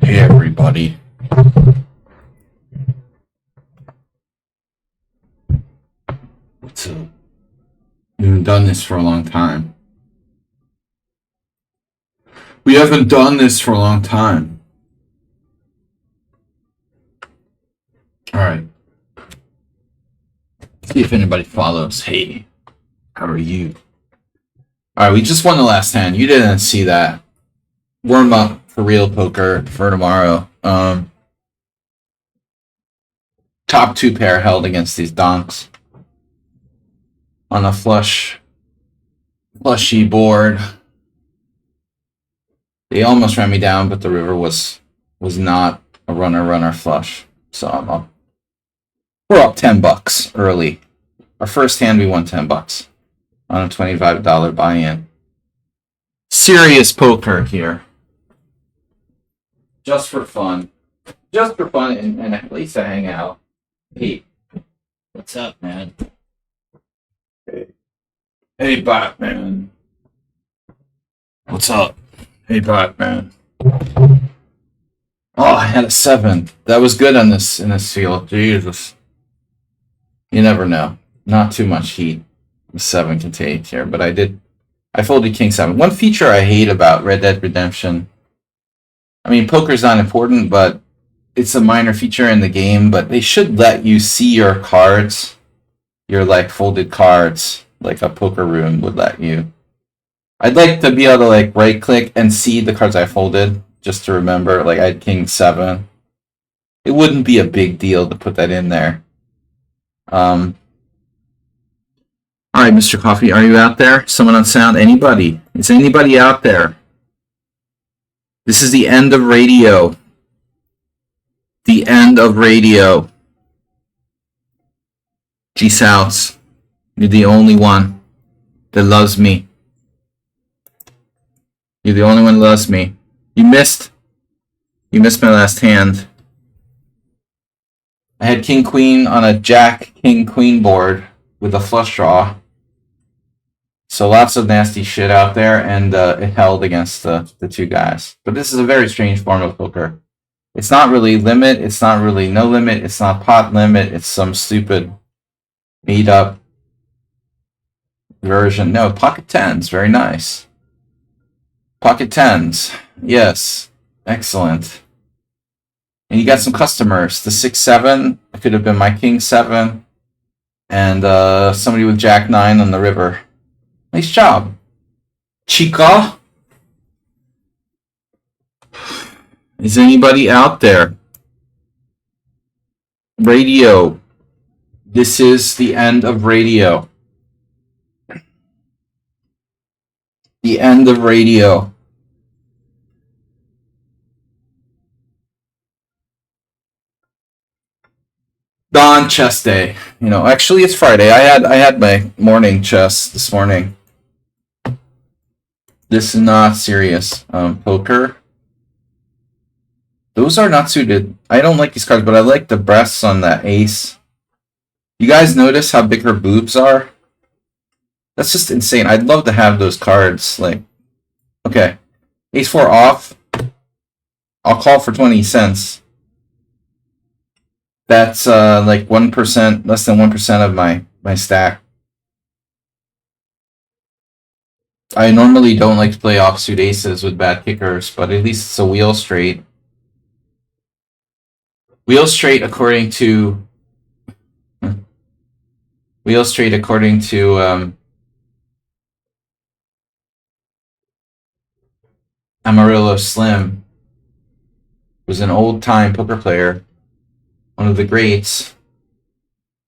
Hey everybody. What's up? We haven't done this for a long time. We haven't done this for a long time. Alright. See if anybody follows. Hey, how are you? Alright, we just won the last hand. You didn't see that. Warm up for real poker for tomorrow. Top two pair held against these donks. On a flushy board. They almost ran me down, but the river was not a runner flush. So I'm up. We're up $10 early. Our first hand we won $10 on a $25 buy-in. Serious poker here. Just for fun. Just for fun and at least to hang out. Hey, what's up, man? Hey, Batman. What's up? Hey, Batman. Oh, I had a 7. That was good on this in this field. Jesus. You never know. Not too much heat. 7 can take here, but I folded King 7. One feature I hate about Red Dead Redemption. I mean, poker's not important, but it's a minor feature in the game, but they should let you see your cards. Your, like, folded cards, like a poker room would let you. I'd like to be able to, like, right-click and see the cards I folded, just to remember. Like, I had King 7. It wouldn't be a big deal to put that in there. Alright, Mr. Coffee, are you out there? Someone on sound? Anybody? Is anybody out there? This is the end of radio. The end of radio. G Souths, you're the only one that loves me. You're the only one that loves me. You missed my last hand. I had King Queen on a Jack King Queen board with a flush draw. So lots of nasty shit out there, and it held against the two guys. But this is a very strange form of poker. It's not really limit, it's not really no limit, it's not pot limit, it's some stupid made up version. No, pocket 10s, very nice. Pocket 10s, yes, excellent. And you got some customers. The 6-7 could have been my King 7, and somebody with Jack 9 on the river. Nice job, Chica. Is anybody out there? Radio. This is the end of radio. The end of radio. Dawn chess day. You know, actually it's Friday. I had my morning chess this morning. This is not serious. Poker. Those are not suited. I don't like these cards, but I like the breasts on that ace. You guys notice how big her boobs are? That's just insane. I'd love to have those cards. Like, okay, ace 4 off. I'll call for 20 cents. That's like 1%, less than 1% of my stack. I normally don't like to play offsuit aces with bad kickers, but at least it's a wheel straight. Wheel straight according to Amarillo Slim, who's an old-time poker player, one of the greats,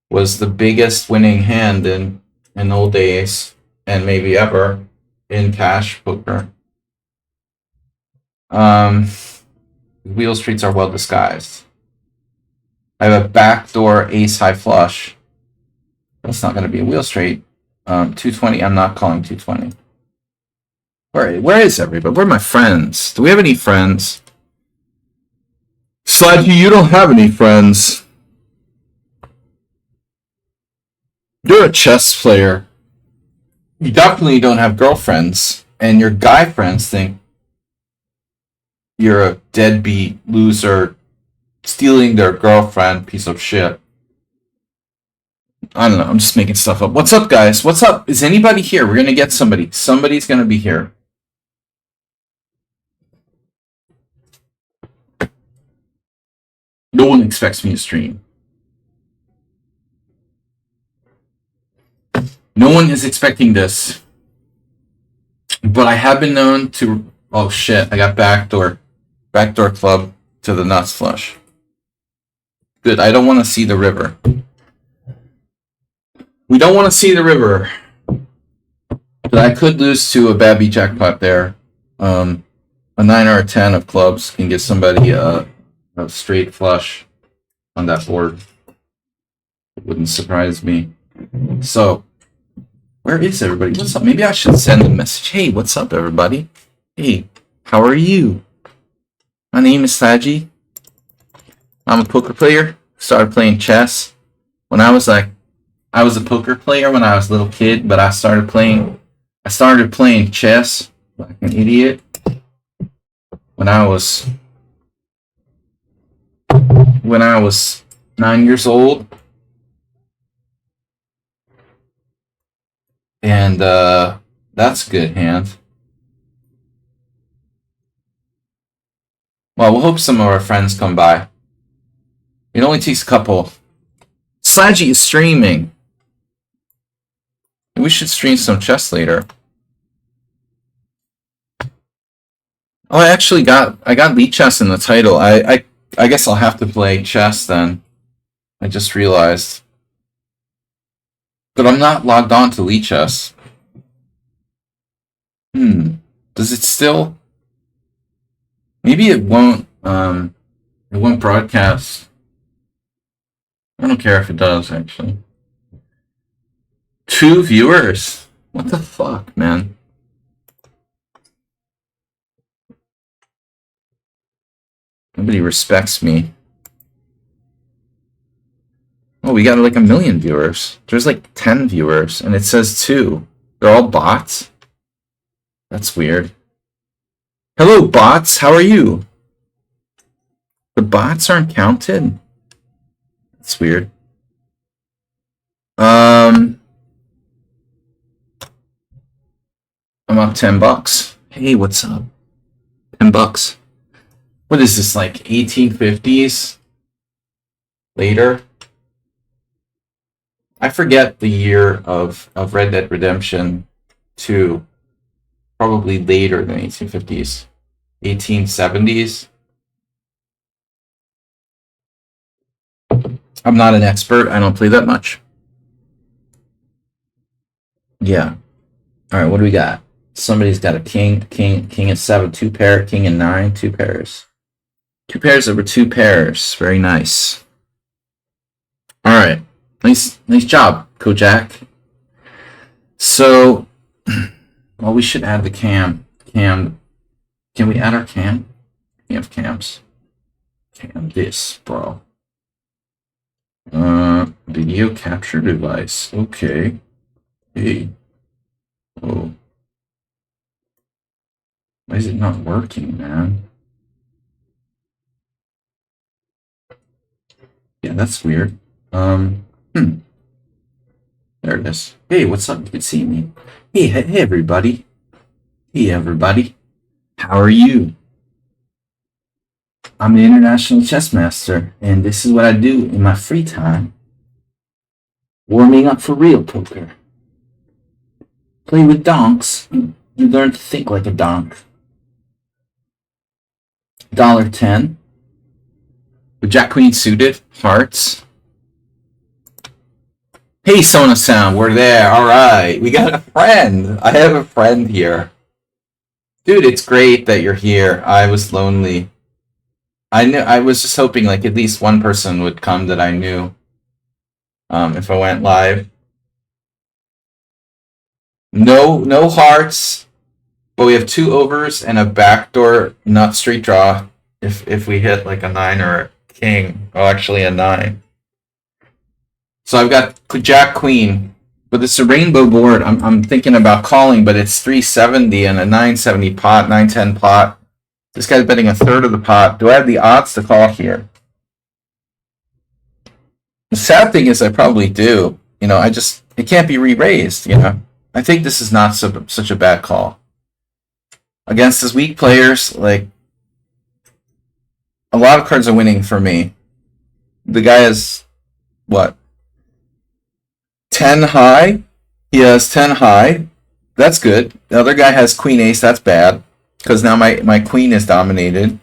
was the biggest winning hand in old days, and maybe ever, in cash poker. Wheel streets are well disguised. I have a backdoor ace high flush. That's not going to be a wheel straight. 220, I'm not calling 220. Where is everybody? Where are my friends? Do we have any friends? Sledgy, you don't have any friends. You're a chess player. You definitely don't have girlfriends. And your guy friends think you're a deadbeat loser, stealing their girlfriend, piece of shit. I don't know. I'm just making stuff up. What's up, guys? What's up? Is anybody here? We're gonna get somebody. Somebody's gonna be here. No one expects me to stream. No one is expecting this. But I have been known to... Oh shit, I got backdoor club to the nuts flush. Good, I don't want to see the river. We don't want to see the river. But I could lose to a Babby jackpot there. A 9 or a 10 of clubs can give somebody a straight flush on that board. It wouldn't surprise me. So, where is everybody? What's up? Maybe I should send a message. Hey, what's up, everybody? Hey, how are you? My name is Saji. I'm a poker player. Started playing chess when I was a poker player when I was a little kid, but I started playing chess like an idiot when I was 9 years old. And that's a good hand. Well, we'll hope some of our friends come by. It only takes a couple. Slaggy is streaming. We should stream some chess later. Oh, I got lead chess in the title. I guess I'll have to play chess then. I just realized. But I'm not logged on to lead chess. Does it still? Maybe it won't broadcast. I don't care if it does, actually. 2 viewers? What the fuck, man? Nobody respects me. Oh, we got like 1 million viewers. There's like 10 viewers, and it says 2. They're all bots? That's weird. Hello, bots. How are you? The bots aren't counted? That's weird. I'm up $10. Hey, what's up? $10. What is this, like 1850s? Later? I forget the year of Red Dead Redemption 2. Probably later than 1850s. 1870s. I'm not an expert. I don't play that much. Yeah. Alright, what do we got? Somebody's got a king and 7, 2 pair, king and 9, 2 pairs. 2 pairs over 2 pairs. Very nice. Alright. Nice job, Kojak. So, well, we should add the cam. Can we add our cam? We have cams. Cam this, bro. Video capture device. Okay. Hey. Oh. Why is it not working, man? Yeah, that's weird. There it is. Hey, what's up? You can see me. Hey, everybody. Hey, everybody. How are you? I'm the international chess master, and this is what I do in my free time. Warming up for real poker. Play with donks. You learn to think like a donk. $1.10. With Jack Queen suited. Hearts. Hey, Sona Sound, we're there. All right, we got a friend. I have a friend here. Dude, it's great that you're here. I was lonely. I was just hoping like at least one person would come that I knew. If I went live. No hearts, but we have 2 overs and a backdoor nut straight draw. If we hit like a 9 or a king. Oh, actually a 9. So I've got Jack Queen, but it's a rainbow board. I'm thinking about calling, but it's 370 and a 970 pot, 910 pot. This guy's betting a third of the pot. Do I have the odds to call here? The sad thing is I probably do. You know, it can't be re-raised, you know. I think this is not such a bad call. Against his weak players, like, a lot of cards are winning for me. The guy has, what, 10 high? He has 10 high. That's good. The other guy has queen ace. That's bad. Because now my queen is dominated.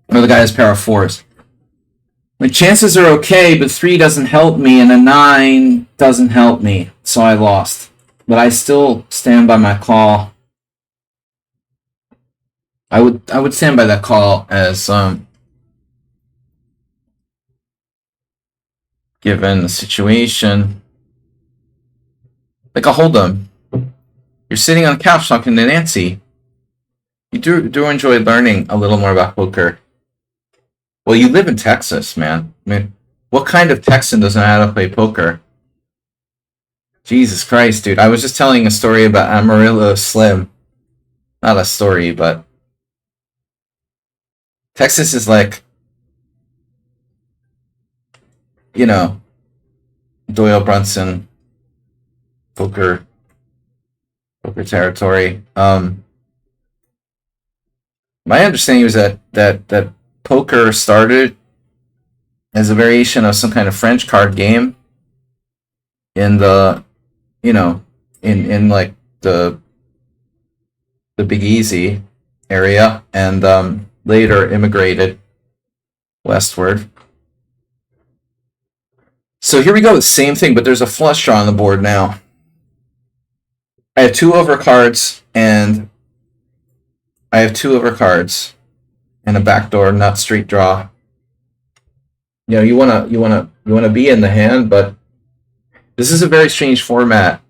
Another guy has pair of fours. My chances are okay, but 3 doesn't help me, and a 9 doesn't help me. So I lost. But I still stand by my call. I would stand by that call as given the situation. Like a hold'em. You're sitting on the couch talking to Nancy. You do enjoy learning a little more about poker. Well, you live in Texas, man. I mean, what kind of Texan doesn't know how to play poker? Jesus Christ, dude. I was just telling a story about Amarillo Slim. Not a story, but Texas is like, you know, Doyle Brunson poker territory. My understanding was that poker started as a variation of some kind of French card game in the, you know, in like the Big Easy area, and later immigrated westward. So here we go, the same thing, but there's a flush draw on the board now. I have 2 overcards, and I have 2 overcards and a backdoor nut straight draw. You know, you wanna be in the hand, but this is a very strange format.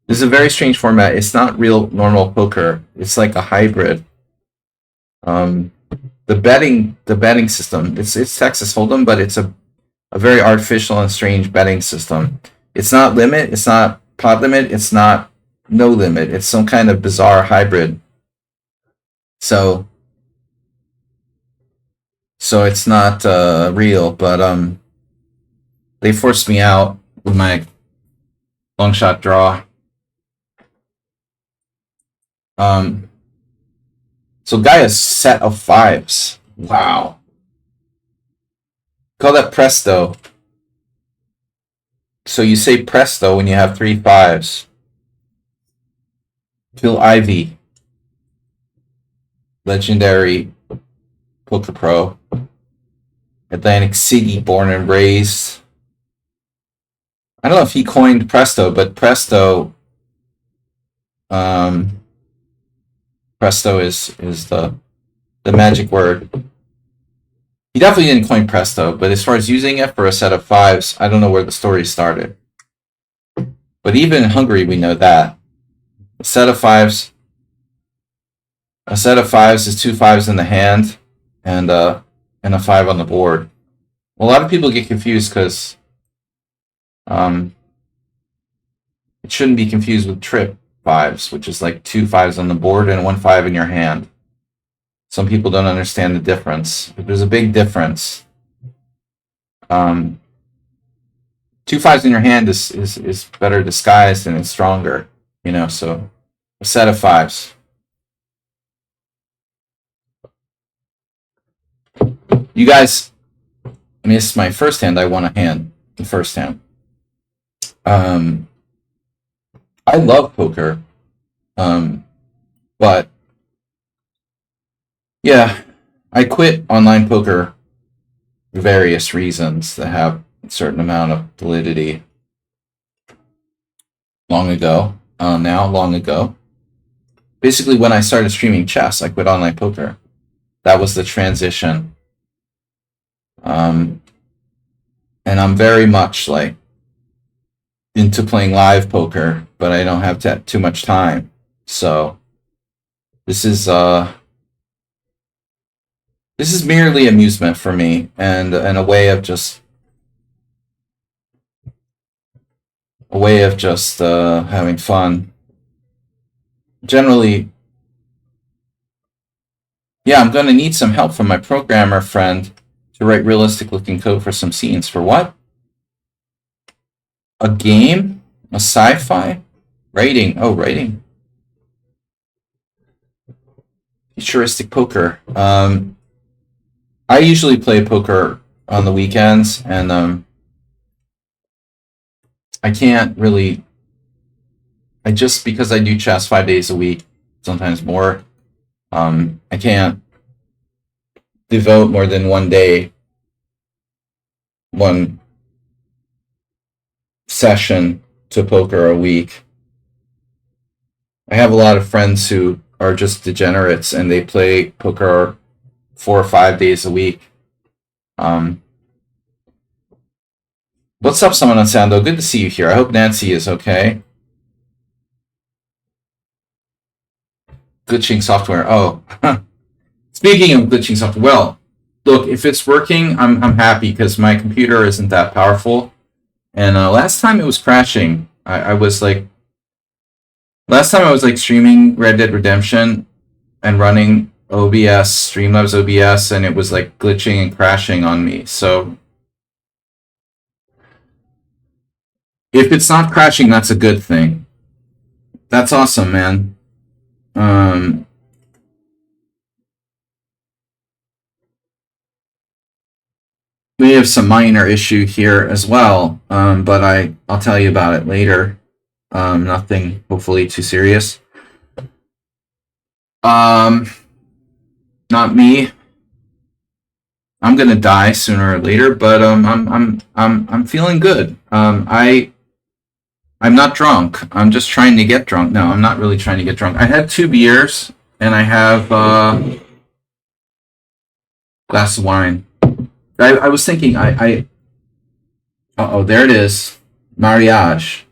This is a very strange format. It's not real normal poker. It's like a hybrid. The betting system. It's Texas Hold'em, but it's a very artificial and strange betting system. It's not limit. It's not pot limit. It's not no limit. It's some kind of bizarre hybrid. So it's not real, but they forced me out with my long shot draw. So guy has set of 5s. Wow. Call that presto. So you say presto when you have 3 5s. Phil Ivey, legendary poker pro, Atlantic City, born and raised. I don't know if he coined presto, but presto is the magic word. He definitely didn't coin presto, but as far as using it for a set of 5s, I don't know where the story started. But even in Hungary, we know that. A set of 5s is 2 5s in the hand and a 5 on the board. Well, a lot of people get confused because it shouldn't be confused with trip 5s, which is like 2 5s on the board and 1 5 in your hand. Some people don't understand the difference, but there's a big difference. 2 5s in your hand is better disguised and it's stronger, you know. So a set of 5s. You guys, I mean, this is my first hand. I won a hand, the first hand. I love poker, but yeah, I quit online poker for various reasons that have a certain amount of validity. Long ago. Basically, when I started streaming chess, I quit online poker. That was the transition. And I'm very much like into playing live poker, but I don't have too much time. So this is merely amusement for me, and a way of just having fun. Generally, Yeah, I'm going to need some help from my programmer friend to write realistic-looking code for some scenes. For what? A game? A sci-fi? Writing. Oh, writing. Futuristic poker. I usually play poker on the weekends, and I can't really. Because I do chess 5 days a week, sometimes more. I can't devote more than one day, one session to poker a week. I have a lot of friends who are just degenerates and they play poker 4 or 5 days a week. What's up, someone on Sando? Good to see you here. I hope Nancy is okay. Glitching software. Oh, speaking of glitching software, well, look, if it's working, I'm happy because my computer isn't that powerful. And last time it was crashing. Last time I was like streaming Red Dead Redemption and running OBS, Streamlabs OBS, and it was like glitching and crashing on me. So if it's not crashing, that's a good thing. That's awesome, man. We have some minor issue here as well, but I'll tell you about it later. Nothing hopefully too serious. Not me. I'm gonna die sooner or later, but I'm feeling good. I'm not drunk. I'm just trying to get drunk. No, I'm not really trying to get drunk. I had 2 beers and I have a glass of wine. I was thinking uh-oh, there it is. Mariage.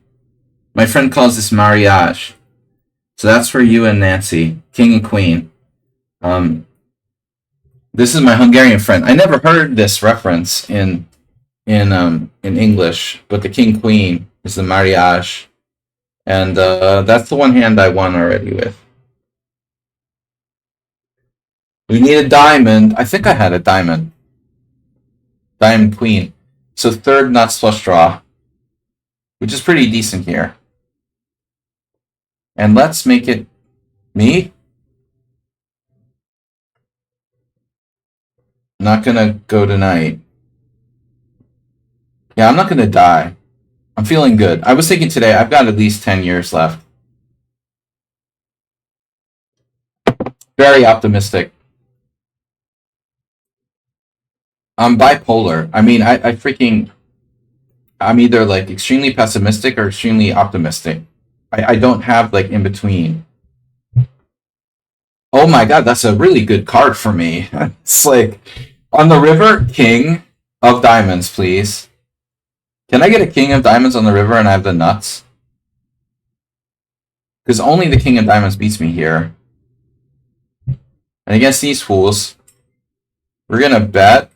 My friend calls this mariage. So that's for you and Nancy, king and queen. This is my Hungarian friend. I never heard this reference in English, but the king queen is the mariage, and that's the one hand I won already with. We need a diamond. I think I had a diamond. Diamond queen. So 3rd nuts flush draw, which is pretty decent here. And let's make it me. Not gonna go tonight. Yeah, I'm not gonna die. I'm feeling good. I was thinking today I've got at least 10 years left. Very optimistic. I'm bipolar. I mean, I'm either like extremely pessimistic or extremely optimistic. I don't have like in between. Oh my god, that's a really good card for me. It's like on the river, king of diamonds, please. Can I get a king of diamonds on the river and I have the nuts? Because only the king of diamonds beats me here. And against these fools, we're gonna bet.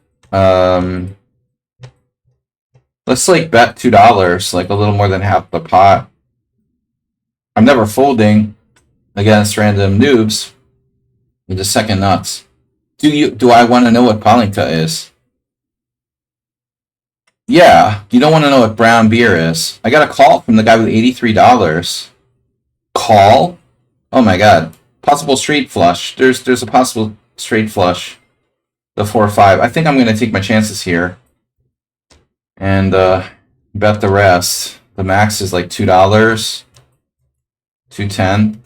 Let's like bet $2, like a little more than half the pot. I'm never folding against random noobs with the second nuts. Do I want to know what Palinka is? Yeah, you don't want to know what brown beer is. I got a call from the guy with $83. Call? Oh my god. Possible straight flush. There's a possible straight flush. The 4-5. I think I'm going to take my chances here. And bet the rest. The max is like $2. $2.10.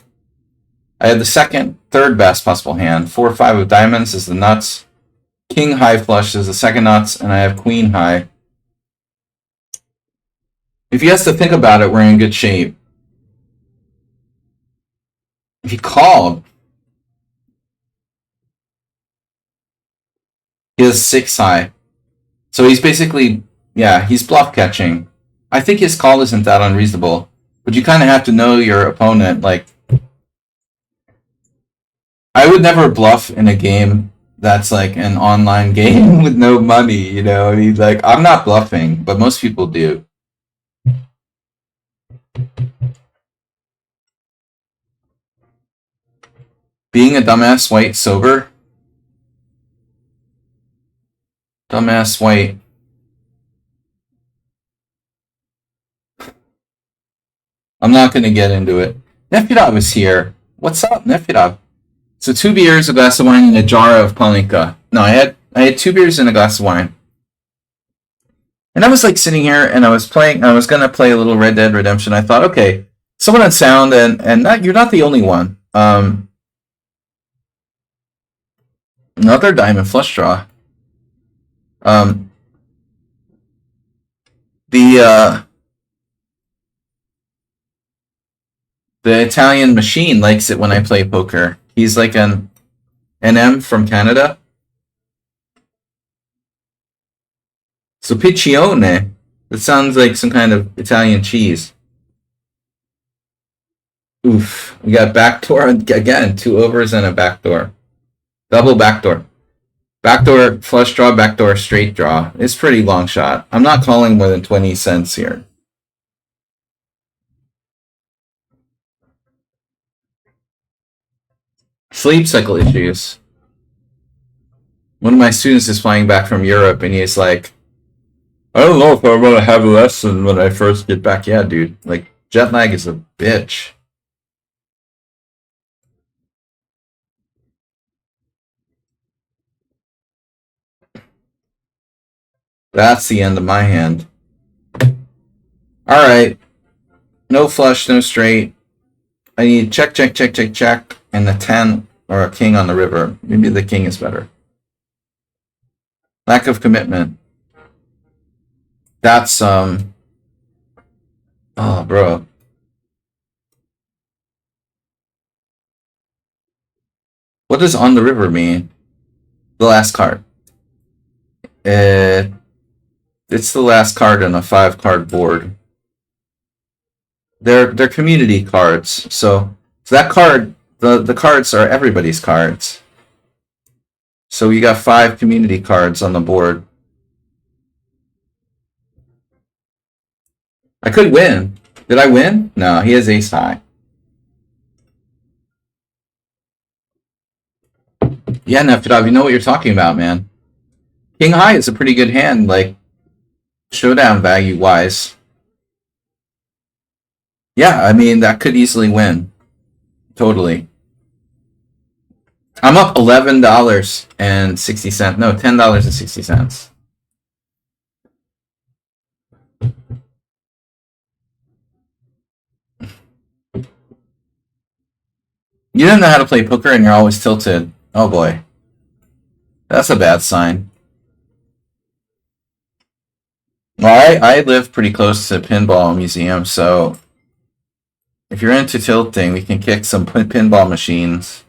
I had the third best possible hand. 4-5 of diamonds is the nuts. King high flush is the second nuts, and I have queen high. If he has to think about it, we're in good shape. He called. He has 6 high. So he's basically, yeah, he's bluff catching. I think his call isn't that unreasonable. But you kind of have to know your opponent. Like, I would never bluff in a game that's like an online game with no money, you know? He's like, I'm not bluffing, but most people do. Being a dumbass white sober? Dumbass white. I'm not gonna get into it. Nefidov is here. What's up, Nefidov? So 2 beers, a glass of wine, and a jar of palinka. No, I had 2 beers and a glass of wine. And I was like sitting here and I was gonna play a little Red Dead Redemption. I thought, okay, someone on sound and you're not the only one. Another diamond flush draw. The Italian machine likes it when I play poker. He's like an NM from Canada. So piccione. That sounds like some kind of Italian cheese. Oof. We got backdoor again. 2 overs and a backdoor. Double backdoor. Backdoor flush draw, backdoor straight draw. It's pretty long shot. I'm not calling more than 20 cents here. Sleep cycle issues. One of my students is flying back from Europe and he's like, I don't know if I want to have a lesson when I first get back. Yeah, dude. Like, jet lag is a bitch. That's the end of my hand. Alright. No flush, no straight. I need check, check, check, check, check, and a 10 or a king on the river. Maybe the king is better. Lack of commitment. That's, oh, bro. What does on the river mean? The last card. It's the last card on a 5-card board. They're community cards. So that card, the cards are everybody's cards. So you got 5 community cards on the board. I could win. Did I win? No, he has ace high. Yeah, Nefidov, you know what you're talking about, man. King high is a pretty good hand, like, showdown value wise. Yeah, I mean, that could easily win. Totally. I'm up $11.60. No, $10.60. You don't know how to play poker and you're always tilted. Oh boy. That's a bad sign. Well, I live pretty close to a pinball museum, so if you're into tilting, we can kick some pinball machines.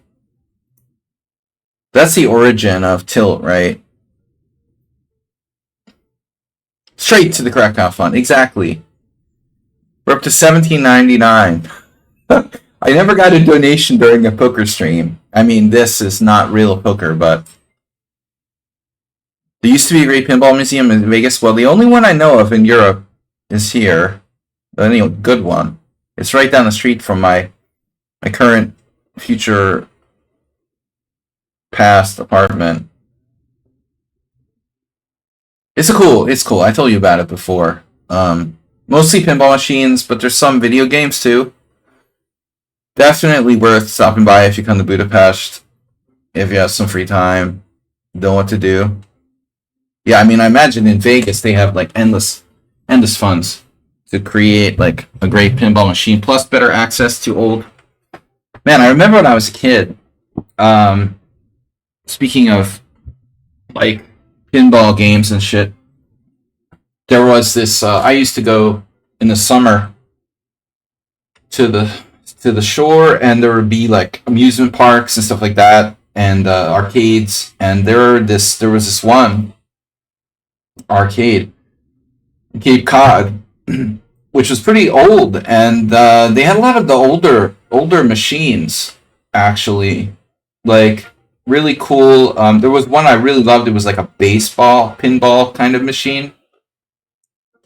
That's the origin of tilt, right? Straight to the Krakow fund. Exactly. We're up to $17.99. I never got a donation during a poker stream. I mean, this is not real poker, but there used to be a great pinball museum in Vegas. Well, the only one I know of in Europe is here. The only good one. It's right down the street from my current, future, past apartment. It's cool. I told you about it before. Mostly pinball machines, but there's some video games too. Definitely worth stopping by if you come to Budapest. If you have some free time, don't know what to do. Yeah, I mean, I imagine in Vegas they have like endless funds to create like a great pinball machine, plus better access to old. Man, I remember when I was a kid. Speaking of like pinball games and shit, there was this. I used to go in the summer to the shore, and there would be like amusement parks and stuff like that, and arcades. And there was this one arcade, Cape Cod, which was pretty old, and they had a lot of the older machines actually, like really cool. There was one I really loved. It was like a baseball pinball kind of machine,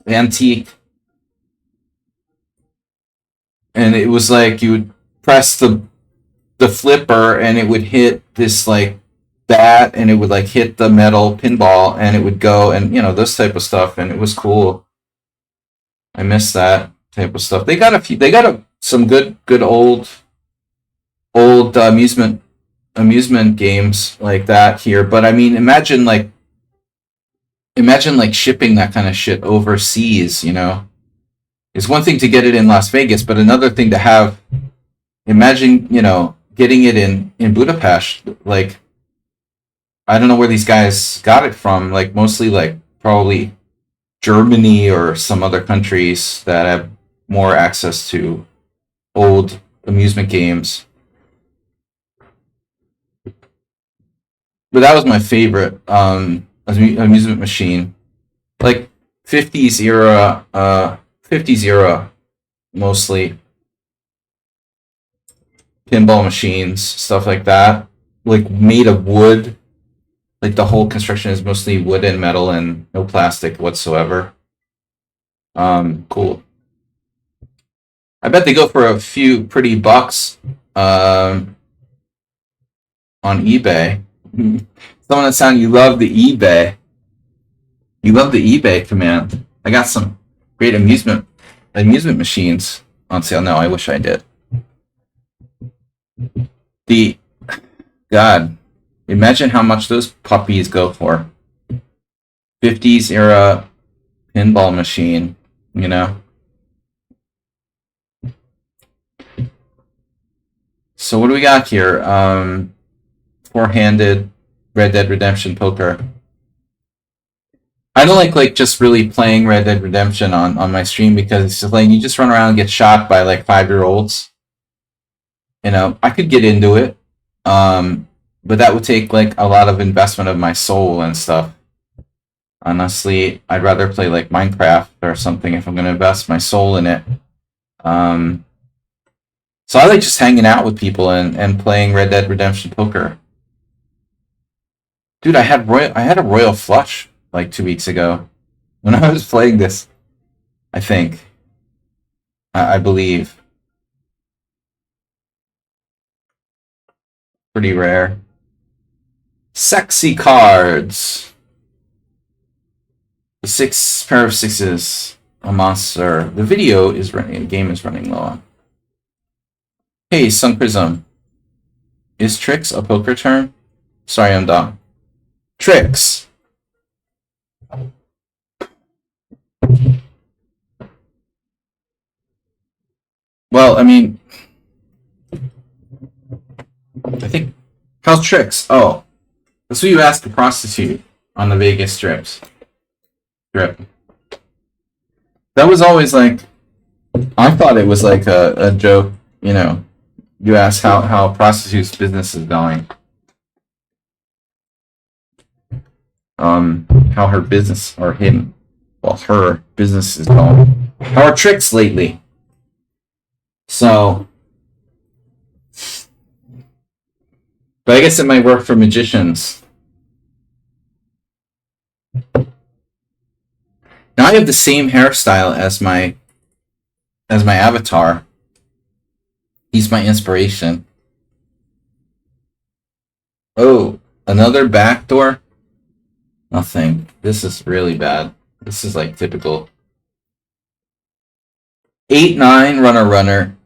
antique, and it was like you would press the flipper and it would hit this like that, and it would like hit the metal pinball, and it would go, and this type of stuff, and it was cool. I miss that type of stuff. They got some good old amusement games like that here, but I mean, imagine like shipping that kind of shit overseas. It's one thing to get it in Las Vegas, but another thing to have. Imagine getting it in Budapest. Like, I don't know where these guys got it from. Like, mostly like probably Germany or some other countries that have more access to old amusement games. But that was my favorite amusement machine, like 50s era, 50s era mostly. Pinball machines, stuff like that, like made of wood. Like the whole construction is mostly wood and metal and no plastic whatsoever. Cool. I bet they go for a few pretty bucks on eBay. Someone that sound you love the eBay. You love the eBay command. I got some great amusement machines on sale. No, I wish I did. The God, imagine how much those puppies go for. 50s era pinball machine, So what do we got here? Four-handed Red Dead Redemption poker. I don't like just really playing Red Dead Redemption on my stream because it's just like you just run around and get shot by like 5-year-olds. I could get into it, but that would take like a lot of investment of my soul and stuff. Honestly, I'd rather play like Minecraft or something if I'm going to invest my soul in it. So I like just hanging out with people and playing Red Dead Redemption poker. Dude, I had a royal flush like 2 weeks ago when I was playing this. I think, I believe, pretty rare. Sexy cards. The 6 pair of 6s. A monster. The video is running. The game is running low on. Hey, Sun Prism. Is tricks a poker term? Sorry, I'm dumb. Tricks. Well, I mean, I think how's tricks? Oh, that's what you ask a prostitute on the Vegas strip. That was always like, I thought it was like a joke. You ask how a prostitute's business is going. How her business or her business is going. How are tricks lately? So, but I guess it might work for magicians. Now I have the same hairstyle as my avatar. He's my inspiration. Oh, another backdoor? Nothing. This is really bad. This is like typical. 8-9 runner.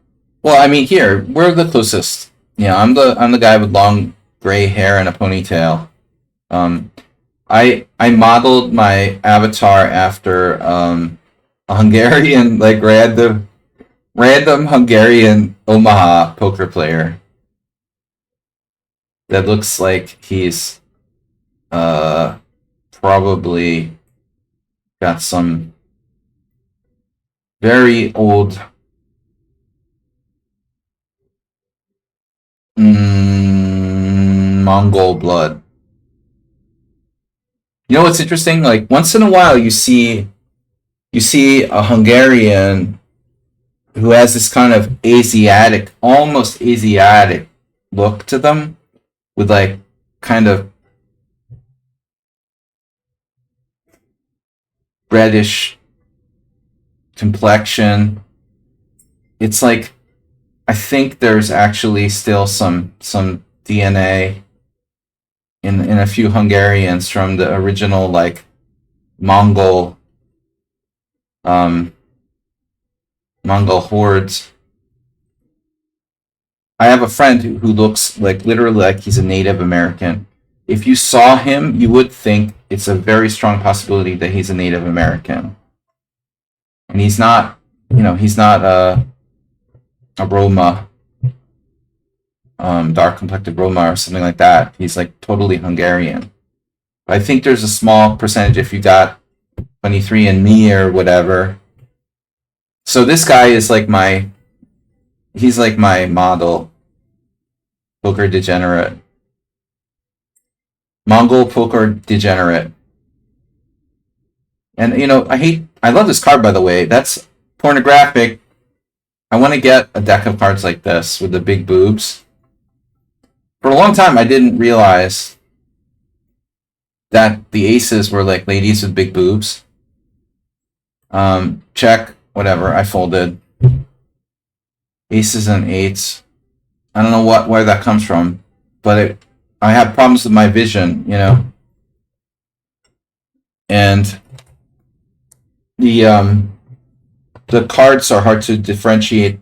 Well, I mean, here we're the closest. I'm the guy with long gray hair and a ponytail. I modeled my avatar after a Hungarian, like random Hungarian Omaha poker player that looks like he's probably got some very old Mongol blood. You know what's interesting? Like once in a while you see a Hungarian who has this kind of Asiatic, almost Asiatic look to them, with like kind of reddish complexion. It's like I think there's actually still some DNA in a few Hungarians from the original like Mongol um, Mongol hordes. I have a friend who looks like literally like he's a Native American. If you saw him, you would think it's a very strong possibility that he's a Native American. And he's not, he's not a Roma, dark complected Roma or something like that. He's like totally Hungarian. But I think there's a small percentage if you got 23andMe or whatever. So this guy is like he's like my model poker degenerate. Mongol poker degenerate. And I love this card, by the way. That's pornographic. I want to get a deck of cards like this with the big boobs. For a long time, I didn't realize that the aces were like ladies with big boobs. Check, whatever, I folded. Aces and eights. I don't know where that comes from, but I have problems with my vision, and the cards are hard to differentiate.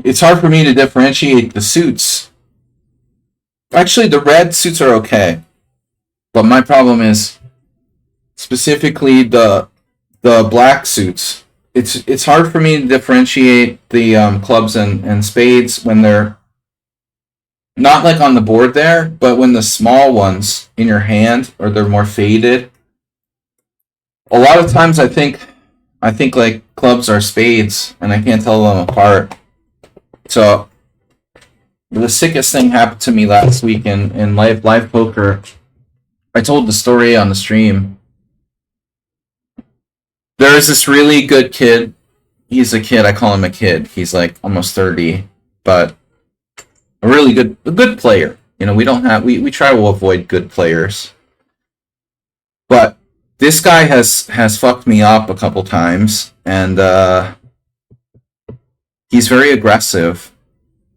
It's hard for me to differentiate the suits. Actually, the red suits are okay, but my problem is specifically the black suits. It's hard for me to differentiate the clubs and spades when they're not like on the board there, but when the small ones in your hand or they're more faded. A lot of times I think like clubs are spades and I can't tell them apart. So the sickest thing happened to me last week in live poker. I told the story on the stream. There is this really good kid. He's a kid. I call him a kid. He's like almost 30, but a really good player. We try to avoid good players. But this guy has fucked me up a couple times, and he's very aggressive,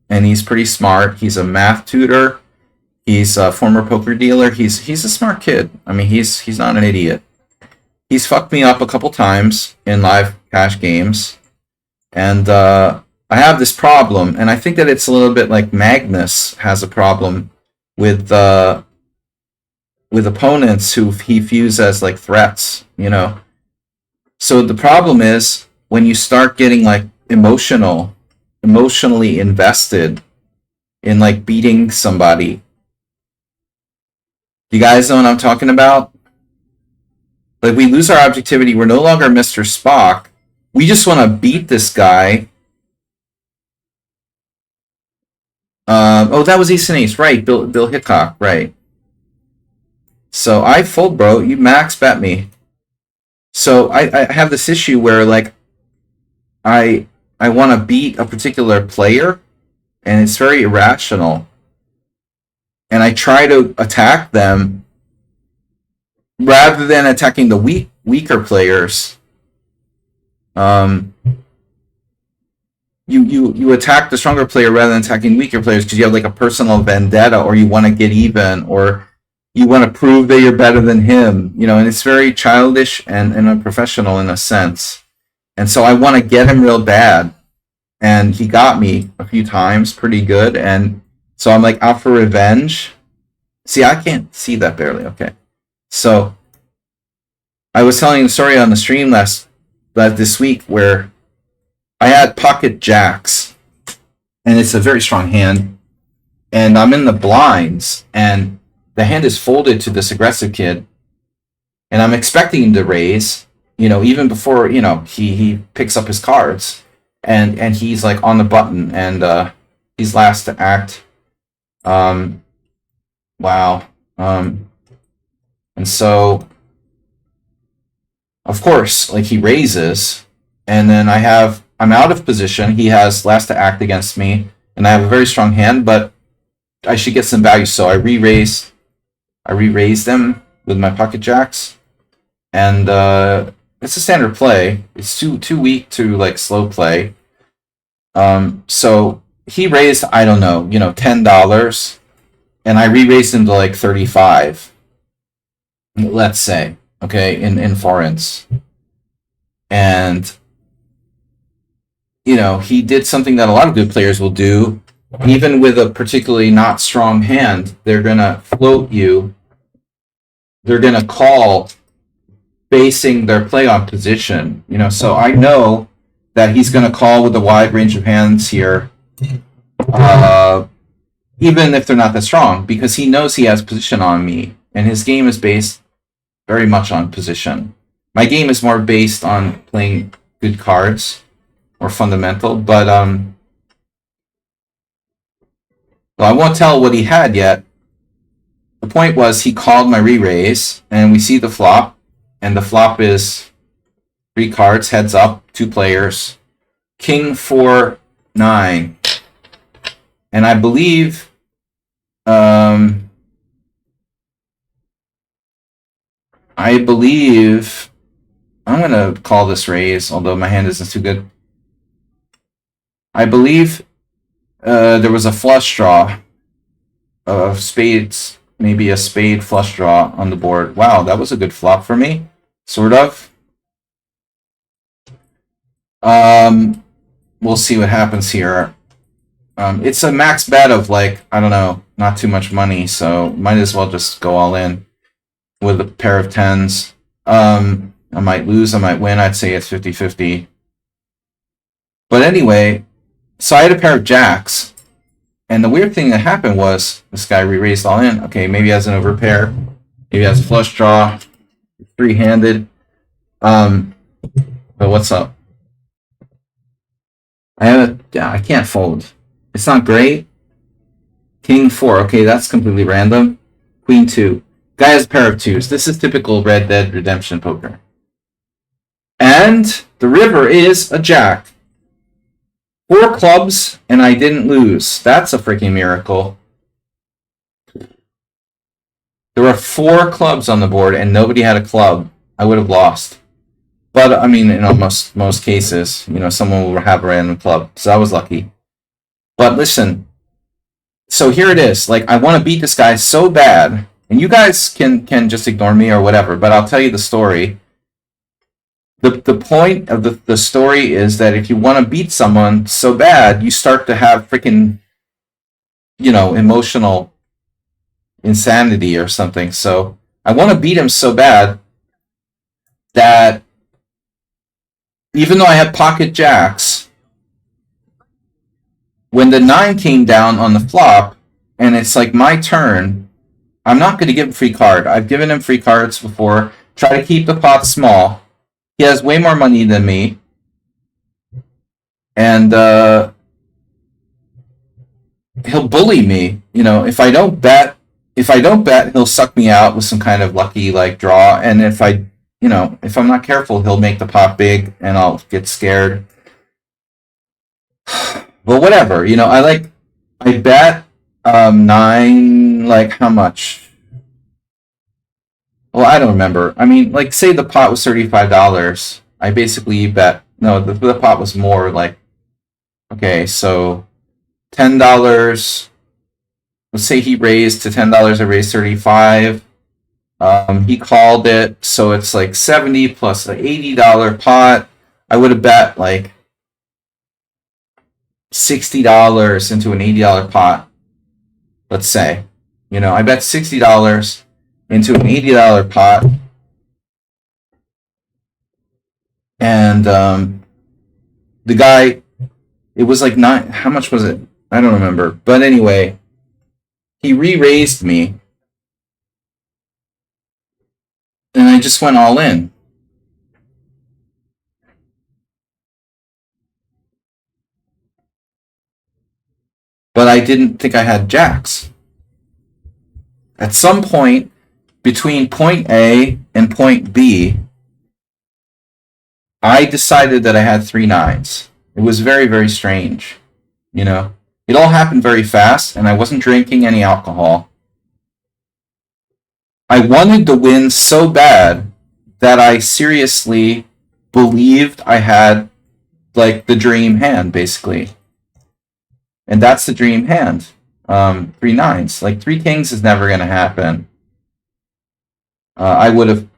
and he's pretty smart. He's a math tutor. He's a former poker dealer. He's a smart kid. I mean, he's not an idiot. He's fucked me up a couple times in live cash games, and I have this problem, and I think that it's a little bit like Magnus has a problem with opponents who he views as like threats, So the problem is when you start getting like emotionally invested in like beating somebody. You guys know what I'm talking about? Like, we lose our objectivity. We're no longer Mr. Spock. We just want to beat this guy. That was Ace and Ace. Right, Bill Hickok. Right. So I fold, bro. You max bet me. So I have this issue where, like, I want to beat a particular player, and it's very irrational. And I try to attack them rather than attacking the weaker players. You attack the stronger player rather than attacking weaker players because you have like a personal vendetta, or you want to get even, or you want to prove that you're better than him, and it's very childish and unprofessional in a sense. And so I want to get him real bad, and he got me a few times pretty good, and so I'm like out for revenge. See, I can't see that barely. Okay. So I was telling the story on the stream this week where I had pocket jacks, and it's a very strong hand, and I'm in the blinds, and the hand is folded to this aggressive kid, and I'm expecting him to raise, even before, he picks up his cards, and he's like on the button, and he's last to act. Wow. And so, of course, like, he raises, and then I'm out of position. He has last to act against me, and I have a very strong hand, but I should get some value. So I re-raise them with my pocket jacks, and it's a standard play. It's too weak to like slow play. So he raised, I don't know, $10, and I re-raised him to like 35, let's say, okay, in foreigns. And, he did something that a lot of good players will do. Even with a particularly not strong hand, they're going to float you. They're going to call basing their play on position. So I know that he's going to call with a wide range of hands here, even if they're not that strong, because he knows he has position on me, and his game is based very much on position. My game is more based on playing good cards, or fundamental, but well, I won't tell what he had yet. The point was he called my re-raise, and we see the flop, and the flop is 3 cards, heads up, 2 players, king 4 9, and I believe I'm gonna call this raise, although my hand isn't too good. I believe there was a flush draw of spades, maybe a spade flush draw on the board. Wow, that was a good flop for me, sort of. We'll see what happens here. It's a max bet of like, I don't know, not too much money, so might as well just go all in with a pair of 10s. I might lose, I might win. I'd say it's 50-50. But anyway, so I had a pair of jacks, and the weird thing that happened was this guy re-raised all in. Okay, maybe he has an overpair, maybe he has a flush draw, 3-handed. But what's up? I can't fold. It's not great. King 4. Okay, that's completely random. Queen 2. Guy has a pair of 2s. This is typical Red Dead Redemption poker. And the river is a jack. 4 clubs, and I didn't lose. That's a freaking miracle. There were 4 clubs on the board, and nobody had a club. I would have lost. But, I mean, in almost most cases, someone will have a random club. So I was lucky. But listen, so here it is. Like, I want to beat this guy so bad, and you guys can just ignore me or whatever, but I'll tell you the story. The point of the story is that if you want to beat someone so bad, you start to have freaking, emotional insanity or something. So I want to beat him so bad that even though I had pocket jacks, when the 9 came down on the flop, and it's like my turn, I'm not going to give him free card. I've given him free cards before. Try to keep the pot small. He has way more money than me. And he'll bully me. If I don't bet, he'll suck me out with some kind of lucky like draw. And if I'm not careful, he'll make the pot big, and I'll get scared. But whatever, I bet 9, like how much? Well, I don't remember. I mean, like, say the pot was $35. I basically bet, no, the pot was more like, okay, so $10. Let's say he raised to $10, I raised 35. He called it, so it's like 70 plus an $80 pot. I would have bet like $60 into an $80 pot. Let's say, I bet $60 into an $80 pot, and the guy, it was like 9. How much was it? I don't remember. But anyway, he re-raised me, and I just went all in. But I didn't think I had jacks. At some point between point A and point B, I decided that I had 3 9s. It was very, very strange. It all happened very fast, and I wasn't drinking any alcohol. I wanted to win so bad that I seriously believed I had like the dream hand, basically. And that's the dream hand. 3 nines. Like 3 kings is never going to happen. I would have,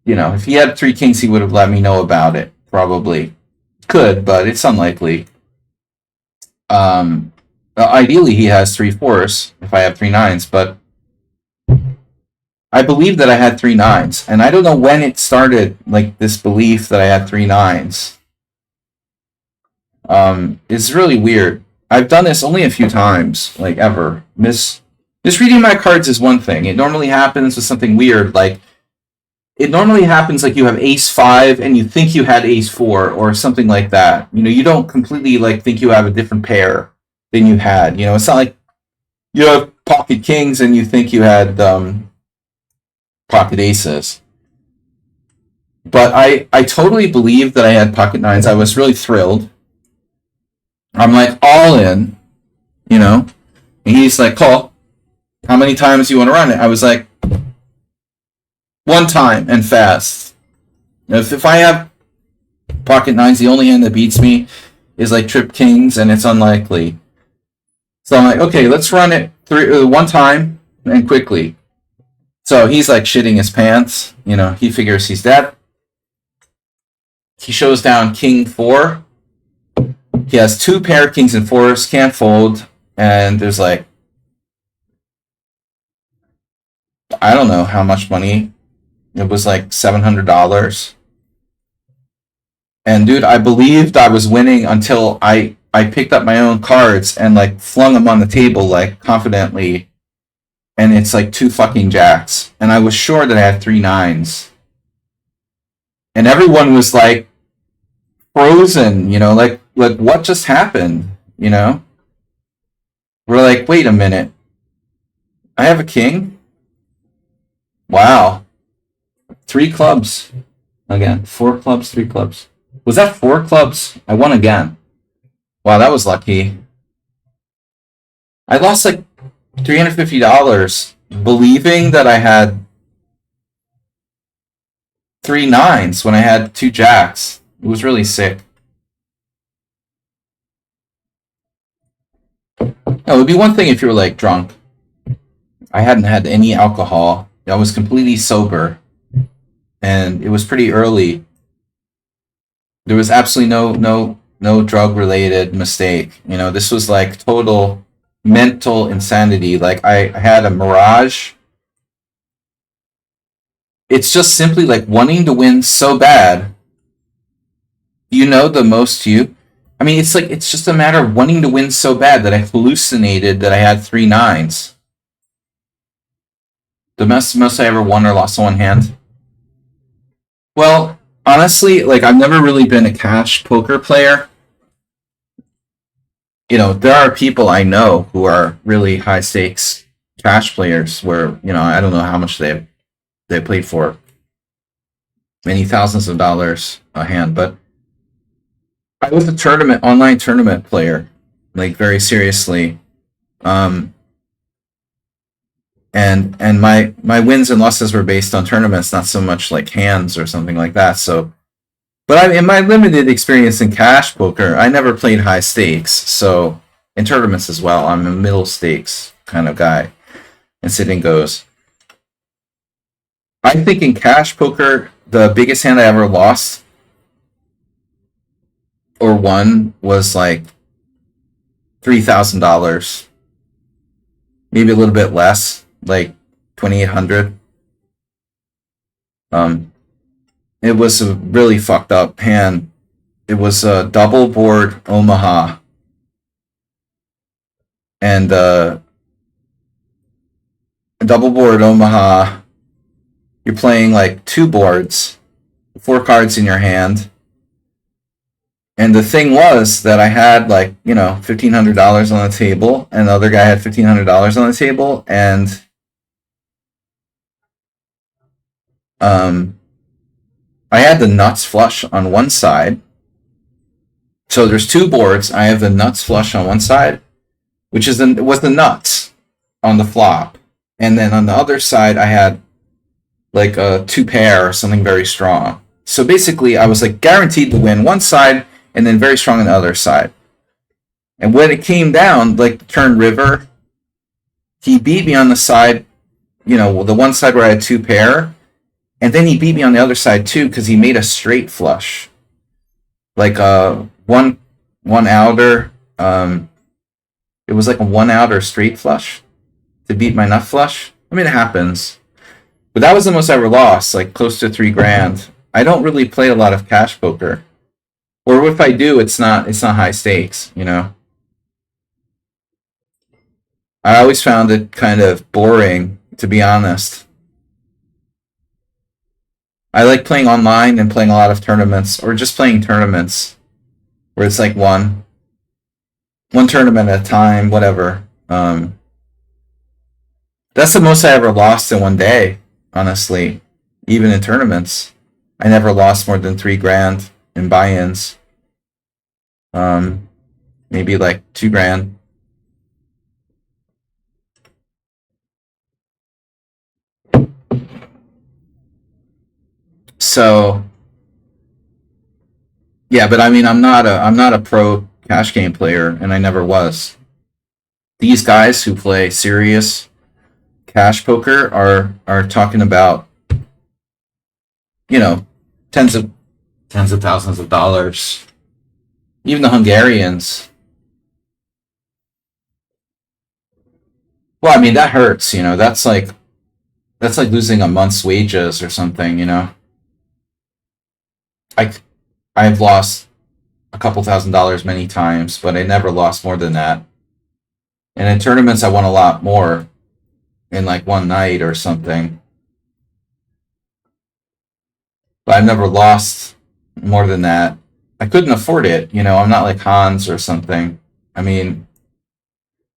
if he had 3 kings, he would have let me know about it. Probably. Could, but it's unlikely. Ideally, he has 3 fours if I have 3 nines, but I believe that I had 3 nines, and I don't know when it started, like, this belief that I had 3 nines. It's really weird. I've done this only a few times, like, ever. Misreading my cards is one thing. It normally happens with something weird, like, it normally happens like you have ace 5 and you think you had ace 4 or something like that. You don't completely, like, think you have a different pair than you had. It's not like you have pocket kings and you think you had, pocket aces. But I totally believed that I had pocket nines. I was really thrilled. I'm like, all in, and he's like, call. How many times do you want to run it? I was like, 1 time and fast. If I have pocket nines, the only hand that beats me is like trip kings, and it's unlikely. So I'm like, okay, let's run it 1 time and quickly. So he's like shitting his pants. He figures he's dead. He shows down king 4. He has 2 pair of kings and 4s, can't fold, and there's like, I don't know how much money. It was like $700. And dude, I believed I was winning until I picked up my own cards and like flung them on the table like confidently. And it's like 2 fucking jacks. And I was sure that I had 3 nines. And everyone was like frozen, like what just happened, We're like, wait a minute. I have a king? Wow. 3 clubs. Again, 4 clubs, 3 clubs. Was that 4 clubs? I won again. Wow, that was lucky. I lost like $350 believing that I had 3 nines when I had 2 jacks. It was really sick. It would be one thing if you were like drunk. I hadn't had any alcohol. I was completely sober. And it was pretty early. There was absolutely no drug related mistake. This was like total mental insanity. Like I had a mirage. It's just simply like wanting to win so bad. The most you. I mean, it's just a matter of wanting to win so bad that I hallucinated that I had 3 nines. The most I ever won or lost on one hand. Well, honestly, like I've never really been a cash poker player. There are people I know who are really high stakes cash players where, I don't know how much they played for. Many thousands of dollars a hand, but I was a online tournament player, like very seriously. And my wins and losses were based on tournaments, not so much like hands or something like that. So, but in my limited experience in cash poker, I never played high stakes. So in tournaments as well, I'm a middle stakes kind of guy. And sitting goes. I think in cash poker, the biggest hand I ever lost or won was like $3,000, maybe a little bit less. Like 2,800. It was a really fucked up hand. It was a double board Omaha, and a double board Omaha. You're playing like 2 boards, 4 cards in your hand, and the thing was that I had like $1,500 on the table, and the other guy had $1,500 on the table, and I had the nuts flush on one side. So there's 2 boards. I have the nuts flush on one side, which was the nuts on the flop, and then on the other side I had like a 2 pair or something very strong. So basically, I was like guaranteed to win one side, and then very strong on the other side. And when it came down, like turn river, he beat me on the side, the one side where I had two pair, and then he beat me on the other side too because he made a straight flush, like one outer. It was like a one outer straight flush to beat my nut flush. I mean, it happens, but that was the most I ever lost, like close to $3,000. I don't really play a lot of cash poker, or if I do, it's not high stakes. I always found it kind of boring, to be honest. I like playing online and playing a lot of tournaments, or just playing tournaments where it's like one tournament at a time, whatever. That's the most I ever lost in one day, honestly. Even in tournaments, I never lost more than $3,000 in buy-ins. Um, Maybe like $2,000. So yeah, but I mean, I'm not a pro cash game player, and I never was. These guys who play serious cash poker are talking about you know tens of thousands of dollars. Even the Hungarians. Well, I mean that hurts. That's like losing a month's wages or something. I I've lost a couple $1,000s many times, but I never lost more than that. And in tournaments, I won a lot more in like one night or something. But I've never lost more than that. I couldn't afford it. I'm not like Hans or something. I mean,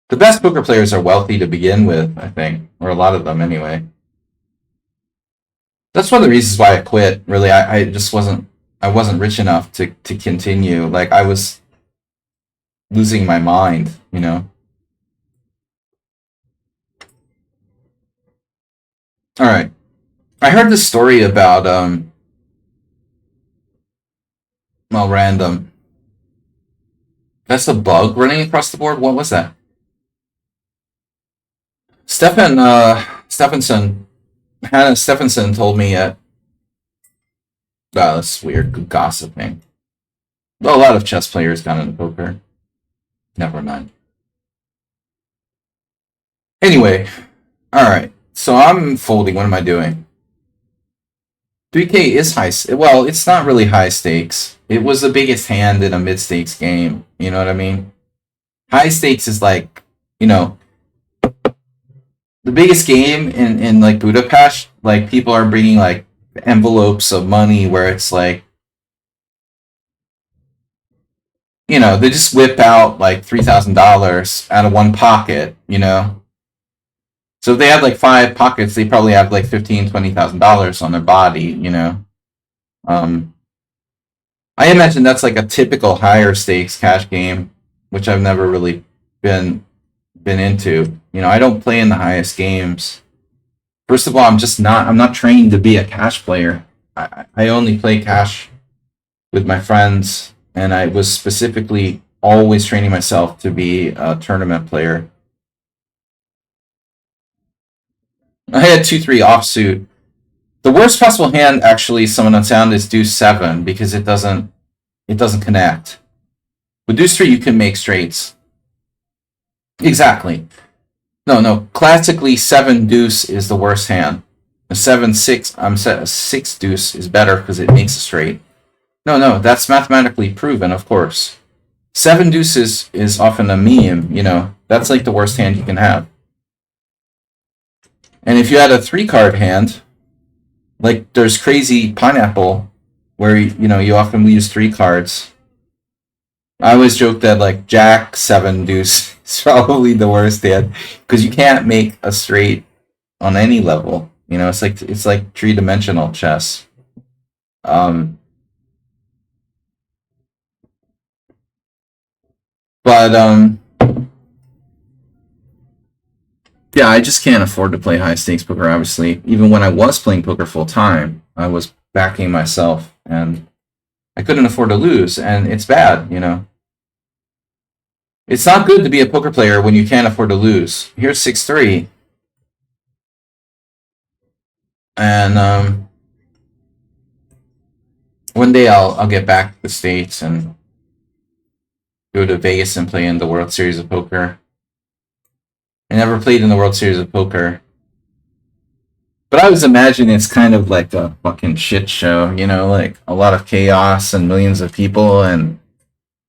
the best poker players are wealthy to begin with, I think, or a lot of them anyway. That's one of the reasons why I quit. Really, I just wasn't rich enough to continue. Like I was losing my mind. All right. I heard this story about well, random. That's a bug running across the board. What was that? Stephenson Hannah Stephenson told me at that's weird gossiping. Well, a lot of chess players got into poker. Never mind. Anyway, all right. So I'm folding. What am I doing? 3K is high. Well, it's not really high stakes. It was the biggest hand in a mid stakes game. You know what I mean? High stakes is like, you know, the biggest game in like Budapest. Like people are bringing like envelopes of money where it's like, they just whip out like $3,000 out of one pocket. So if they have like five pockets, they probably have like 15, $20,000 on their body. Um, I imagine that's like a typical higher stakes cash game, which I've never really been into. I don't play in the highest games. First of all, I'm not trained to be a cash player. I only play cash with my friends, and I was specifically always training myself to be a tournament player. I had 2-3 offsuit. The worst possible hand, actually, someone unsound is Deuce 7 because it doesn't connect. With Deuce 3, you can make straights. Exactly. No, no. Classically, 7 Deuce is the worst hand. A 7-6, I'm set. A 6 Deuce is better because it makes a straight. No, no, that's mathematically proven, of course. 7 Deuce is often a meme. That's like the worst hand you can have. And if you had a 3-card hand, like there's crazy pineapple, where you often use 3 cards. I always joke that like Jack 7 Deuce is probably the worst hand because you can't make a straight on any level. It's like 3-dimensional chess. Um, but yeah, I just can't afford to play high stakes poker. Obviously, even when I was playing poker full time, I was backing myself, and I couldn't afford to lose, and it's bad. It's not good to be a poker player when you can't afford to lose. Here's 6-3. And one day I'll get back to the States and go to Vegas and play in the World Series of Poker. I never played in the World Series of Poker. But I was imagining it's kind of like a fucking shit show, you know, like a lot of chaos and millions of people, and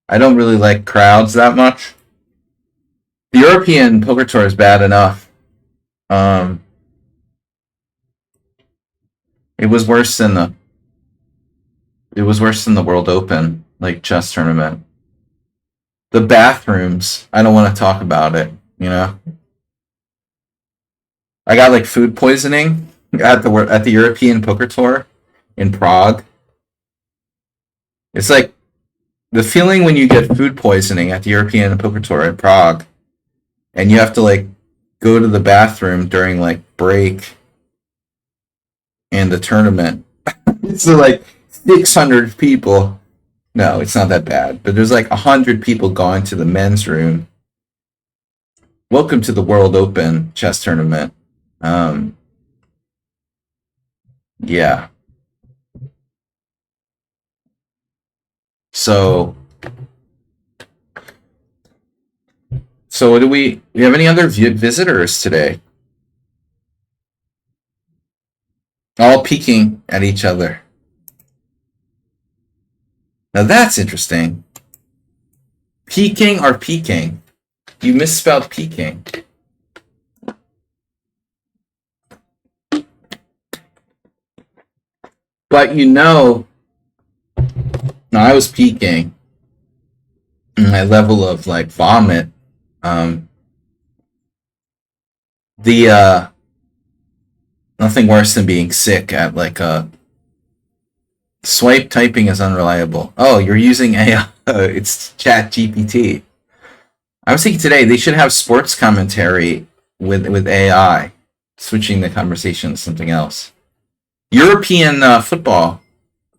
I don't really like crowds that much. The European Poker Tour is bad enough. It was worse than the World Open, like chess tournament. The bathrooms, I don't want to talk about it, you know. I got like food poisoning at the European Poker Tour in Prague. It's like the feeling when you get food poisoning at the European Poker Tour in Prague, and you have to like go to the bathroom during like break in the tournament. So like 600 people. No, it's not that bad, but there's like 100 people going to the men's room. Welcome to the World Open chess tournament. Yeah. So what do we have any other visitors today? All peeking at each other. Now that's interesting. Peeking or peeking? You misspelled peeking. But you know, no, I was peeking. My level of like vomit. Nothing worse than being sick at like a swipe typing is unreliable. Oh, you're using AI. It's Chat GPT. I was thinking today they should have sports commentary with AI, switching the conversation to something else. European football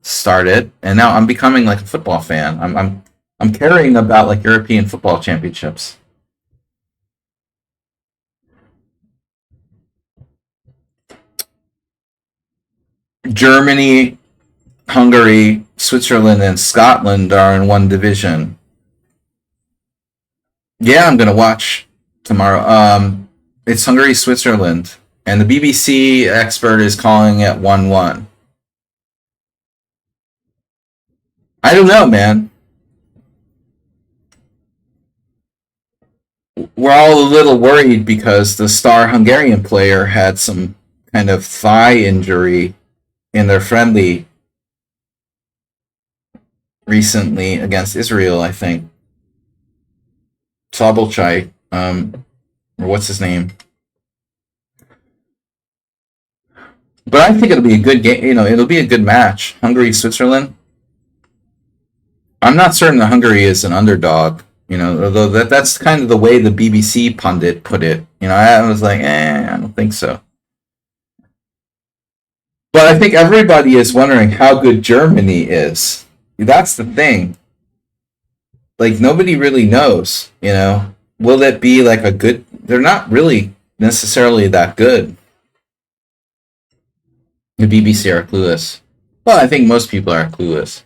started, and now I'm becoming like a football fan. I'm caring about like European football championships. Germany, Hungary, Switzerland, and Scotland are in one division. Yeah, I'm gonna watch tomorrow. It's Hungary, Switzerland, and the BBC expert is calling it 1-1. I don't know, man. We're all a little worried because the star Hungarian player had some kind of thigh injury in their friendly recently against Israel, I think. Sobolchai, or what's his name? But I think it'll be a good game. You know, it'll be a good match. Hungary, Switzerland. I'm not certain that Hungary is an underdog. You know, although that's kind of the way the BBC pundit put it. You know, I was like, I don't think so. But I think everybody is wondering how good Germany is. That's the thing. Like nobody really knows. You know, will it be like a good? They're not really necessarily that good. The BBC are clueless. Well, I think most people are clueless.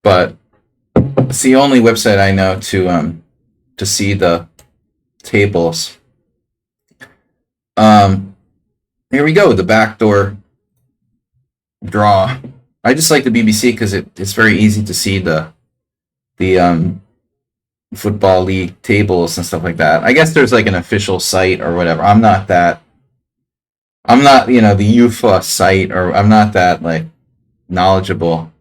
But it's the only website I know to see the tables. Here we go, the backdoor draw. I just like the BBC because it's very easy to see the football league tables and stuff like that. I guess there's like an official site or whatever. I'm not, you know, the UFA site, or I'm not that like knowledgeable.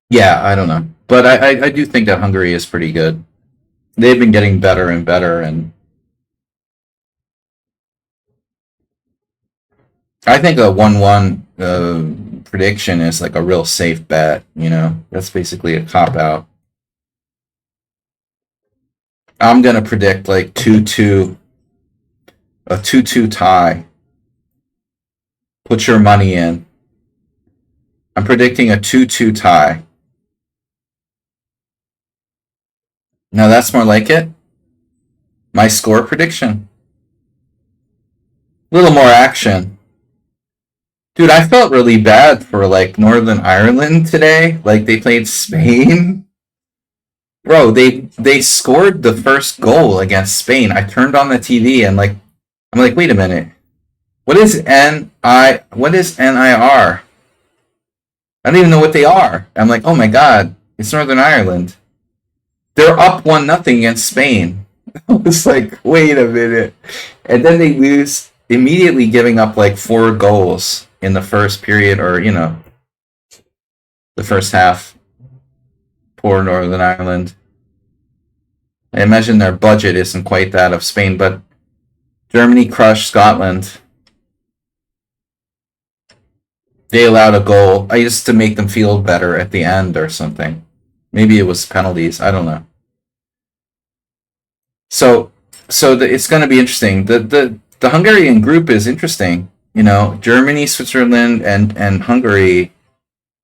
Yeah, I don't know, but I do think that Hungary is pretty good. They've been getting better and better, and I think a 1-1 prediction is like a real safe bet. You know, that's basically a cop out. I'm gonna predict like 2-2, a 2-2 tie. Put your money in. I'm predicting a 2-2 tie. Now that's more like it. My score prediction. A little more action. Dude, I felt really bad for like Northern Ireland today. Like they played Spain. Bro, they scored the first goal against Spain. I turned on the TV and like I'm like, wait a minute. What is NIR? I don't even know what they are. I'm like, oh my god, it's Northern Ireland. They're up 1-0 against Spain. I was like, wait a minute. And then they lose, immediately giving up like 4 goals in the first period, or, the first half. Poor Northern Ireland. I imagine their budget isn't quite that of Spain, but Germany crushed Scotland. They allowed a goal, I used to make them feel better at the end or something. Maybe it was penalties. I don't know. So it's going to be interesting. The Hungarian group is interesting. Germany, Switzerland, and Hungary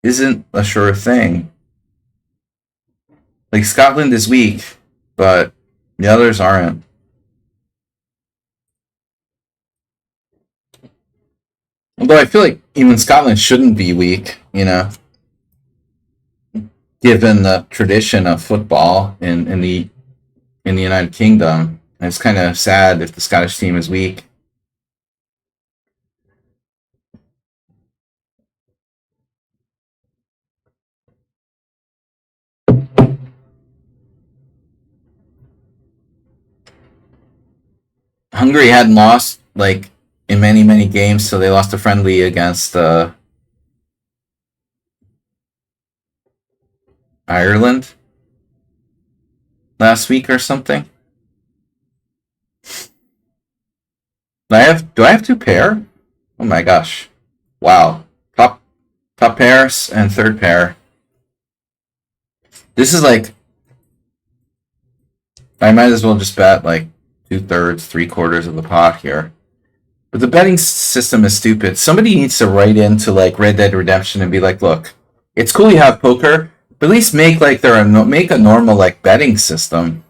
isn't a sure thing. Like Scotland is weak, but the others aren't. Although I feel like even Scotland shouldn't be weak, given the tradition of football in the United Kingdom. And it's kind of sad if the Scottish team is weak. Hungary hadn't lost like in many many games, so they lost a friendly against Ireland last week or something. Do I have 2 pair? Oh my gosh! Wow, top pairs and third pair. This is like I might as well just bet like 2/3, 3/4 of the pot here. But the betting system is stupid. Somebody needs to write into like Red Dead Redemption and be like, "Look, it's cool you have poker, but at least make like make a normal like betting system."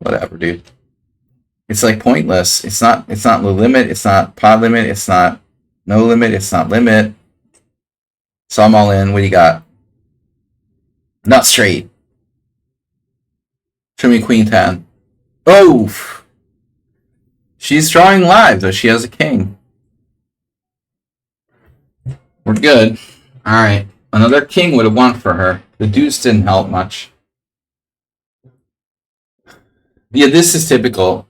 Whatever, dude. It's like pointless. It's not the limit. It's not pot limit. It's not no limit. It's not limit. So I'm all in. What do you got? Not straight. Show me Queen 10. Oh, she's drawing live though. She has a king. We're good. All right. Another king would have won for her. The deuce didn't help much. Yeah, this is typical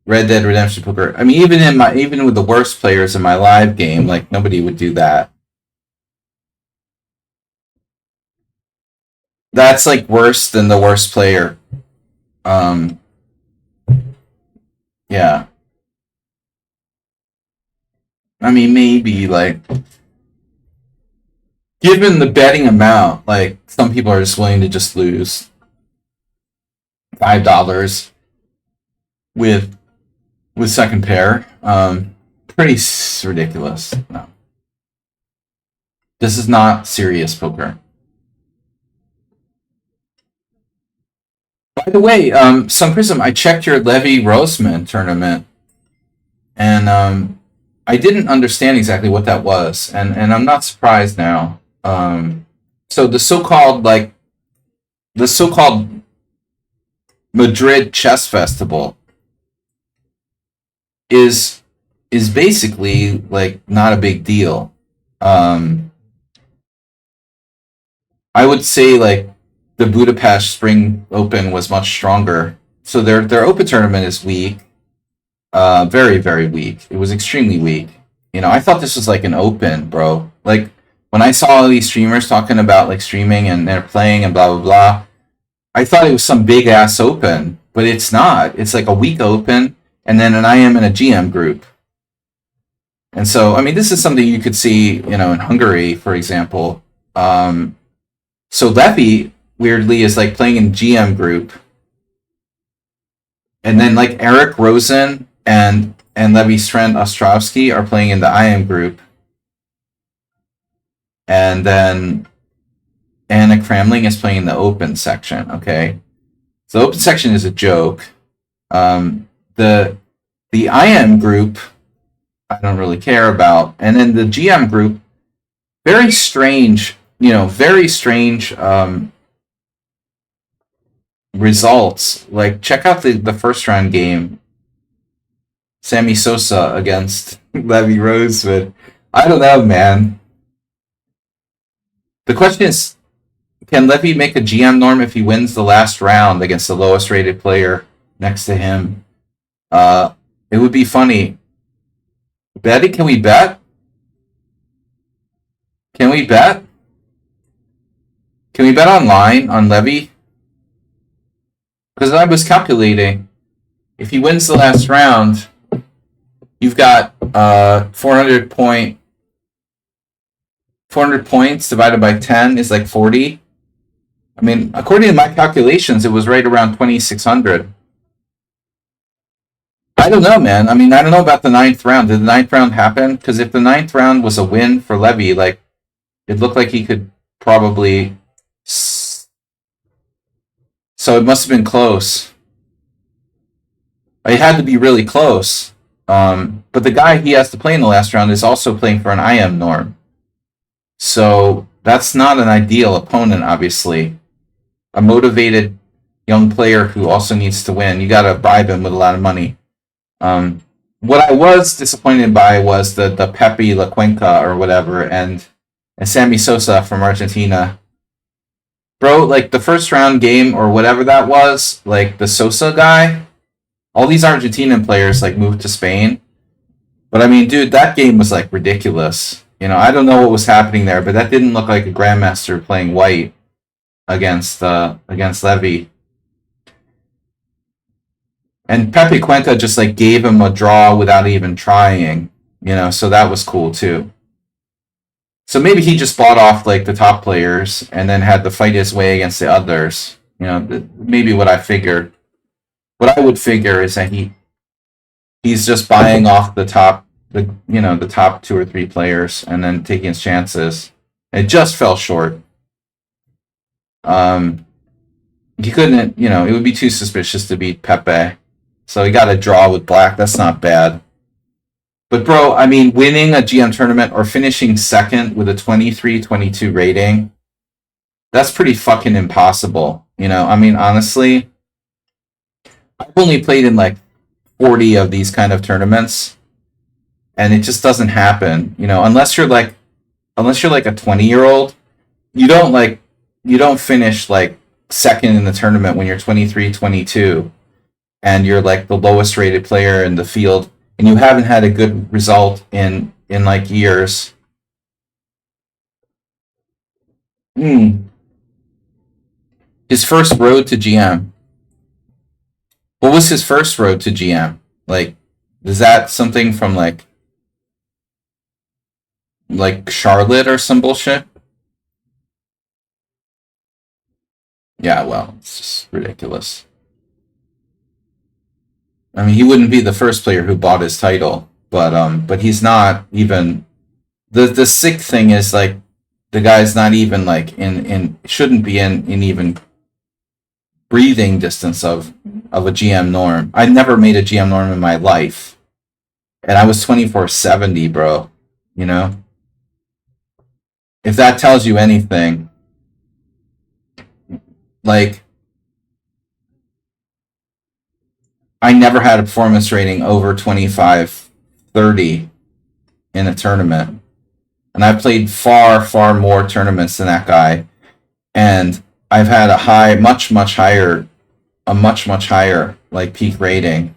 Red Dead Redemption poker. I mean, even with the worst players in my live game, like nobody would do that. That's like worse than the worst player. Um, yeah. I mean, maybe like given the betting amount, like some people are just willing to just lose $5 with second pair. Pretty ridiculous. No. This is not serious poker. By the way, Sun Prism, I checked your Levy Roseman tournament, and I didn't understand exactly what that was, and I'm not surprised now. So the so-called Madrid Chess Festival is basically like not a big deal. I would say like the Budapest Spring Open was much stronger. So their Open tournament is weak, very very weak. It was extremely weak. I thought this was like an Open, bro. Like when I saw all these streamers talking about like streaming and they're playing and blah blah blah, I thought it was some big ass Open, but it's not. It's like a weak Open and then an IM and a GM group. And so, I mean, this is something you could see, in Hungary, for example. So Levy, weirdly, is like playing in GM group. And then like Eric Rosen and Levi Strand Ostrovsky are playing in the IM group. and then Anna Kramling is playing the open section. Okay, so the open section is a joke. The IM group I don't really care about, and then the GM group, very strange. Very strange results. Like, check out the first round game. Sammy Sosa against Levy Rosewood. I don't know, man. The question is, can Levy make a GM norm if he wins the last round against the lowest rated player next to him? It would be funny. Betty, can we bet? Can we bet? Can we bet online on Levy? Because I was calculating, if he wins the last round, you've got 400 points divided by 10 is like 40. I mean, according to my calculations, it was right around 2,600. I don't know, man. I mean, I don't know about the ninth round. Did the ninth round happen? Because if the ninth round was a win for Levy, like, it looked like he could probably. So it must have been close. It had to be really close. But the guy he has to play in the last round is also playing for an IM norm. So that's not an ideal opponent, obviously. A motivated young player who also needs to win. You got to bribe him with a lot of money. What I was disappointed by was the Pepe La Cuenca or whatever, and Sammy Sosa from Argentina. Bro, like the first round game or whatever that was, like the Sosa guy, all these Argentinian players like moved to Spain. But I mean, dude, that game was like ridiculous. I don't know what was happening there, but that didn't look like a grandmaster playing white against Levy. And Pepe Cuenca just like gave him a draw without even trying, so that was cool too. So maybe he just bought off like the top players and then had to fight his way against the others. Maybe what I figured. What I would figure is that he's just buying off the top two or three players and then taking his chances. It just fell short. He couldn't, it would be too suspicious to beat Pepe. So he got a draw with Black. That's not bad. But, bro, I mean, winning a GM tournament or finishing second with a 23-22 rating, that's pretty fucking impossible. I mean, honestly, I've only played in like 40 of these kind of tournaments, and it just doesn't happen. Unless you're like a 20-year-old, you don't finish like second in the tournament when you're 23-22 and you're like the lowest rated player in the field and you haven't had a good result in like years. His first road to GM. What was his first road to GM? Like, is that something from like Charlotte or some bullshit? Yeah, well, it's just ridiculous. I mean, he wouldn't be the first player who bought his title, but he's not even. The sick thing is like the guy's not even like in shouldn't be in even breathing distance of a GM norm. I never made a GM norm in my life, and I was 2470, bro. If that tells you anything, like. I never had a performance rating over 25-30 in a tournament. And I played far, far more tournaments than that guy. And I've had a much, much higher like peak rating.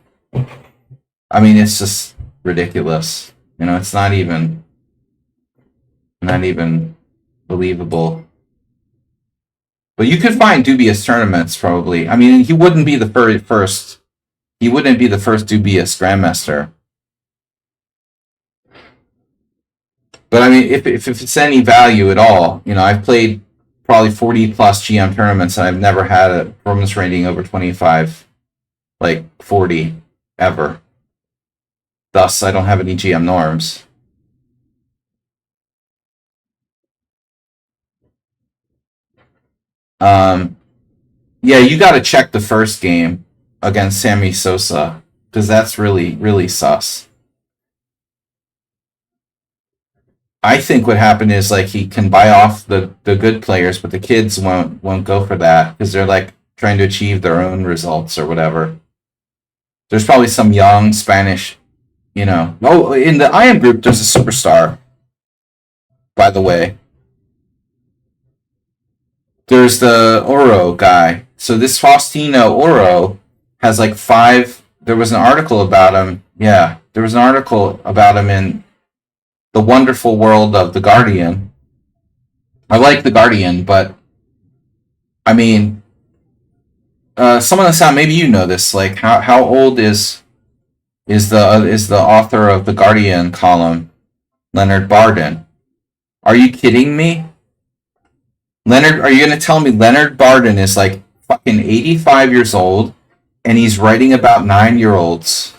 I mean, it's just ridiculous. It's not even believable. But you could find dubious tournaments probably. I mean, he wouldn't be the first. He wouldn't be the first dubious grandmaster. But I mean, if it's any value at all, I've played probably 40 plus GM tournaments and I've never had a performance rating over 25, like 40 ever. Thus, I don't have any GM norms. Um, yeah, you got to check the first game against Sammy Sosa because that's really, really sus. I think what happened is like he can buy off the good players, but the kids won't go for that because they're like trying to achieve their own results or whatever. There's probably some young Spanish, you know. Oh, in the IM group, there's a superstar. By the way, there's the Oro guy. So this Faustino Oro has like five. There was an article about him. Yeah, there was an article about him in the wonderful world of the Guardian. I like the Guardian, but I mean, someone on the sound, maybe you know this. Like, how old is the author of the Guardian column, Leonard Barden? Are you kidding me? Leonard, are you going to tell me Leonard Barden is like fucking 85 years old and he's writing about 9-year-olds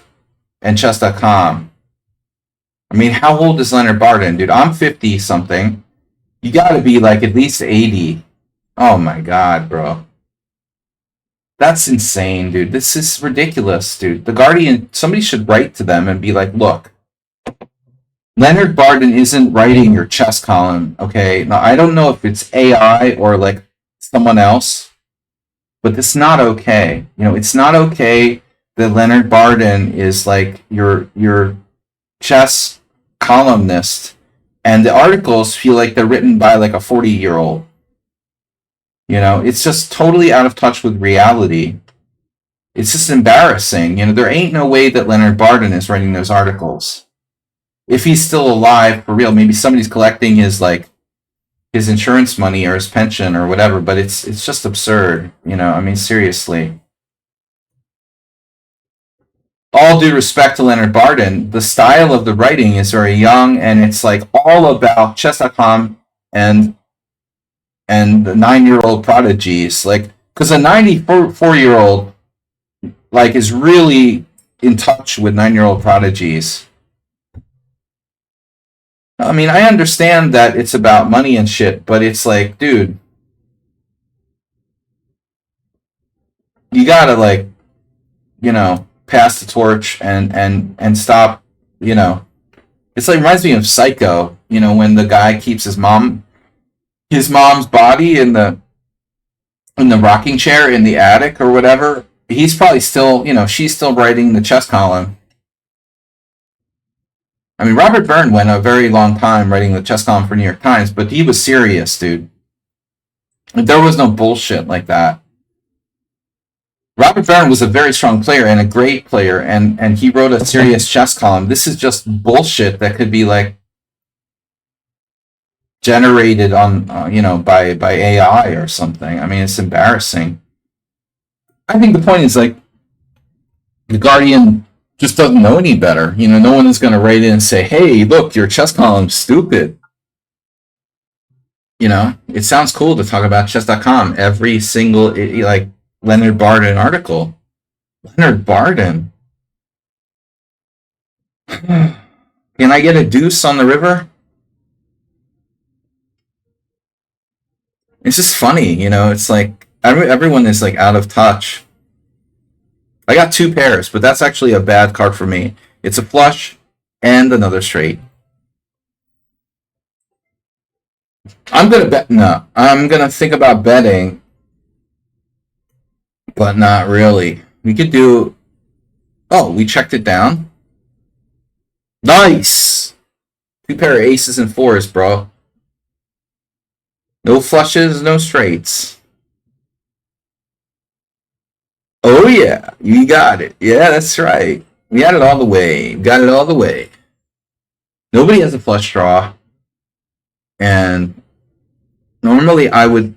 and chess.com? I mean, how old is Leonard Barden, dude? I'm 50 something. You got to be like at least 80. Oh my god, bro. That's insane, dude. This is ridiculous, dude. The Guardian, somebody should write to them and be like, look, Leonard Barden isn't writing your chess column, okay? Now, I don't know if it's AI or like someone else, but it's not okay. You know, it's not okay that Leonard Barden is like your chess columnist, and the articles feel like they're written by like a 40-year-old. You know, it's just totally out of touch with reality. It's just embarrassing. You know, there ain't no way that Leonard Barden is writing those articles. If he's still alive, for real, maybe somebody's collecting his like his insurance money or his pension or whatever, but it's just absurd. You know, I mean, seriously. All due respect to Leonard Barden, the style of the writing is very young, and it's like all about chess.com and the 9-year-old prodigies, like because a 94-year-old like is really in touch with 9-year-old prodigies. I mean, I understand that it's about money and shit, but it's like, dude, you gotta like, you know, pass the torch and stop, you know. It's like reminds me of Psycho, you know, when the guy keeps his mom's body in the rocking chair in the attic or whatever. He's probably still, you know, she's still writing the chess column. I mean, Robert Byrne went a very long time writing the chess column for New York Times, but he was serious, dude. There was no bullshit like that. Robert Byrne was a very strong player and a great player, and he wrote a serious chess column. This is just bullshit that could be like generated on, you know, by AI or something. I mean, it's embarrassing. I think the point is like the Guardian just doesn't know any better. You know, no one is going to write in and say, "Hey, look, your chess column's stupid." You know, it sounds cool to talk about chess.com every single like Leonard Barden article. Leonard Barden. Can I get a deuce on the river? It's just funny, you know. It's like everyone is like out of touch. I got two pairs, but that's actually a bad card for me. It's a flush and another straight. I'm gonna bet. No, I'm gonna think about betting, but not really. We could do. Oh, we checked it down. Nice. Two pair of aces and fours, bro. No flushes, no straights. Oh yeah, you got it. Yeah, that's right. We got it all the way. We got it all the way. Nobody has a flush draw, and normally I would.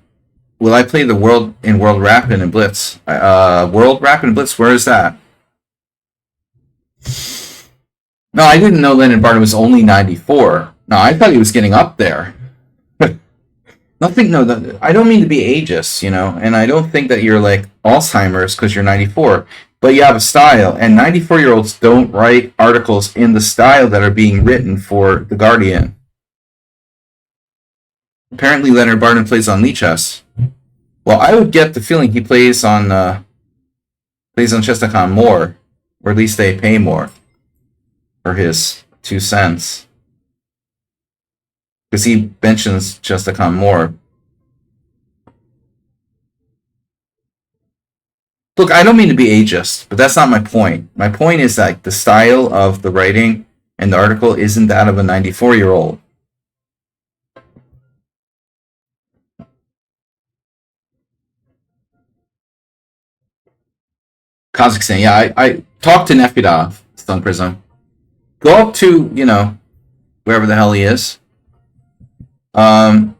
Will I play the World Rapid and Blitz? World Rapid and Blitz. Where is that? No, I didn't know Leonard Barton was only 94. No, I thought he was getting up there. Nothing. No, I don't mean to be ageist, you know, and I don't think that you're like Alzheimer's because you're 94. But you have a style, and 94-year-olds don't write articles in the style that are being written for The Guardian. Apparently, Leonard Barton plays on Lichess. Well, I would get the feeling he plays on Chestacon more, or at least they pay more for his 2 cents, because he mentions Chestacon more. Look, I don't mean to be ageist, but that's not my point. My point is that the style of the writing and the article isn't that of a 94-year-old. Kazakhstan, yeah, I talked to Nefidov, Stun Prism. Go up to, wherever the hell he is. Um,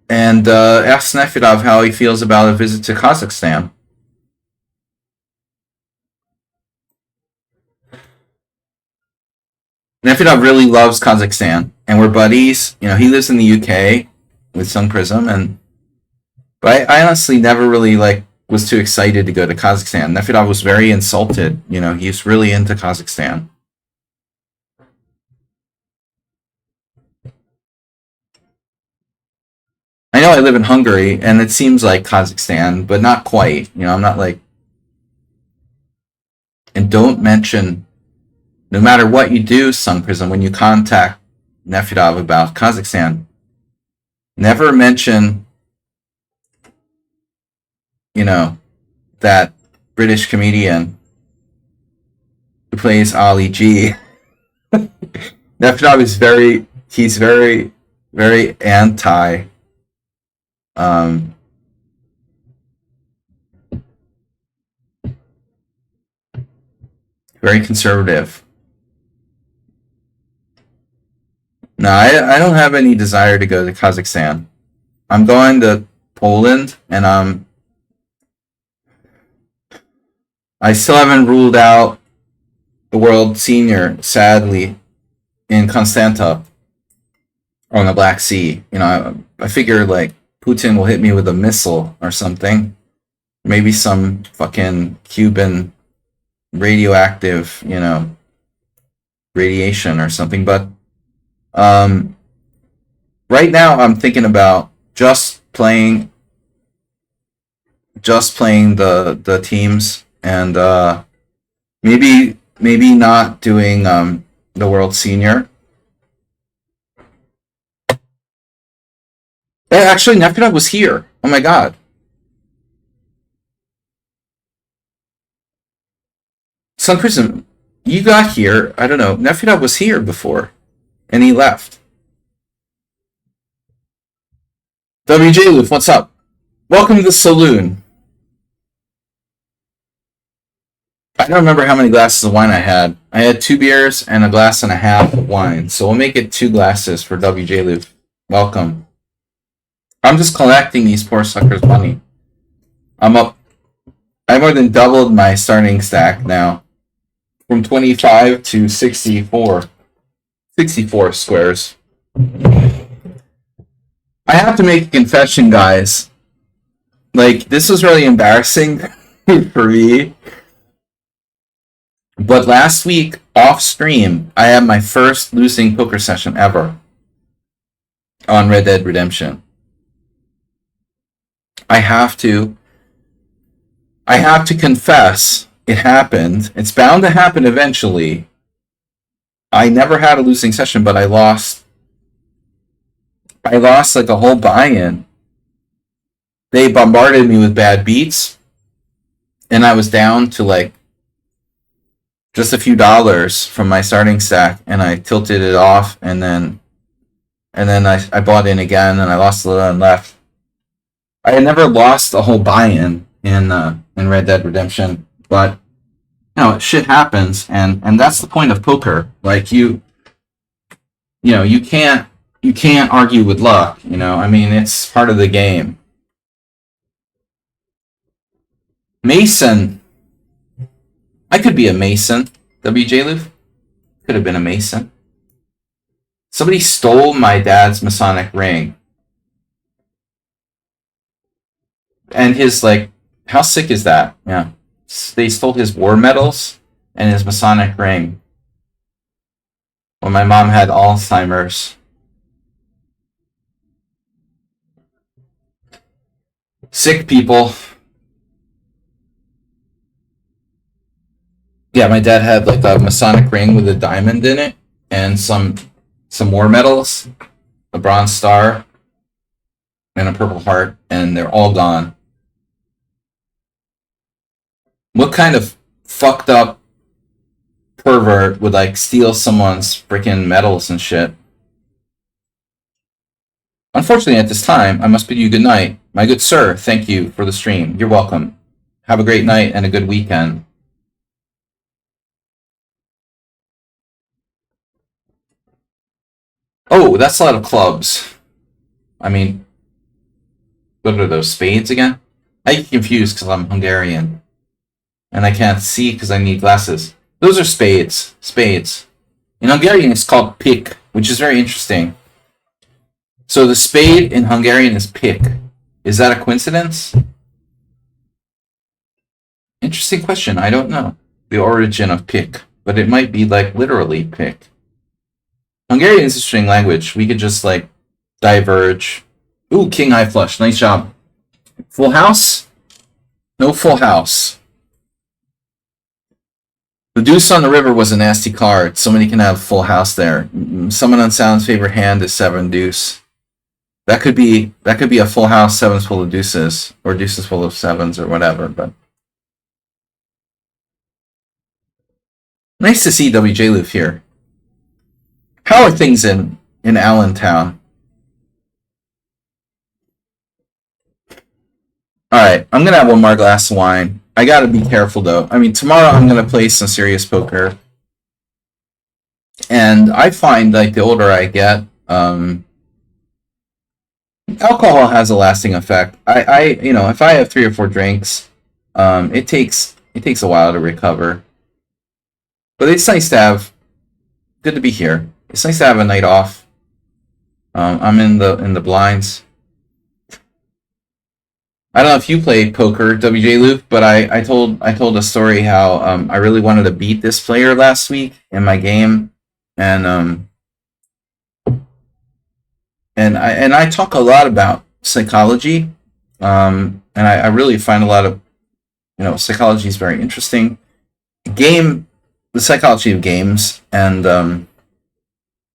and ask Nefidov how he feels about a visit to Kazakhstan. Nefidov really loves Kazakhstan, and we're buddies. He lives in the UK with Sun Prism, but I honestly never really was too excited to go to Kazakhstan. Nefidov was very insulted. He's really into Kazakhstan. I know I live in Hungary, and it seems like Kazakhstan, but not quite. I'm not like. And don't mention, no matter what you do, Sun Prism, when you contact Nefidov about Kazakhstan, never mention, that British comedian who plays Ali G. Nefidov is he's very, very anti, very conservative. No, I don't have any desire to go to Kazakhstan. I'm going to Poland, and I still haven't ruled out the World Senior, sadly, in Constanta on the Black Sea. I figure Putin will hit me with a missile or something. Maybe some fucking Cuban radioactive, radiation or something. But right now I'm thinking about just playing the teams, and maybe not doing the World Senior. Actually, Nefidov was here. Oh my god. Sun Prism, you got here. I don't know. Nefidov was here before, and he left. WJ Loof, what's up? Welcome to the saloon. I don't remember how many glasses of wine I had. I had 2 beers and a glass and a half of wine, so we'll make it 2 glasses for WJ Loof. Welcome. I'm just collecting these poor suckers' money. I'm up. I more than doubled my starting stack now, from 25 to 64. 64 squares. I have to make a confession, guys. This was really embarrassing for me. But last week, off stream, I had my first losing poker session ever on Red Dead Redemption. I have to confess, it happened. It's bound to happen eventually. I never had a losing session, but I lost a whole buy-in. They bombarded me with bad beats, and I was down to just a few dollars from my starting stack, and I tilted it off, and then I bought in again, and I lost a little and left. I had never lost a whole buy-in in Red Dead Redemption, but shit happens, and that's the point of poker. You can't argue with luck. It's part of the game. Mason. I could be a Mason. WJ Loof could have been a Mason. Somebody stole my dad's Masonic ring. And his, how sick is that? Yeah. They stole his war medals and his Masonic ring. when my mom had Alzheimer's. Sick people. Yeah, my dad had like a Masonic ring with a diamond in it and some war medals, a bronze star, and a purple heart, and they're all gone. What kind of fucked up pervert would like steal someone's freaking medals and shit? Unfortunately, at this time, I must bid you good night. My good sir, thank you for the stream. You're welcome. Have a great night and a good weekend. Oh, that's a lot of clubs. I mean, what are those, spades again? I get confused because I'm Hungarian. And I can't see because I need glasses. Those are spades. Spades. In Hungarian, it's called pick, which is very interesting. So the spade in Hungarian is pick. Is that a coincidence? Interesting question. I don't know the origin of pick, but it might be like literally pick. Hungarian is a interesting language. We could just like diverge. Ooh, king high flush. Nice job. Full house? No full house. The deuce on the river was a nasty card. Somebody can have full house there. Someone on Sound's favorite hand is 7 deuce. That could be a full house, 7s full of deuces, or deuces full of 7s, or whatever. But nice to see WJ Loof here. How are things in Allentown? Alright, I'm gonna have one more glass of wine. I gotta be careful though. I mean, tomorrow I'm gonna play some serious poker. And I find like the older I get, alcohol has a lasting effect. I if I have 3 or 4 drinks, it takes a while to recover. But it's nice to have. Good to be here. It's nice to have a night off. I'm in the blinds. I don't know if you play poker, WJ Luke, but I told a story how I really wanted to beat this player last week in my game, and I talk a lot about psychology, and I really find a lot of psychology is very interesting. The psychology of games, and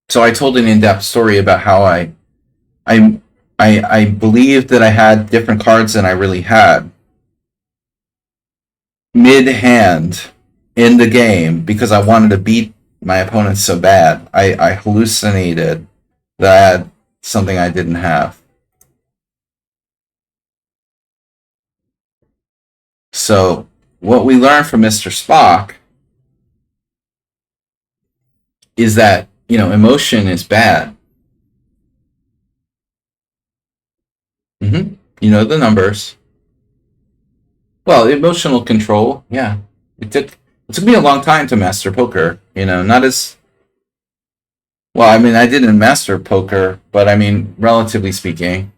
so I told an in-depth story about how I believed that I had different cards than I really had mid-hand in the game because I wanted to beat my opponent so bad. I hallucinated that I had something I didn't have. So what we learned from Mr. Spock is that, emotion is bad. You know the numbers. Well, emotional control, yeah. It took me a long time to master poker. Not as well. I mean, I didn't master poker, but I mean, relatively speaking,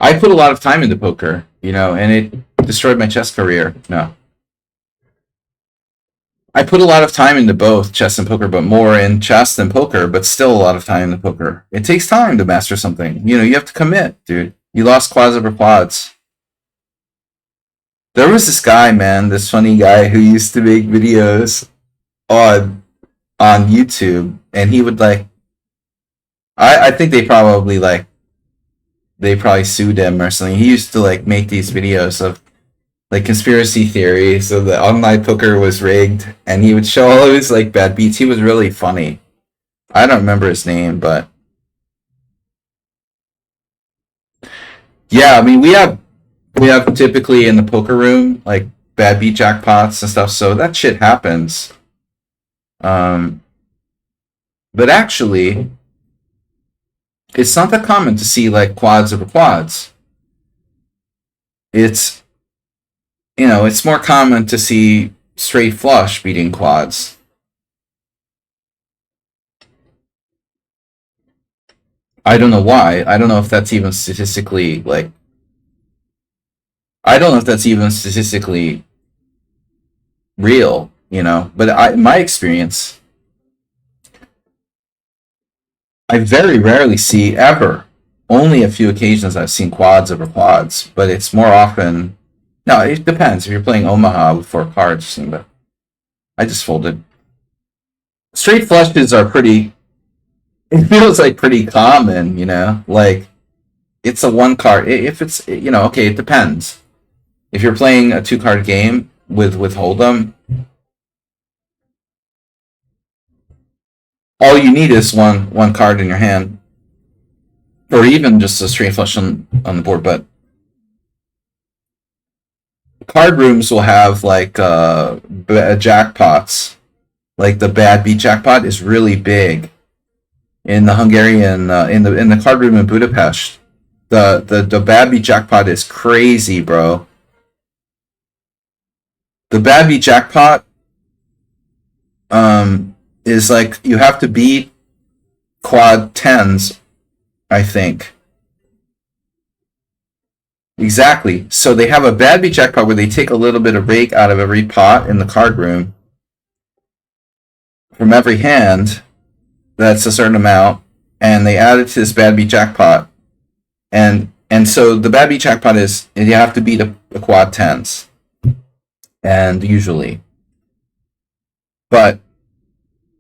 I put a lot of time into poker. And it destroyed my chess career. No, I put a lot of time into both chess and poker, but more in chess than poker. But still, a lot of time into poker. It takes time to master something. You have to commit, dude. You lost quads over quads. There was this guy, man, this funny guy who used to make videos on YouTube, and he would like. I think they probably sued him or something. He used to like make these videos of like conspiracy theories so that online poker was rigged, and he would show all of his like bad beats. He was really funny. I don't remember his name, but yeah, I mean we have typically in the poker room like bad beat jackpots and stuff, so that shit happens. But actually, it's not that common to see like quads over quads. It's it's more common to see straight flush beating quads. I don't know why. I don't know if that's even statistically like. I don't know if that's even statistically real, but my experience, I very rarely see ever. Only a few occasions I've seen quads over quads, but it's more often. No, it depends. If you're playing Omaha with 4 cards, but I just folded. Straight flushes are pretty. It feels like pretty common, Like it's a 1 card. If it's okay, it depends. If you're playing a 2 card game with Hold'em, all you need is one card in your hand, or even just a straight flush on the board. But card rooms will have like jackpots. Like the bad beat jackpot is really big in the Hungarian in the card room in Budapest. The bad beat jackpot is crazy, bro. The bad beat jackpot is like you have to beat quad tens, I think. Exactly. So they have a bad beat jackpot where they take a little bit of rake out of every pot in the card room from every hand. That's a certain amount, and they add it to this bad beat jackpot. And so the bad beat jackpot is you have to beat a quad tens, and usually, but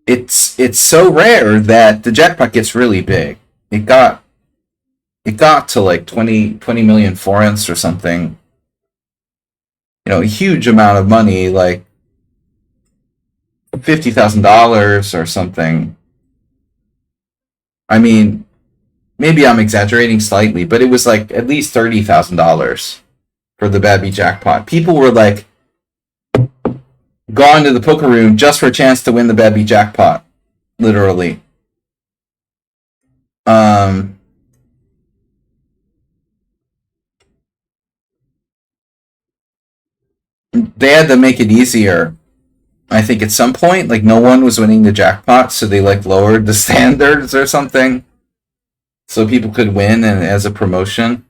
it's so rare that the jackpot gets really big. It got to like 20 million forints or something. A huge amount of money, like $50,000 or something. I mean, maybe I'm exaggerating slightly, but it was like at least $30,000 for the bad beat jackpot. People were like going to the poker room just for a chance to win the bad beat jackpot, literally. They had to make it easier. I think at some point, like no one was winning the jackpot, so they like lowered the standards or something, so people could win and as a promotion.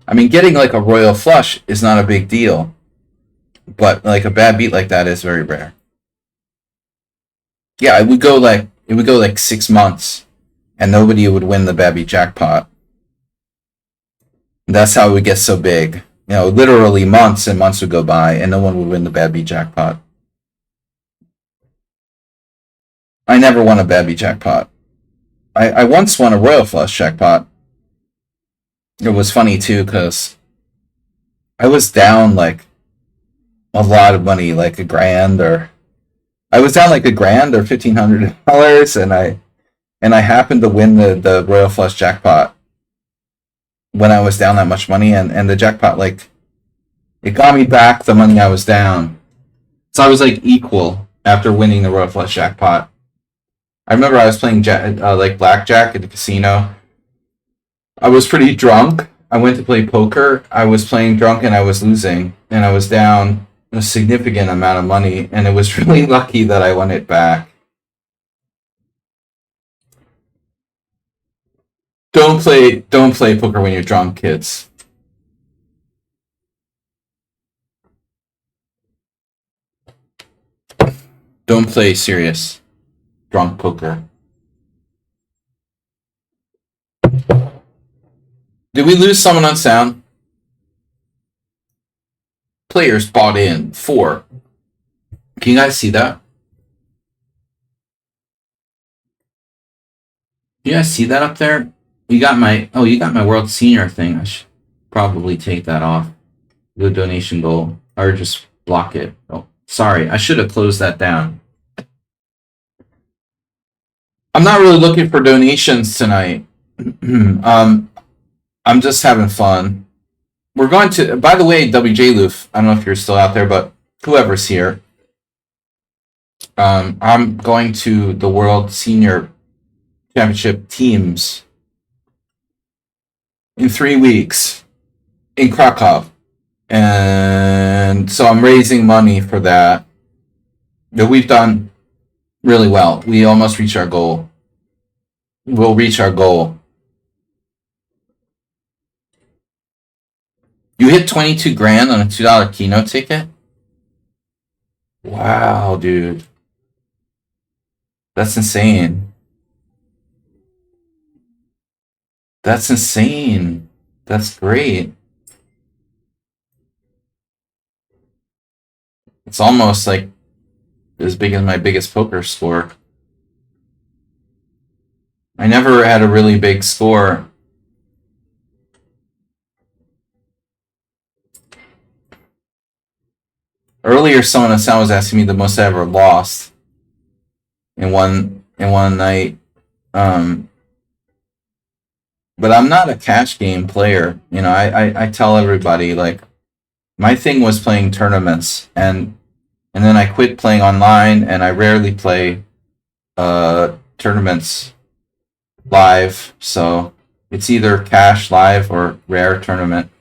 I mean, getting like a royal flush is not a big deal, but like a bad beat like that is very rare. Yeah, it would go like 6 months, and nobody would win the bad beat jackpot. That's how it would get so big. Literally months and months would go by, and no one would win the bad beat jackpot. I never won a bad beat jackpot. I once won a royal flush jackpot. It was funny too because I was down like a lot of money, like $1,000, or I was down like $1,000 or $1,500, and I happened to win the royal flush jackpot when I was down that much money, and the jackpot like it got me back the money I was down, so I was like equal after winning the royal flush jackpot. I remember I was playing like blackjack at the casino. I was pretty drunk. I went to play poker. I was playing drunk and I was losing, and I was down a significant amount of money, and it was really lucky that I won it back. Don't play poker when you're drunk, kids. Don't play serious drunk poker. Did we lose someone on sound? Players bought in 4. Can you guys see that? You guys see that up there? You got my world senior thing. I should probably take that off. Do a donation goal, or just block it. Oh, sorry, I should have closed that down. I'm not really looking for donations tonight. I'm just having fun. We're going to, by the way, WJ Loof, I don't know if you're still out there, but whoever's here, I'm going to the World Senior Championship teams in 3 weeks in Krakow. And so I'm raising money for that. We've done really well. We almost reached our goal. We'll reach our goal. You hit 22 grand on a $2 keynote ticket? Wow, dude. That's insane. That's insane. That's great. It's almost like as big as my biggest poker score. I never had a really big score. Earlier, someone in sound was asking me the most I ever lost in one night. But I'm not a cash game player. You know, I tell everybody, like, my thing was playing tournaments, and then I quit playing online, and I rarely play tournaments live. So it's either cash live or rare tournament.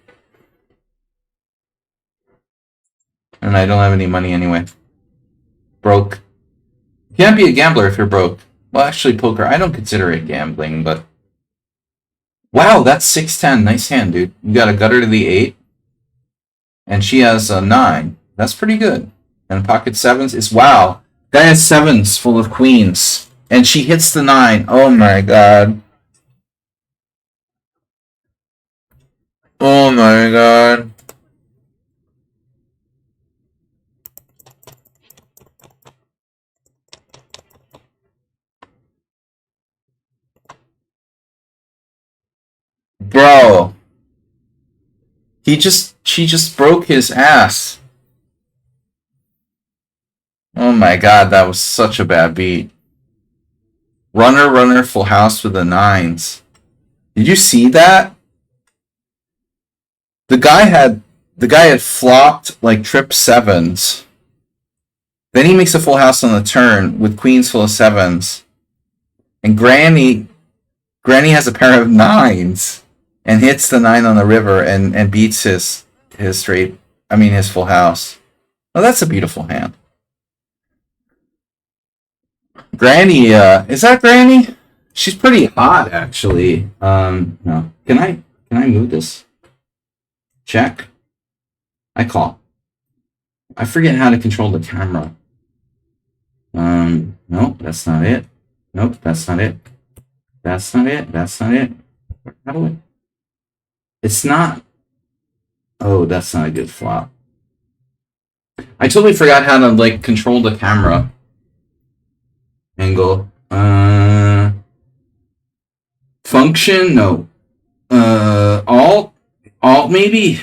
And I don't have any money anyway. Broke. You can't be a gambler if you're broke. Well, actually, poker, I don't consider it gambling, but... Wow, that's 6-10. Nice hand, dude. You got a gutter to the 8. And she has a 9. That's pretty good. And pocket 7s is... Wow. Guy has 7s full of queens. And she hits the 9. Oh my god. Oh my god. Bro. She just broke his ass. Oh my god, that was such a bad beat. Runner, runner, full house with the 9s. Did you see that? The guy had flopped like trip 7s. Then he makes a full house on the turn with queens full of 7s. And Granny has a pair of 9s and hits the 9 on the river and beats his full house. Oh, that's a beautiful hand. Granny, is that Granny? She's pretty hot, actually. No. Can I move this? Check. I call. I forget how to control the camera. Nope, that's not it. Nope, that's not it. That's not it. That's not it. How do I? It's not. Oh, that's not a good flop. I totally forgot how to, like, control the camera angle. Function? No. Alt maybe?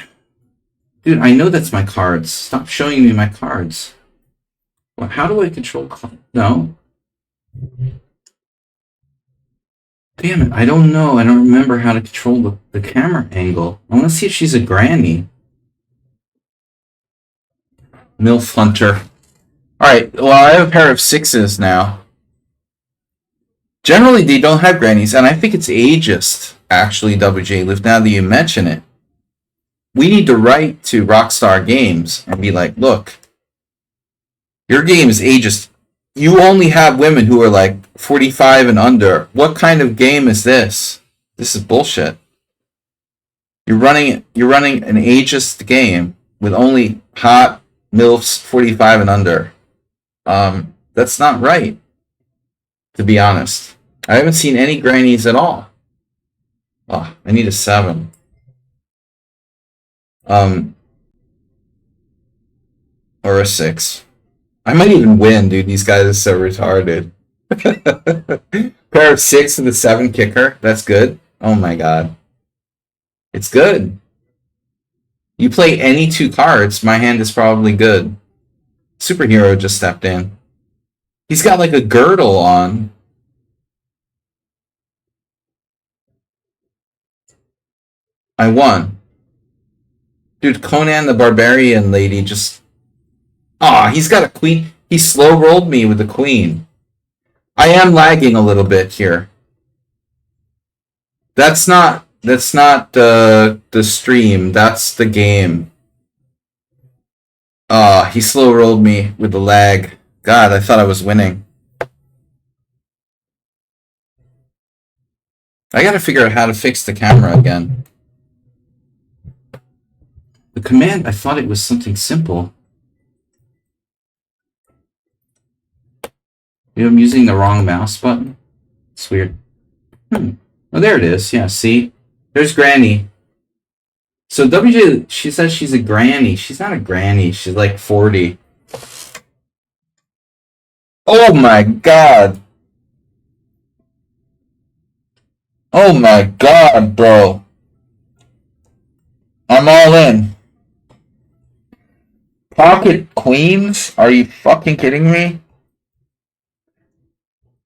Dude, I know that's my cards. Stop showing me my cards. Well, how do I control... No. Damn it, I don't know. I don't remember how to control the camera angle. I want to see if she's a granny. MILF Hunter. Alright, well, I have a pair of 6s now. Generally, they don't have grannies, and I think it's ageist, actually, WJ Lift, now that you mention it. We need to write to Rockstar Games and be like, look, your game is ageist. You only have women who are like 45 and under. What kind of game is this? This is bullshit. You're running an ageist game with only hot MILFs 45 and under. That's not right, to be honest. I haven't seen any grannies at all. Oh, I need a 7. Or a 6. I might even win, dude. These guys are so retarded. Pair of 6 and the 7 kicker. That's good. Oh my god. It's good. You play any 2 cards, my hand is probably good. Superhero just stepped in. He's got like a girdle on. I won. Dude, Conan the Barbarian lady just... Ah, he's got a queen. He slow rolled me with the queen. I am lagging a little bit here. That's not the stream. That's the game. Ah, he slow rolled me with the lag. God, I thought I was winning. I gotta figure out how to fix the camera again. The command, I thought it was something simple. Maybe I'm using the wrong mouse button. It's weird. Oh, there it is. Yeah, see? There's Granny. So WJ, she says she's a granny. She's not a granny. She's like 40. Oh my god. Oh my god, bro. I'm all in. Pocket queens? Are you fucking kidding me?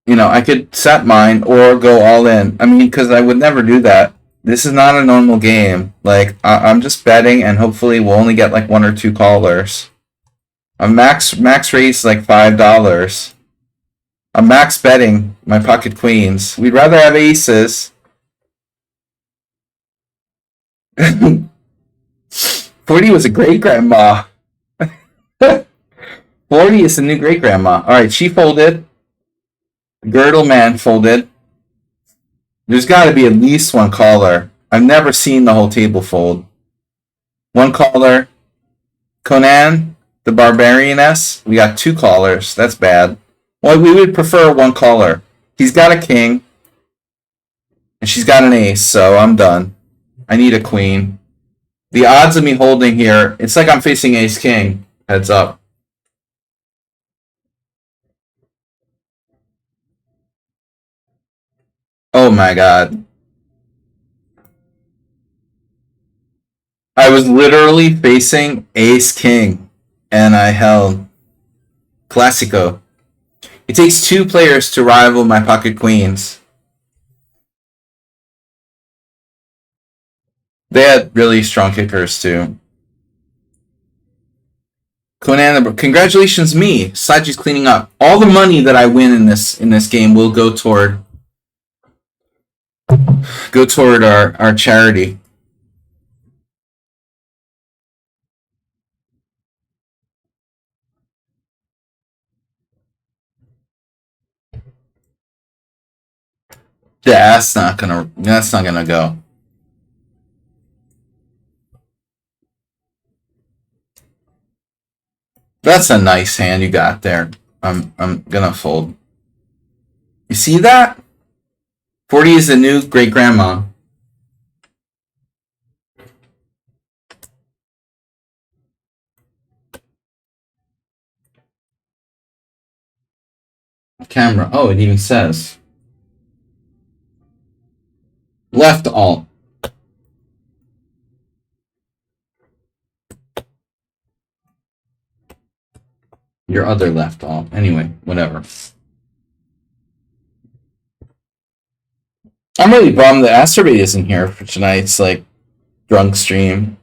You know, I could set mine or go all in. I mean, because I would never do that. This is not a normal game. Like, I'm just betting, and hopefully we'll only get like 1 or 2 callers. A max raise like $5. I'm max betting my pocket queens. We'd rather have aces. 40 was a great grandma. 40 is the new great grandma. Alright, she folded. Girdle man folded. There's got to be at least 1 caller. I've never seen the whole table fold. 1 caller. Conan, the Barbarianess. We got 2 callers. That's bad. Well, we would prefer 1 caller. He's got a king. And she's got an ace, so I'm done. I need a queen. The odds of me holding here, it's like I'm facing ace king. Heads up. Oh my god. I was literally facing ace king, and I held. Classico. It takes 2 players to rival my pocket queens. They had really strong kickers too. Conan, congratulations me. Saji's cleaning up. All the money that I win in this game will go toward our charity. Yeah, that's not gonna go. That's a nice hand you got there. I'm gonna fold. You see that? 40 is the new great grandma. Camera. Oh, it even says left alt. Your other left alt. Anyway, whatever. I'm really bummed that Asteroid isn't here for tonight's like drunk stream.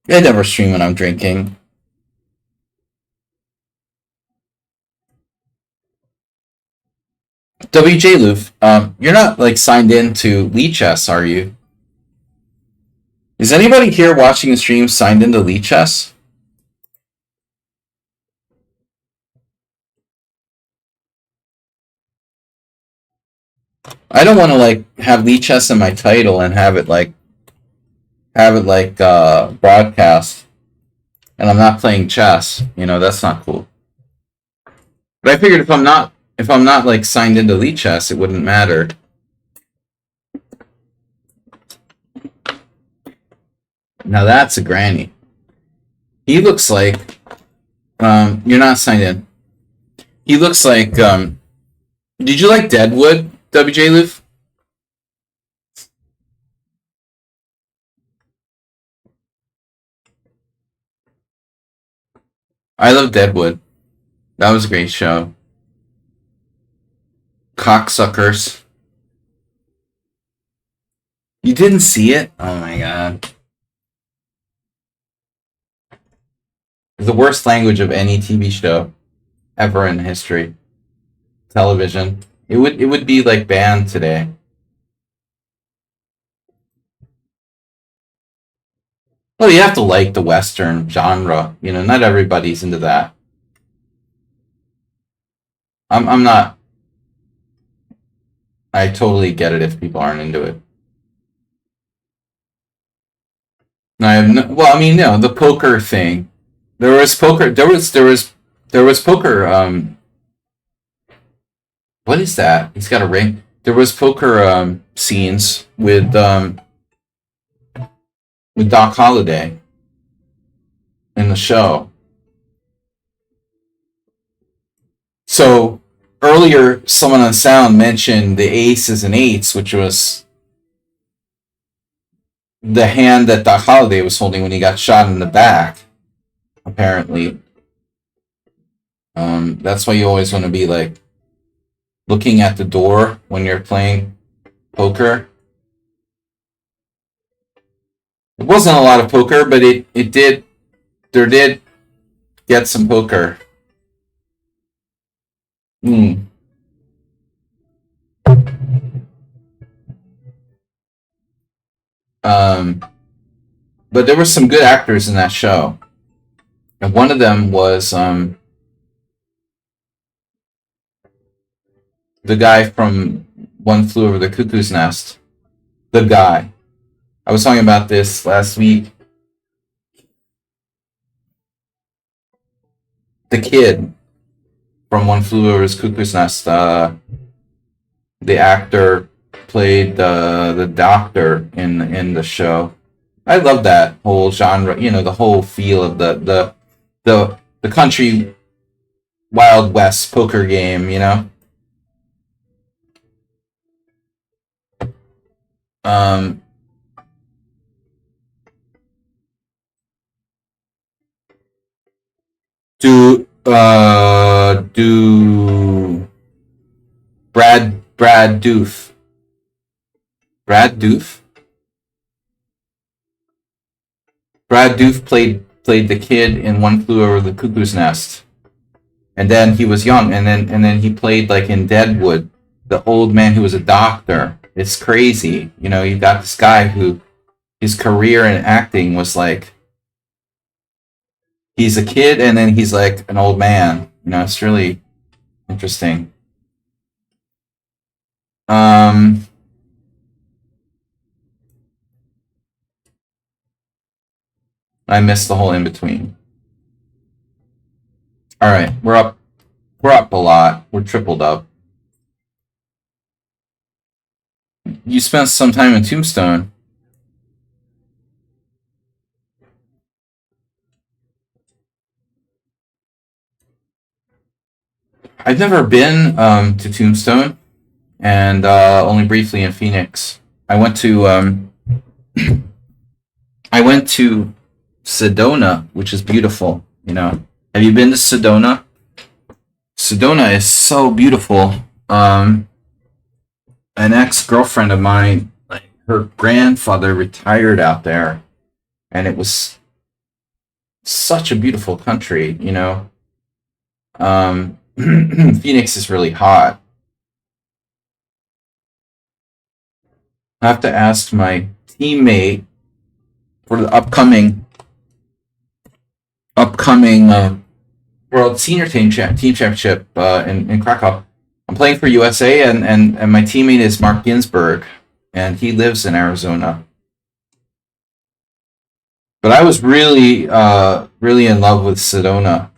I never stream when I'm drinking. WJ Loof, you're not like signed in to Lichess, are you? Is anybody here watching the stream signed into Lichess? I don't want to like have Lichess in my title and have it like broadcast, and I'm not playing chess. You know, that's not cool. But I figured if I'm not like signed into Lichess, it wouldn't matter. Now that's a granny. He looks like you're not signed in. He looks like did you like Deadwood, WJ Loof? I love Deadwood. That was a great show. Cocksuckers. You didn't see it? Oh my god. The worst language of any TV show ever in history. Television. It would be like banned today. Well, you have to like the Western genre. You know, not everybody's into that. I'm not. I totally get it if people aren't into it. No, I have no. Well, I mean, no, the poker thing. There was poker. There was poker. What is that? He's got a ring. There was poker scenes with Doc Holliday in the show. So earlier, someone on sound mentioned the aces and eights, which was the hand that Doc Holliday was holding when he got shot in the back. Apparently, that's why you always want to be like looking at the door when you're playing poker. It wasn't a lot of poker, but it did. There did get some poker. Hmm. But there were some good actors in that show, and one of them was the guy from One Flew Over the Cuckoo's Nest. The guy. I was talking about this last week. The kid from One Flew Over the Cuckoo's Nest. The actor played the doctor in the show. I love that whole genre. You know, the whole feel of the country Wild West poker game. You know. Um, do Brad Doof. Brad Doof. Brad Doof played the kid in One Flew Over the Cuckoo's Nest, and then he was young, and then he played like in Deadwood, the old man who was a doctor. It's crazy, you know. You got this guy who his career in acting was like he's a kid and then he's like an old man. You know, it's really interesting. Um, I missed the whole in between. All right, we're up. We're up a lot. We're tripled up. You spent some time in Tombstone. I've never been to Tombstone, and only briefly in Phoenix. I went to I went to Sedona, which is beautiful. You know, have you been to Sedona? Sedona is so beautiful. An ex girlfriend of mine, like her grandfather retired out there, and it was such a beautiful country. You know, Phoenix is really hot. I have to ask my teammate for the upcoming World Senior Team Championship in Krakow. I'm playing for USA, and my teammate is Mark Ginsburg, and he lives in Arizona. But I was really in love with Sedona.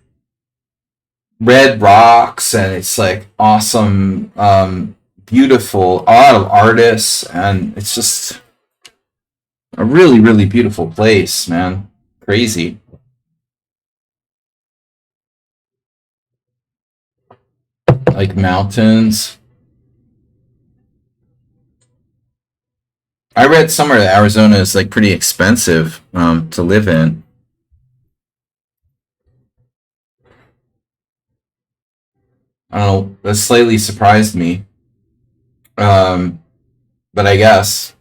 Red rocks, and it's like awesome, beautiful, a lot of artists, and it's just a really beautiful place, man. Crazy. Like mountains. I read somewhere that Arizona is like pretty expensive to live in. I don't know. That slightly surprised me. Um, but I guess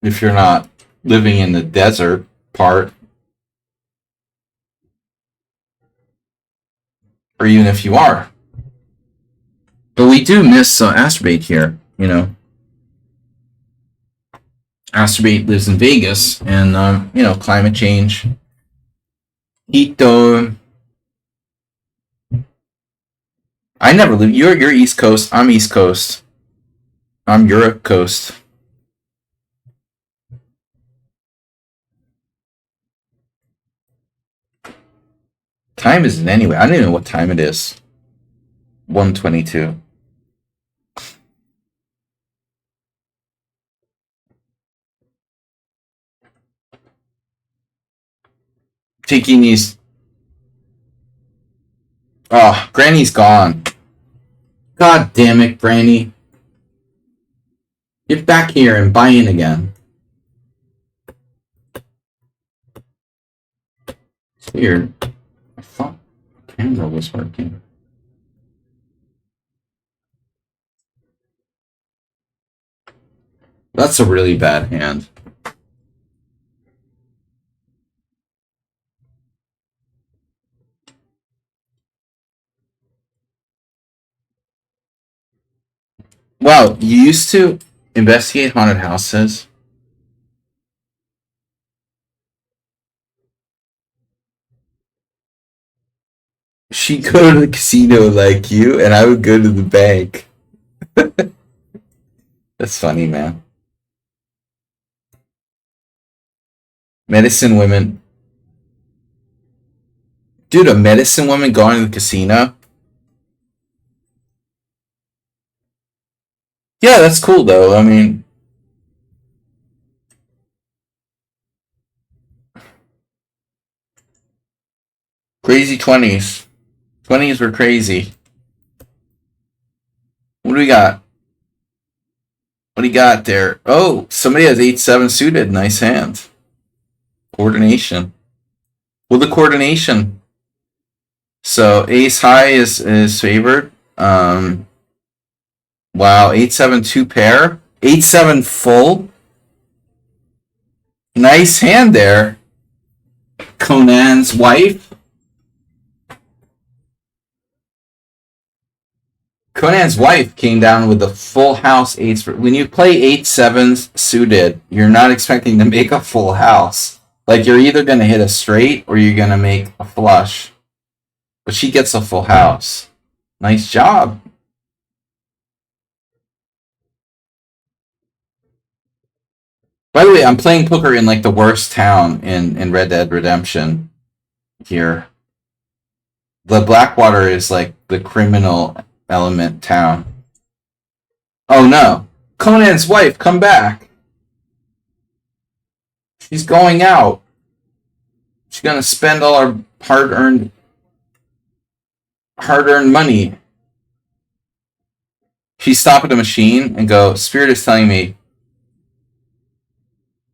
if you're not living in the desert part, or even if you are, but we do miss Astrobate here. You know, Astrobate lives in Vegas, and you know, climate change, heat dome. I never live. You're East Coast. I'm East Coast. I'm Europe Coast. Time isn't anyway. I don't even know what time it is. 1:22. taking these. Oh, Granny's gone. God damn it, Granny. Get back here and buy in again. It's weird. I thought the camera was working. That's a really bad hand. Wow, you used to investigate haunted houses? She'd go to the casino like you, and I would go to the bank. That's funny, man. Medicine women. Dude, a medicine woman going to the casino? Yeah, that's cool, though. I mean, crazy 20s. 20s were crazy. What do we got? What do you got there? Oh, somebody has 8-7 suited. Nice hand. Coordination. Well, the coordination. So ace high is favored. Wow, 8-7 2 pair. 8-7 full. Nice hand there. Conan's wife. Conan's wife came down with the full house eights. When you play 8-7s suited, you're not expecting to make a full house. Like, you're either going to hit a straight or you're going to make a flush. But she gets a full house. Nice job. By the way, I'm playing poker in like the worst town in Red Dead Redemption here. The Blackwater is like the criminal element town. Oh no. Conan's wife, come back. She's going out. She's gonna spend all our hard-earned money. She stop at the machine and go, Spirit is telling me,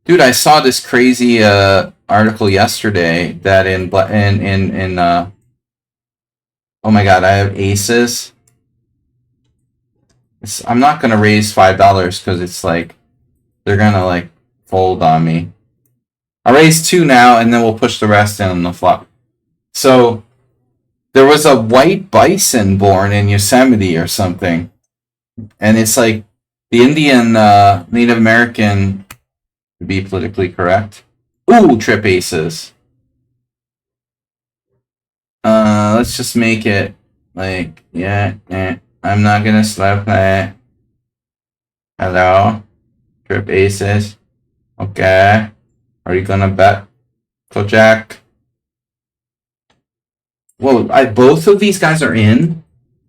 dude, I saw this crazy article yesterday that oh my god, I have aces. I'm not gonna raise $5 because it's like they're gonna like fold on me. I'll raise 2 now and then we'll push the rest in on the flop. So there was a white bison born in Yosemite or something. And it's like the Indian Native American, to be politically correct. Ooh, trip aces. Let's just make it like, yeah, I'm not gonna slap that. Hello? Trip aces. Okay. Are you gonna bet? Kojak? Whoa, both of these guys are in?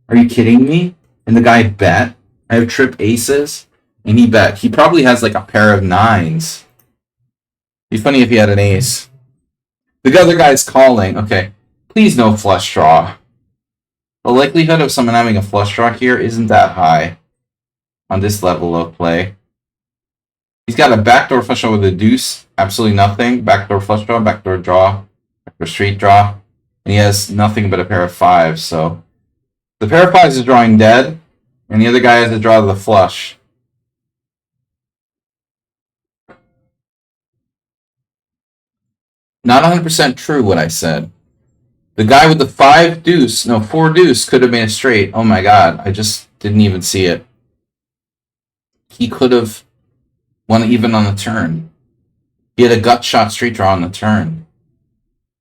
Are you kidding me? And the guy bet? I have trip aces? And he bet. He probably has like a pair of 9s. Be funny if he had an ace. The other guy's calling. Okay. Please no flush draw. The likelihood of someone having a flush draw here isn't that high on this level of play. He's got a backdoor flush draw with a deuce. Absolutely nothing. Backdoor flush draw, backdoor draw, backdoor straight draw. And he has nothing but a pair of 5s. So the pair of 5s is drawing dead. And the other guy has to draw the flush. Not 100% true what I said. The guy with the 4 deuce could have been a straight. Oh my god, I just didn't even see it. He could have won even on the turn. He had a gut shot straight draw on the turn.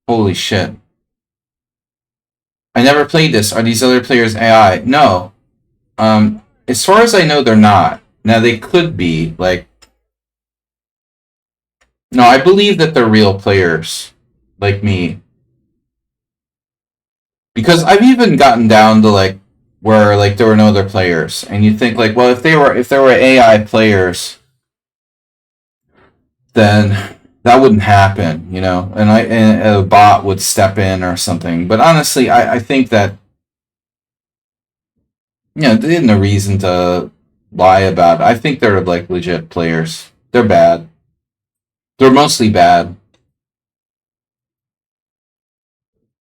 Holy shit. I never played this. Are these other players AI? No. As far as I know, they're not. Now, they could be, like... No, I believe that they're real players. Like me. Because I've even gotten down to, like, where, like, there were no other players. And you think, like, well, if there were AI players, then that wouldn't happen, you know, and a bot would step in or something. But honestly, I think that they had no reason to lie about it. I think they're like legit players. They're bad. They're mostly bad.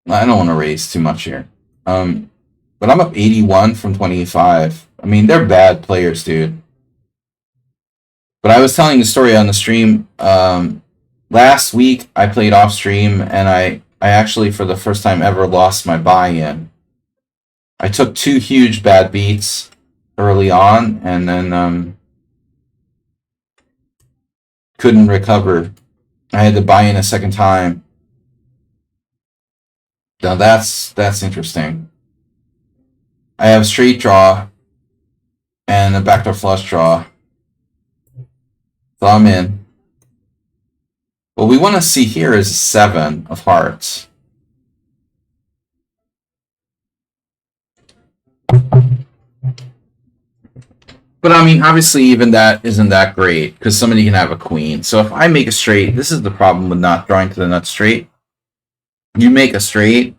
I don't want to raise too much here. But I'm up 81 from 25. I mean, they're bad players, dude. But I was telling the story on the stream. Last week I played off stream, and I actually for the first time ever lost my buy-in. I took two huge bad beats early on, and then couldn't recover. I had to buy in a second time. Now that's interesting. I have straight draw and a backdoor flush draw. So I'm in. What we want to see here is a 7 of hearts. But I mean, obviously, even that isn't that great because somebody can have a queen. So if I make a straight, this is the problem with not drawing to the nut straight. You make a straight,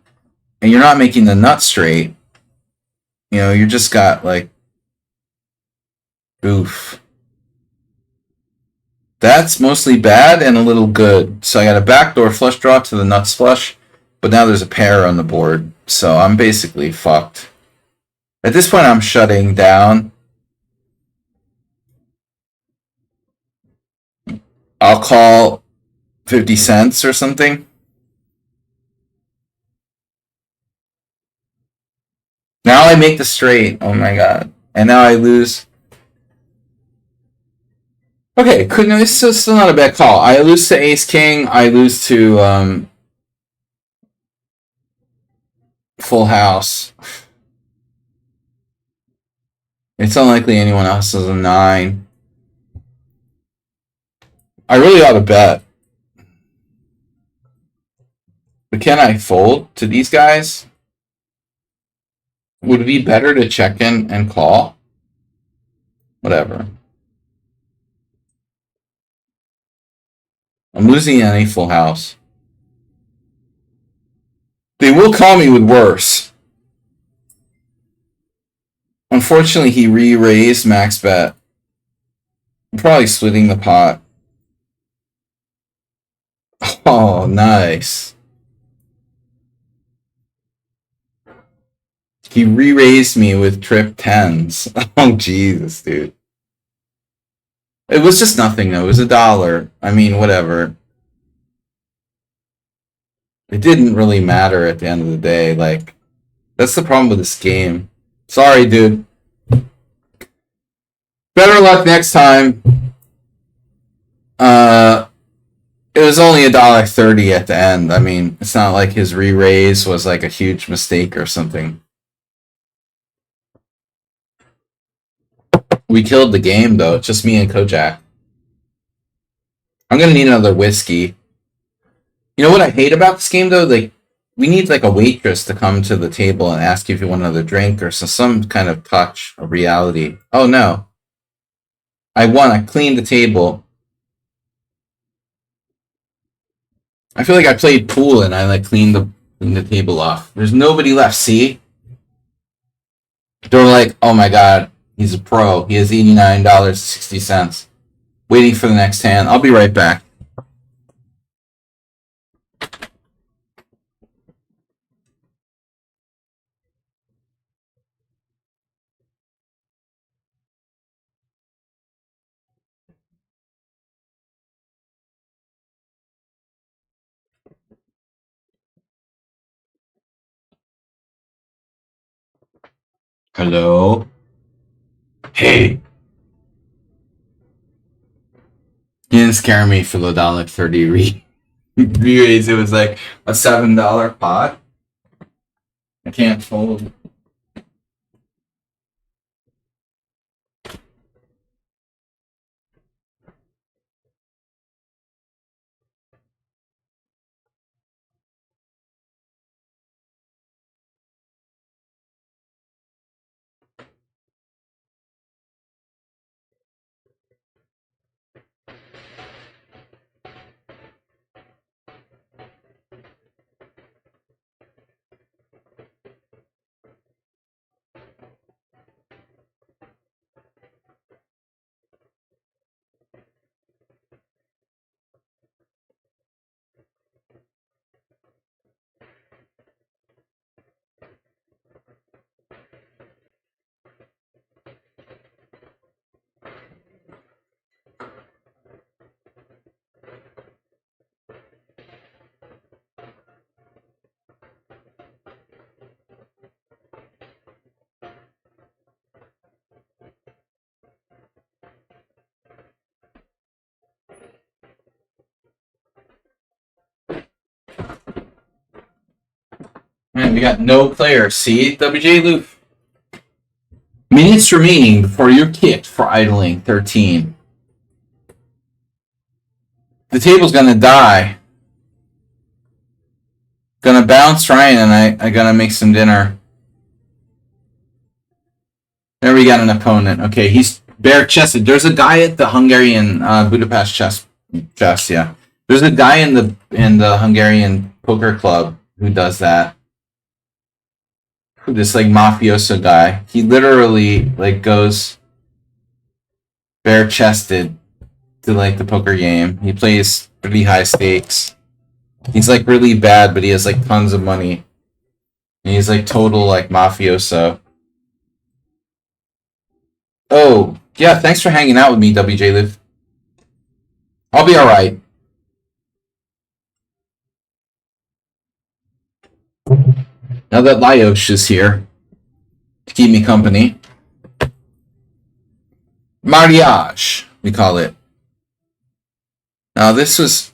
and you're not making the nut straight. You know, you just got like, oof. That's mostly bad and a little good. So I got a backdoor flush draw to the nuts flush, but now there's a pair on the board. So I'm basically fucked. At this point, I'm shutting down. I'll call 50 cents or something. Now I make the straight. Oh my god. And now I lose. Okay, it's still not a bad call. I lose to ace king. I lose to full house. It's unlikely anyone else has a 9. I really ought to bet. But can I fold to these guys? Would it be better to check in and call? Whatever. I'm losing any full house. They will call me with worse. Unfortunately, he re-raised max bet. I'm probably splitting the pot. Oh, nice. He re-raised me with trip 10s. Oh, Jesus, dude. It was just nothing, though. It was $1. I mean, whatever. It didn't really matter at the end of the day. Like, that's the problem with this game. Sorry, dude. Better luck next time. It was only $1.30 at the end. I mean, it's not like his re-raise was like a huge mistake or something. We killed the game, though. It's just me and Kojak. I'm gonna need another whiskey. You know what I hate about this game, though? Like, we need like a waitress to come to the table and ask you if you want another drink or some kind of touch of reality. Oh no. I won. I cleaned the table. I feel like I played pool and I like cleaned the table off. There's nobody left. See? They're like, oh my god, he's a pro. He has $89.60. Waiting for the next hand. I'll be right back. Hello? Hey! He didn't scare me for the $1.30 re-raise. It was like a $7 pot. I can't fold. time. We got no players. See, WJ Loof. Minutes remaining before you're kicked for idling. 13. The table's gonna die. Gonna bounce Ryan, and I gotta make some dinner. There we got an opponent. Okay, he's bare-chested. There's a guy at the Hungarian Budapest chess. Yeah. There's a guy in the Hungarian poker club who does that. This like mafioso guy. He literally like goes bare-chested to like the poker game. He plays pretty high stakes. He's like really bad, but he has like tons of money. And he's like total like mafioso. Oh, yeah, thanks for hanging out with me, WJ Liv. I'll be alright. Now that Lyosh is here to keep me company. Mariage, we call it. Now this was,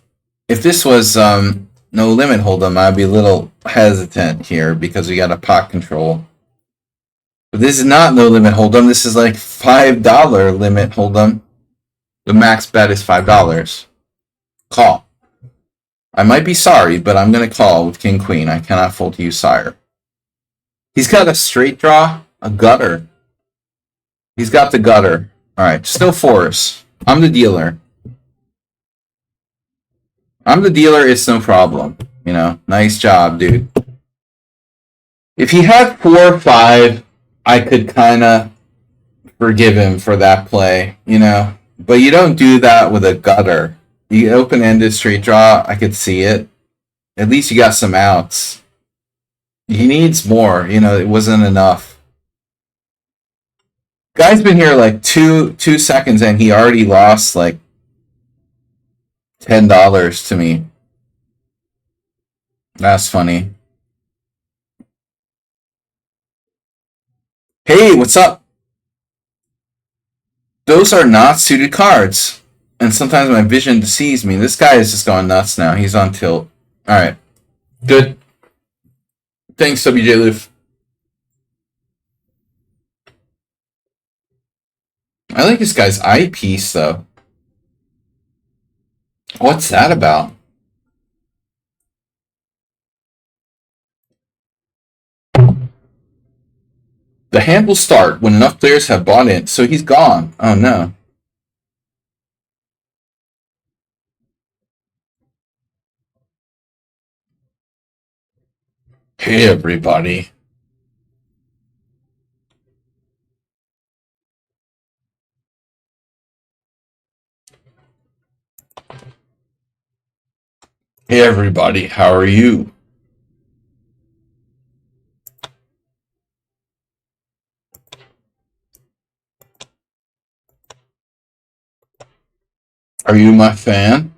if this was no limit hold'em, I'd be a little hesitant here because we got a pot control. But this is not no limit hold'em. This is like $5 limit hold'em. The max bet is $5. Call. I might be sorry, but I'm gonna call with King Queen. I cannot fold to you, sire. He's got a straight draw, a gutter. He's got the gutter. Alright, still fours. I'm the dealer. I'm the dealer, it's no problem. You know, nice job, dude. If he had 4 or 5, I could kind of forgive him for that play, you know. But you don't do that with a gutter. You open-ended straight draw, I could see it. At least you got some outs. He needs more, you know, it wasn't enough. Guy's been here like two seconds and he already lost like $10 to me. That's funny. Hey, what's up? Those are not suited cards. And sometimes my vision deceives me. This guy is just going nuts now. He's on tilt. Alright. Good. Thanks, WJ Loof. I like this guy's eyepiece, though. What's that about? The hand will start when enough players have bought in, so he's gone. Oh no. Hey everybody. Hey everybody, how are you? Are you my fan?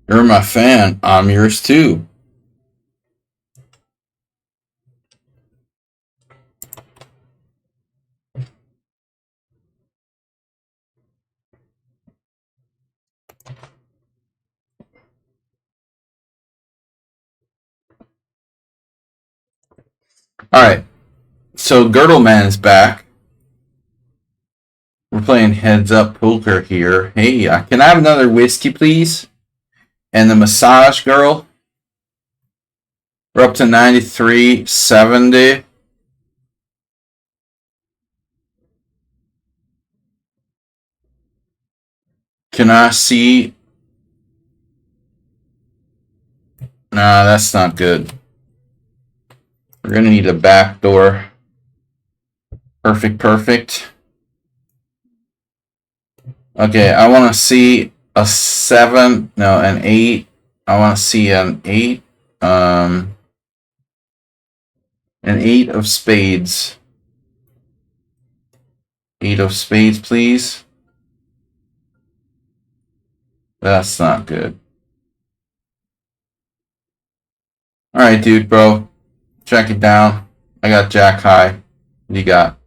You're my fan. I'm yours too. Alright. So Girdle Man is back. We're playing heads up poker here. Hey, can I have another whiskey, please? And the massage girl. We're up to 93.70. Can I see? Nah, that's not good. We're gonna need a back door. Perfect. Okay, I want to see a 7. No, an 8. I want to see an 8. An 8 of spades. 8 of spades, please. That's not good. Alright, dude, bro. Check it down. I got jack high. What do you got?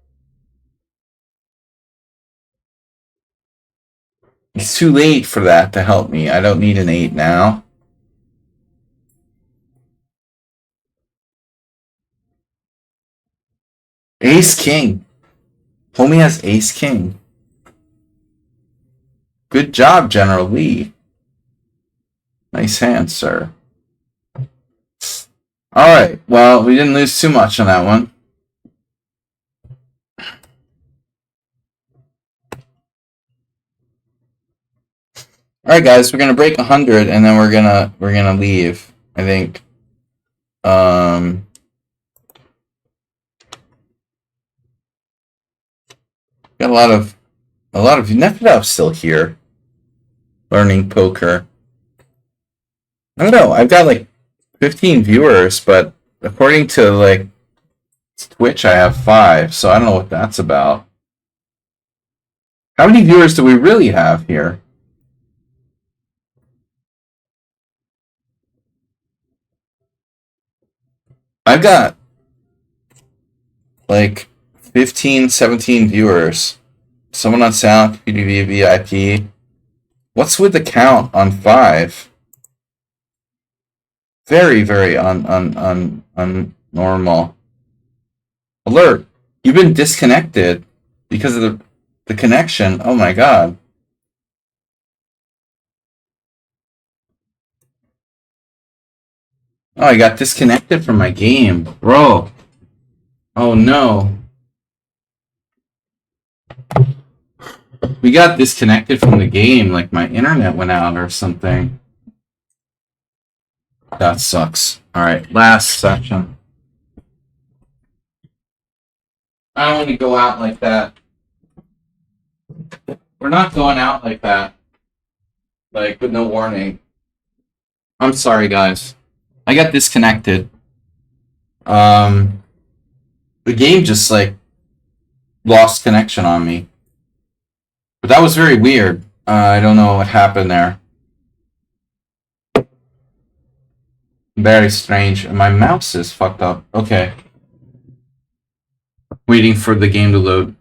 It's too late for that to help me. I don't need an 8 now. Ace King. Homie has Ace King. Good job, General Lee. Nice hand, sir. Alright, well, we didn't lose too much on that one. Alright guys, we're gonna break 100 and then we're gonna leave, I think. Got a lot of Nefedov's still here. Learning poker. I don't know, I've got like 15 viewers, but according to like Twitch I have 5, so I don't know what that's about. How many viewers do we really have here? I've got like 15, 17 viewers. Someone on Sound, PDV, VIP. What's with the count on 5? Very, very unnormal. Alert! You've been disconnected because of the connection. Oh my god. Oh, I got disconnected from my game. Bro. Oh no. We got disconnected from the game, like my internet went out or something. That sucks. Alright, last section. I don't want to go out like that. We're not going out like that. Like, with no warning. I'm sorry, guys. I got disconnected. The game just, like, lost connection on me. But that was very weird. I don't know what happened there. Very strange. My mouse is fucked up. Okay. Waiting for the game to load.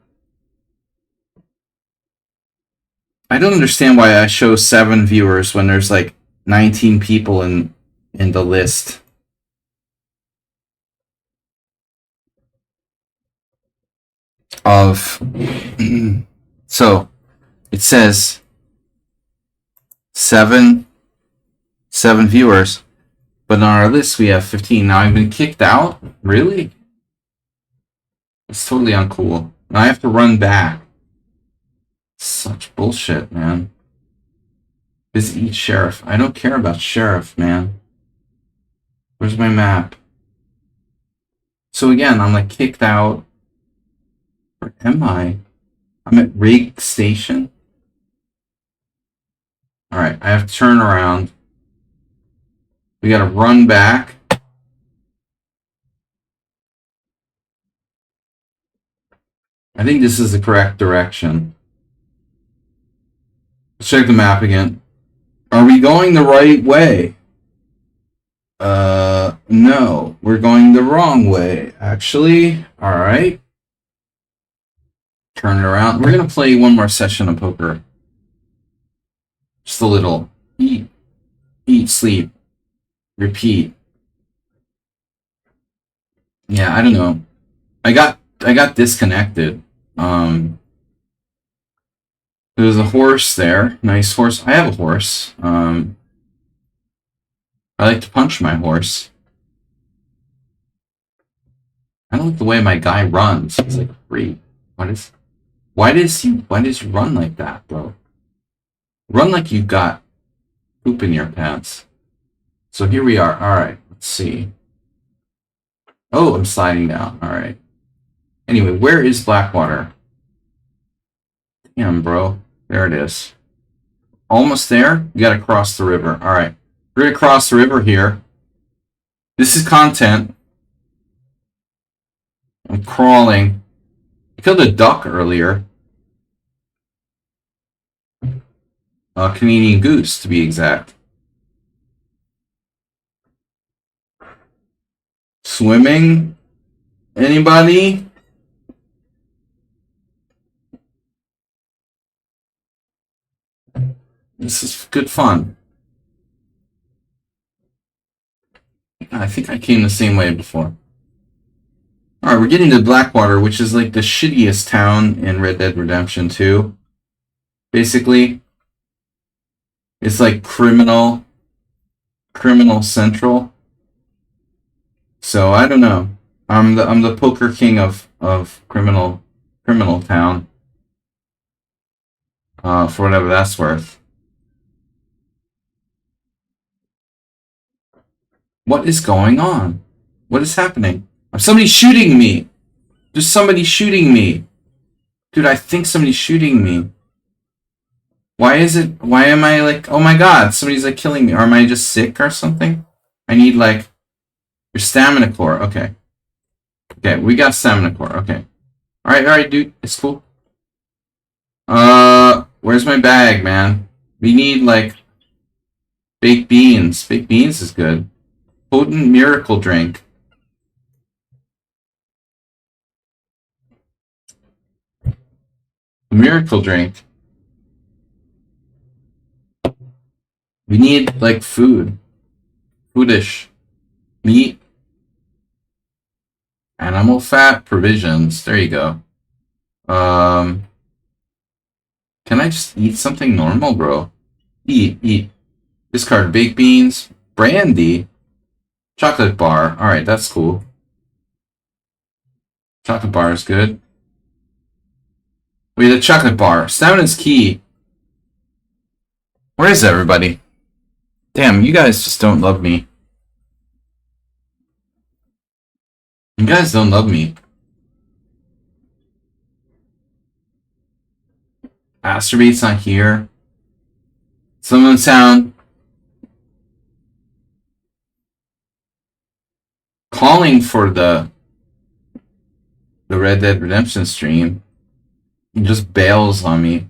I don't understand why I show 7 viewers when there's like 19 people in the list. Of so it says 7 viewers, but on our list we have 15. Now I've been kicked out? Really? It's totally uncool. Now I have to run back. Such bullshit, man. Visit each sheriff. I don't care about sheriff, man. Where's my map? So again, I'm like kicked out. Where am I? I'm at Rig Station. Alright, I have to turn around. We gotta run back. I think this is the correct direction. Let's check the map again. Are we going the right way? No. We're going the wrong way, actually. Alright. Turn it around. We're gonna play one more session of poker. Just a little. Eat, sleep, repeat. Yeah, I don't know. I got disconnected. There's a horse there. Nice horse. I have a horse. I like to punch my horse. I don't like the way my guy runs. He's like free. Why does he run like that, bro? Run like you got poop in your pants. So here we are. Alright, let's see. Oh, I'm sliding down. Alright. Anyway, where is Blackwater? Damn, bro. There it is. Almost there. You gotta cross the river. Alright. We're gonna cross the river here. This is content. I'm crawling. I killed a duck earlier. A Canadian goose, to be exact. Swimming? Anybody? This is good fun. I think I came the same way before. Alright, we're getting to Blackwater, which is like the shittiest town in Red Dead Redemption 2. Basically. It's like criminal central. So I don't know. I'm the poker king of criminal town. For whatever that's worth. What is going on? What is happening? Somebody's shooting me! There's somebody shooting me! Dude, I think somebody's shooting me. Why am I like, oh my god, somebody's like killing me. Or am I just sick or something? I need like, your stamina core, okay. Okay, we got stamina core, okay. Alright, dude, it's cool. Where's my bag, man? We need like, baked beans. Baked beans is good. Potent miracle drink. Miracle drink. We need like food. Foodish. Meat. Animal fat. Provisions. There you go. Can I just eat something normal, bro? Eat. Discard baked beans. Brandy. Chocolate bar. Alright, that's cool. Chocolate bar is good. Wait, a chocolate bar. Stamina's key. Where is everybody? Damn, you guys just don't love me. You guys don't love me. Masturbate's not here. Someone sound calling for the Red Dead Redemption stream. He just bails on me.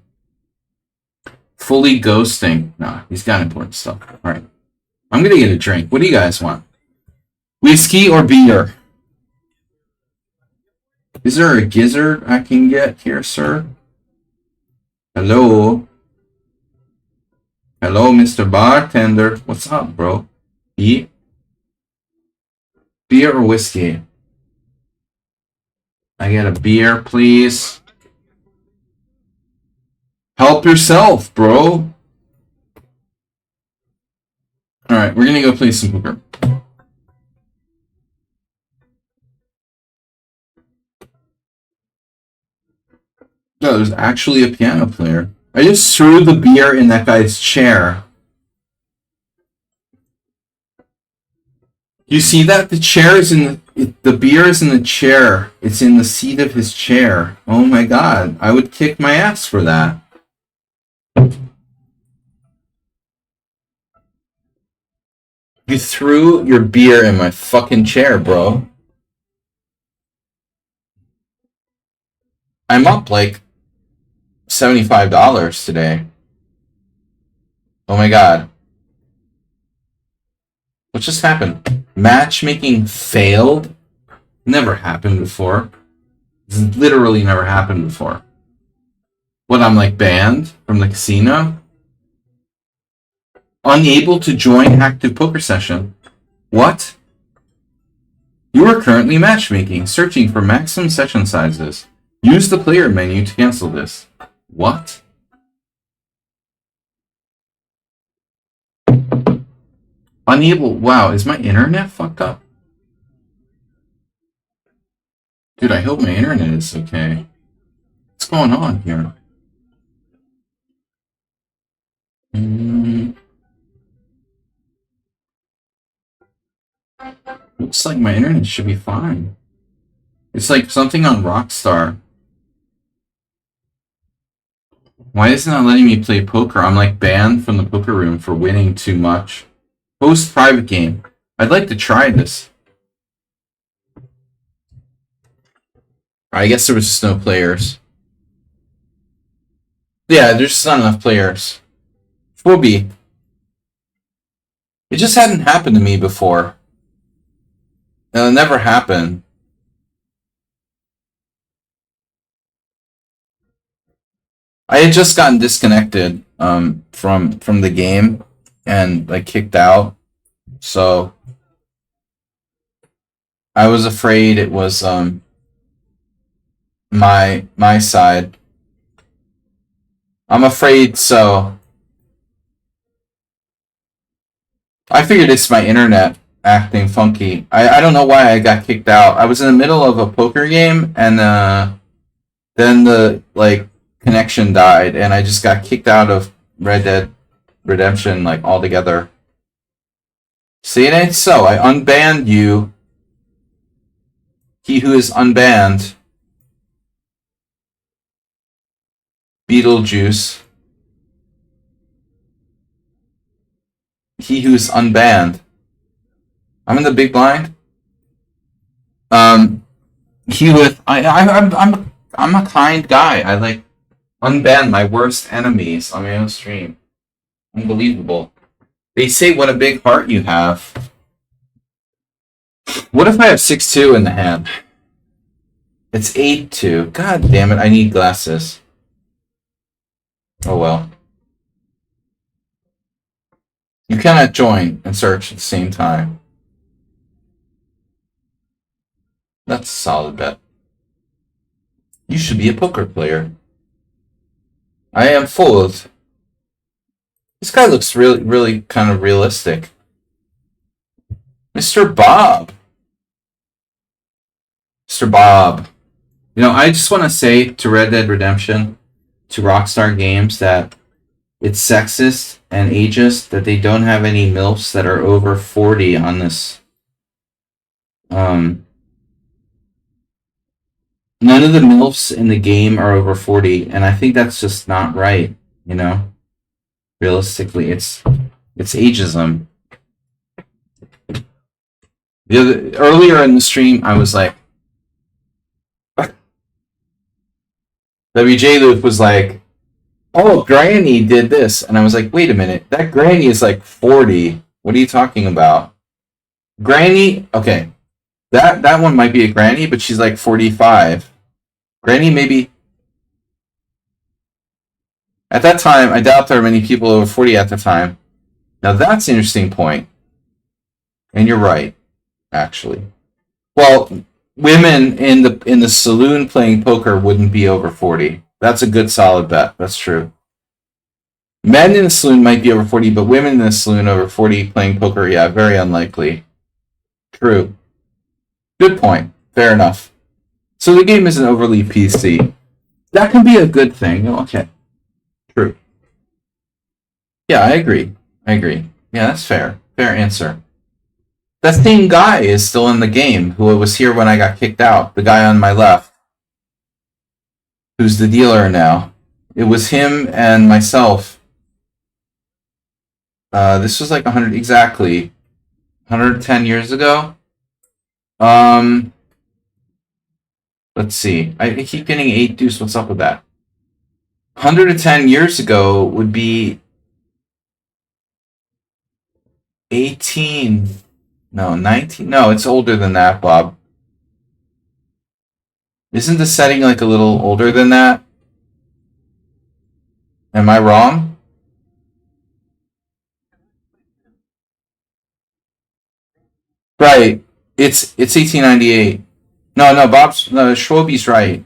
Fully ghosting. Nah, he's got important stuff. Alright. I'm gonna get a drink. What do you guys want? Whiskey or beer? Is there a gizzard I can get here, sir? Hello? Hello, Mr. Bartender. What's up, bro? Beer or whiskey? I get a beer, please. Help yourself, bro. Alright, we're gonna go play some poker. No, there's actually a piano player. I just threw the beer in that guy's chair. You see that? The chair is in the beer is in the chair. It's in the seat of his chair. Oh my god. I would kick my ass for that. You threw your beer in my fucking chair, bro. I'm up like $75 today. Oh my god. What just happened? Matchmaking failed? Never happened before. This literally never happened before. What, I'm like banned from the casino? Unable to join active poker session. What? You are currently matchmaking, searching for maximum session sizes. Use the player menu to cancel this. What? Unable. Wow, is my internet fucked up? Dude, I hope my internet is okay. What's going on here? Looks like my internet should be fine. It's like something on Rockstar. Why isn't it letting me play poker? I'm like banned from the poker room for winning too much. Host private game. I'd like to try this. I guess there was just no players. Yeah, there's just not enough players. Phoebe. It just hadn't happened to me before. It never happened. I had just gotten disconnected from the game and like kicked out. So I was afraid it was my side. I'm afraid so. I figured it's my internet acting funky. I don't know why I got kicked out. I was in the middle of a poker game, and then the like connection died, and I just got kicked out of Red Dead Redemption like altogether. See, it ain't so. I unbanned you. He who is unbanned, Beetlejuice. He who's unbanned. I'm in the big blind. Um, he with I'm a kind guy. I like unban my worst enemies on my own stream. Unbelievable. They say what a big heart you have. What if I have 6-2 in the hand? It's 8-2. God damn it! I need glasses. Oh well. You cannot join and search at the same time. That's a solid bet. You should be a poker player. I am fooled. This guy looks really kind of realistic. Mr. Bob. Mr. Bob. You know, I just want to say to Red Dead Redemption, to Rockstar Games, that it's sexist and ageist that they don't have any MILFs that are over 40 on this. None of the MILFs in the game are over 40, and I think that's just not right, you know? Realistically, it's ageism. Earlier in the stream, I was like, WJ Luke was like, oh, Granny did this. And I was like, wait a minute, that Granny is like 40. What are you talking about? Granny, okay, that one might be a Granny, but she's like 45. Granny maybe. At that time, I doubt there are many people over 40 at the time. Now that's an interesting point. And you're right, actually. Well, women in the saloon playing poker wouldn't be over 40. That's a good solid bet. That's true. Men in the saloon might be over 40, but women in the saloon over 40 playing poker, yeah, very unlikely. True. Good point. Fair enough. So the game isn't overly PC. That can be a good thing. Okay. True. Yeah, I agree. Yeah, that's fair. Fair answer. That same guy is still in the game who was here when I got kicked out. The guy on my left, who's the dealer now. It was him and myself. This was like 110 years ago. Let's see. I keep getting 8 deuce. What's up with that? 110 years ago would be 18. No, 19. No, it's older than that, Bob. Isn't the setting like a little older than that? Am I wrong? Right. It's 1898. No, Schwobe's right.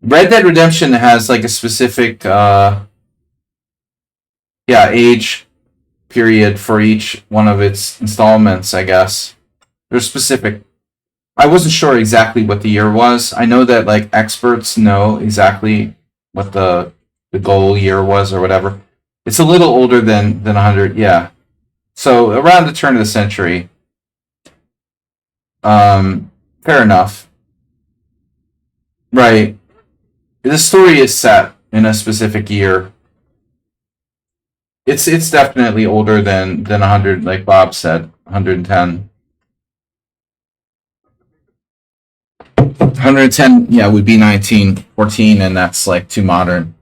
Red Dead Redemption has like a specific age period for each one of its installments, I guess. They're specific. I wasn't sure exactly what the year was. I know that like experts know exactly what the goal year was or whatever. It's a little older than 100, yeah. So around the turn of the century. Fair enough. Right. The story is set in a specific year. It's definitely older than 100, like Bob said, 110. 110, yeah, would be 1914, and that's like too modern.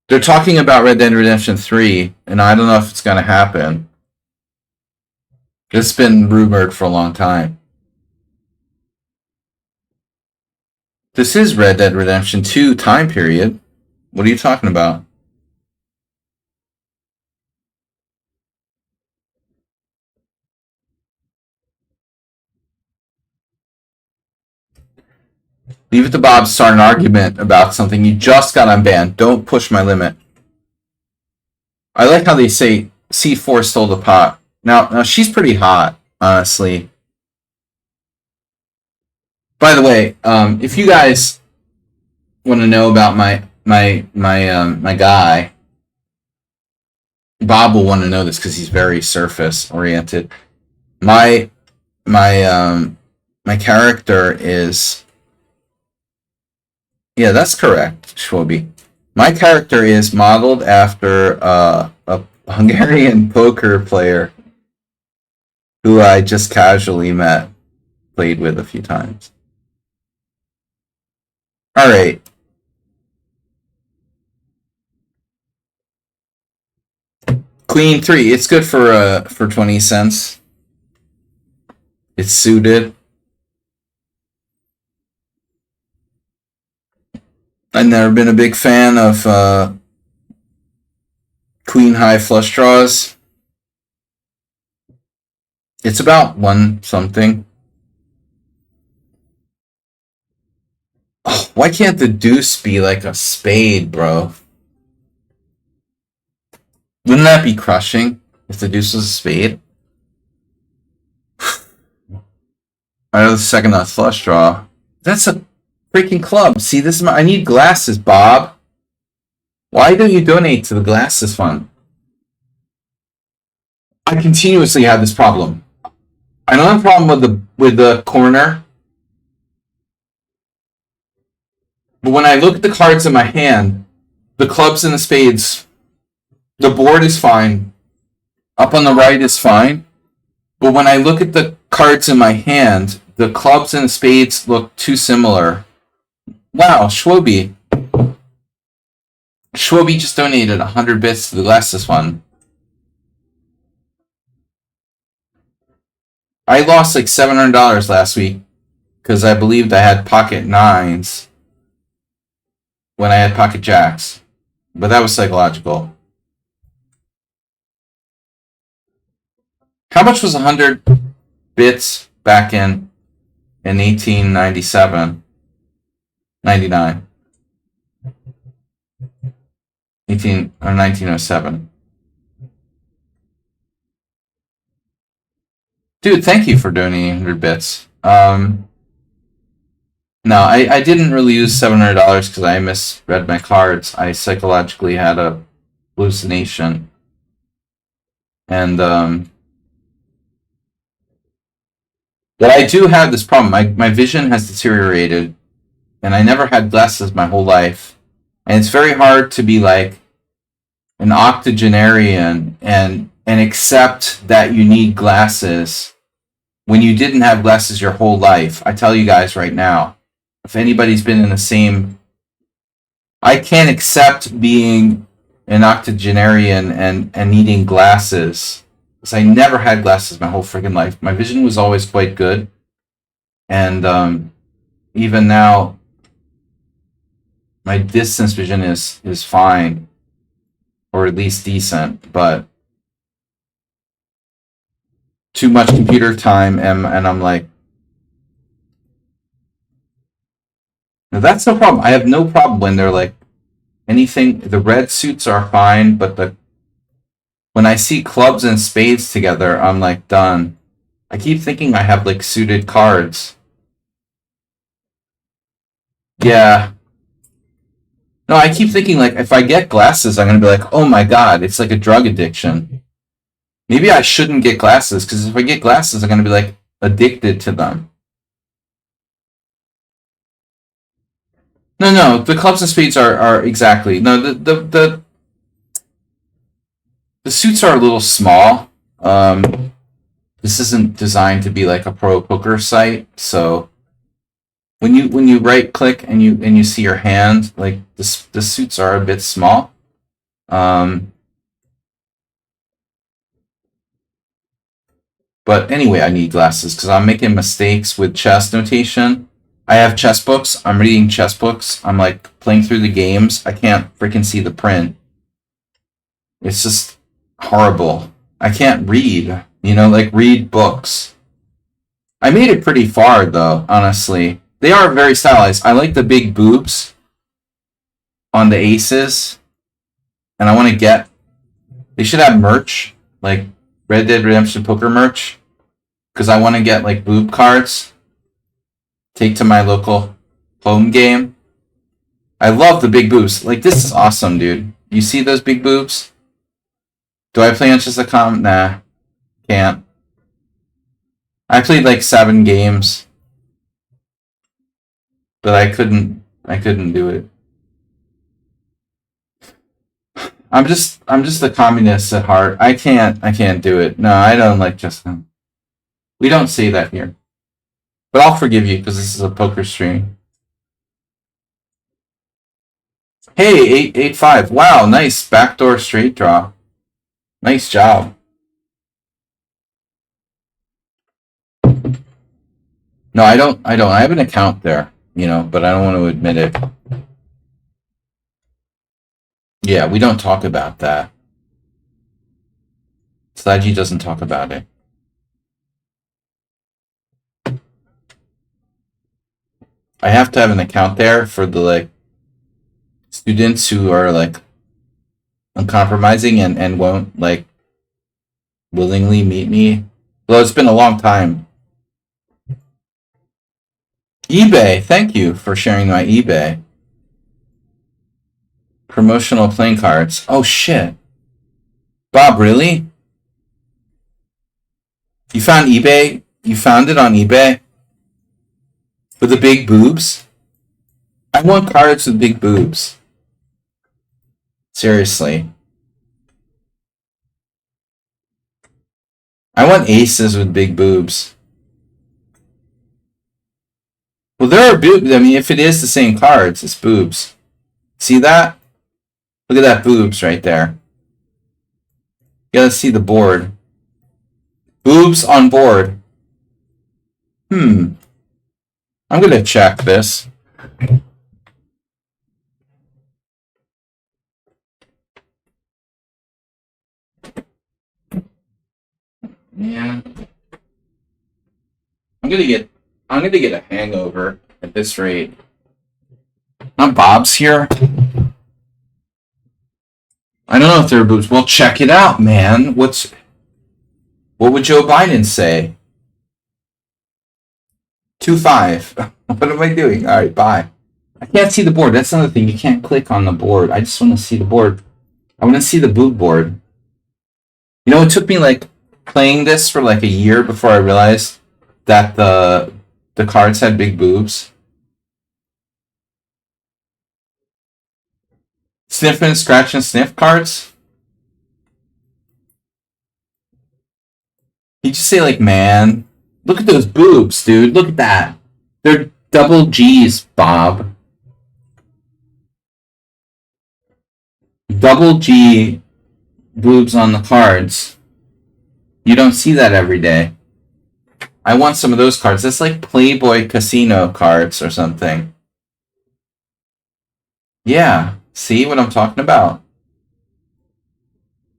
They're talking about Red Dead Redemption 3, and I don't know if it's going to happen. It's been rumored for a long time. This is Red Dead Redemption 2 time period. What are you talking about? Leave it to Bob to start an argument about something you just got unbanned. Don't push my limit. I like how they say C4 stole the pot. Now she's pretty hot, honestly. By the way, if you guys want to know about my guy, Bob will want to know this because he's very surface oriented. My character is, yeah, that's correct, Schwobi. My character is modeled after a Hungarian poker player who I just casually played with a few times. All right. Queen 3. It's good for 20 cents. It's suited. I've never been a big fan of Queen High flush draws. It's about 1 something. Oh, why can't the deuce be like a spade, bro? Wouldn't that be crushing if the deuce was a spade? I know the second on flush draw. That's a freaking club. See, this is I need glasses, Bob. Why don't you donate to the glasses fund? I continuously have this problem. I don't have a problem with the corner, but when I look at the cards in my hand, the clubs and the spades, the board is fine. Up on the right is fine. But when I look at the cards in my hand, the clubs and the spades look too similar. Wow, Schwobi. Schwobi just donated 100 bits to the glasses fund. I lost like $700 last week because I believed I had pocket 9s when I had pocket jacks. But that was psychological. How much was 100 bits back in 1897? 99. 1907. Dude, thank you for donating 100 bits. No, I didn't really use $700 because I misread my cards. I psychologically had a hallucination. And, but I do have this problem. My vision has deteriorated, and I never had glasses my whole life. And it's very hard to be like an octogenarian and accept that you need glasses when you didn't have glasses your whole life. I tell you guys right now, if anybody's been in the same, I can't accept being an octogenarian and needing glasses, because I never had glasses my whole freaking life. My vision was always quite good, and even now my distance vision is fine, or at least decent, but too much computer time, and I'm like, now that's no problem. I have no problem when they're like anything. The red suits are fine, but when I see clubs and spades together, I'm like done. I keep thinking I have like suited cards. Yeah. No, I keep thinking like if I get glasses, I'm gonna be like, oh my god, it's like a drug addiction. Maybe I shouldn't get glasses, because if I get glasses, I'm gonna be like addicted to them. No, the clubs and spades are exactly. No, the suits are a little small. This isn't designed to be like a pro poker site, so when you right click and you see your hand, like the suits are a bit small. But anyway, I need glasses because I'm making mistakes with chess notation. I have chess books. I'm reading chess books. I'm like playing through the games. I can't freaking see the print. It's just horrible. I can't read, like read books. I made it pretty far though, honestly. They are very stylized. I like the big boobs on the aces. And I want to get... They should have merch. Like Red Dead Redemption Poker merch. Because I want to get like boob cards. Take to my local home game. I love the big boobs. Like, this is awesome, dude. You see those big boobs? Do I play on just a com? Nah. Can't. I played like 7 games. But I couldn't do it. I'm just a communist at heart. I can't do it. No, I don't like Justin. We don't say that here. But I'll forgive you because this is a poker stream. Hey, 8-5. Wow, nice backdoor straight draw. Nice job. No, I don't. I have an account there, you know, but I don't want to admit it. Yeah, we don't talk about that. Slagy doesn't talk about it. I have to have an account there for the like students who are like uncompromising and won't like willingly meet me. Though it's been a long time. eBay, thank you for sharing my eBay. Promotional playing cards. Oh shit. Bob, really? You found eBay? You found it on eBay? With the big boobs? I want cards with big boobs. Seriously. I want aces with big boobs. Well, there are boobs. I mean, if it is the same cards, it's boobs. See that? Look at that boobs right there. You gotta see the board. Boobs on board. I'm gonna check this. Yeah. I'm gonna get a hangover at this rate. Not Bob's here. I don't know if there are boobs. Well, check it out, man. What would Joe Biden say? 2-5. What am I doing? All right, bye. I can't see the board. That's another thing. You can't click on the board. I just want to see the board. I want to see the boob board. You know, it took me like playing this for like a year before I realized that the cards had big boobs. Sniff and scratch and sniff cards? You just say like, man, look at those boobs, dude. Look at that. They're double G's, Bob. Double G boobs on the cards. You don't see that every day. I want some of those cards. That's like Playboy Casino cards or something. Yeah. See what I'm talking about?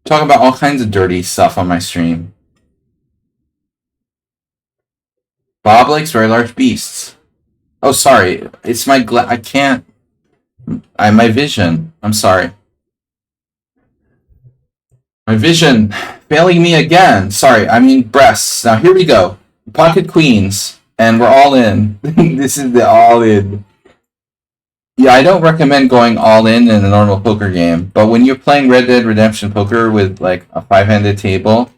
Talk about all kinds of dirty stuff on my stream. Bob likes very large beasts. Oh, sorry. It's my I can't. My vision. I'm sorry. My vision failing me again. Sorry, I mean breasts. Now here we go. Pocket queens. And we're all in. This is the all in. Yeah, I don't recommend going all in a normal poker game. But when you're playing Red Dead Redemption Poker with like a 5-handed table,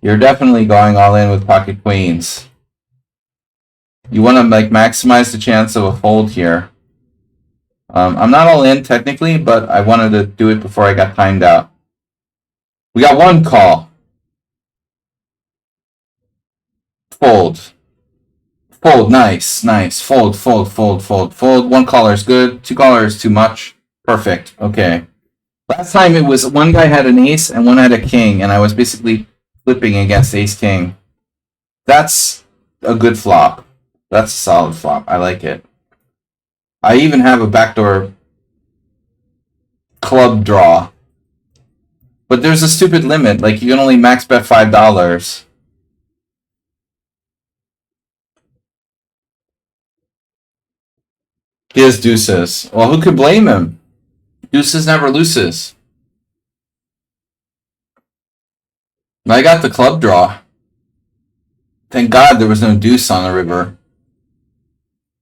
you're definitely going all in with pocket queens. You want to like maximize the chance of a fold here. I'm not all in technically, but I wanted to do it before I got timed out. We got one call. Fold. Fold, nice. Fold. One caller is good. 2 callers too much. Perfect. Okay. Last time it was one guy had an ace and one had a king, and I was basically flipping against ace king. That's a good flop. That's a solid flop. I like it. I even have a backdoor club draw. But there's a stupid limit. Like, you can only max bet $5. He has deuces. Well, who could blame him? Deuces never loses. I got the club draw. Thank God there was no deuce on the river.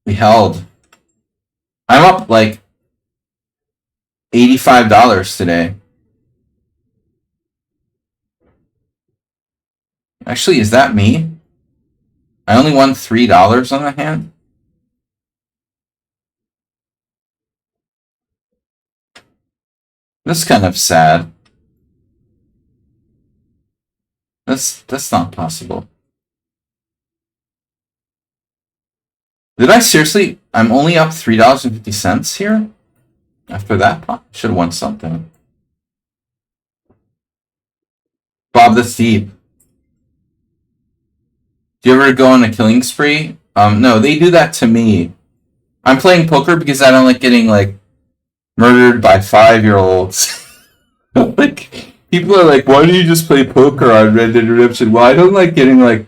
We held. I'm up like $85 today. Actually, is that me? I only won $3 on the hand. That's kind of sad. That's not possible. Did I seriously? I'm only up $3.50 here? After that pot? Should have won something. Bob, that's deep. Do you ever go on a killing spree? No, they do that to me. I'm playing poker because I don't like getting, like, murdered by 5-year-olds. Like, people are like, why do you just play poker on Red Dead Redemption? Well, I don't like getting, like,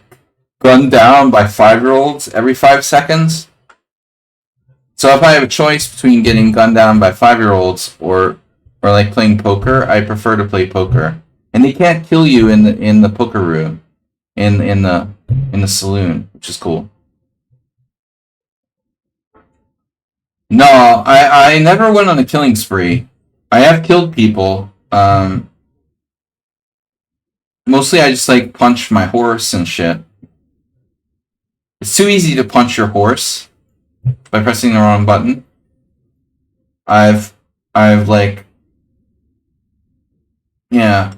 gunned down by 5-year-olds every 5 seconds. So if I have a choice between getting gunned down by 5-year-olds or like playing poker, I prefer to play poker. And they can't kill you in the poker room, in the saloon, which is cool. No, I never went on a killing spree. I have killed people. Mostly I just like punch my horse and shit. It's too easy to punch your horse by pressing the wrong button. I've like, yeah.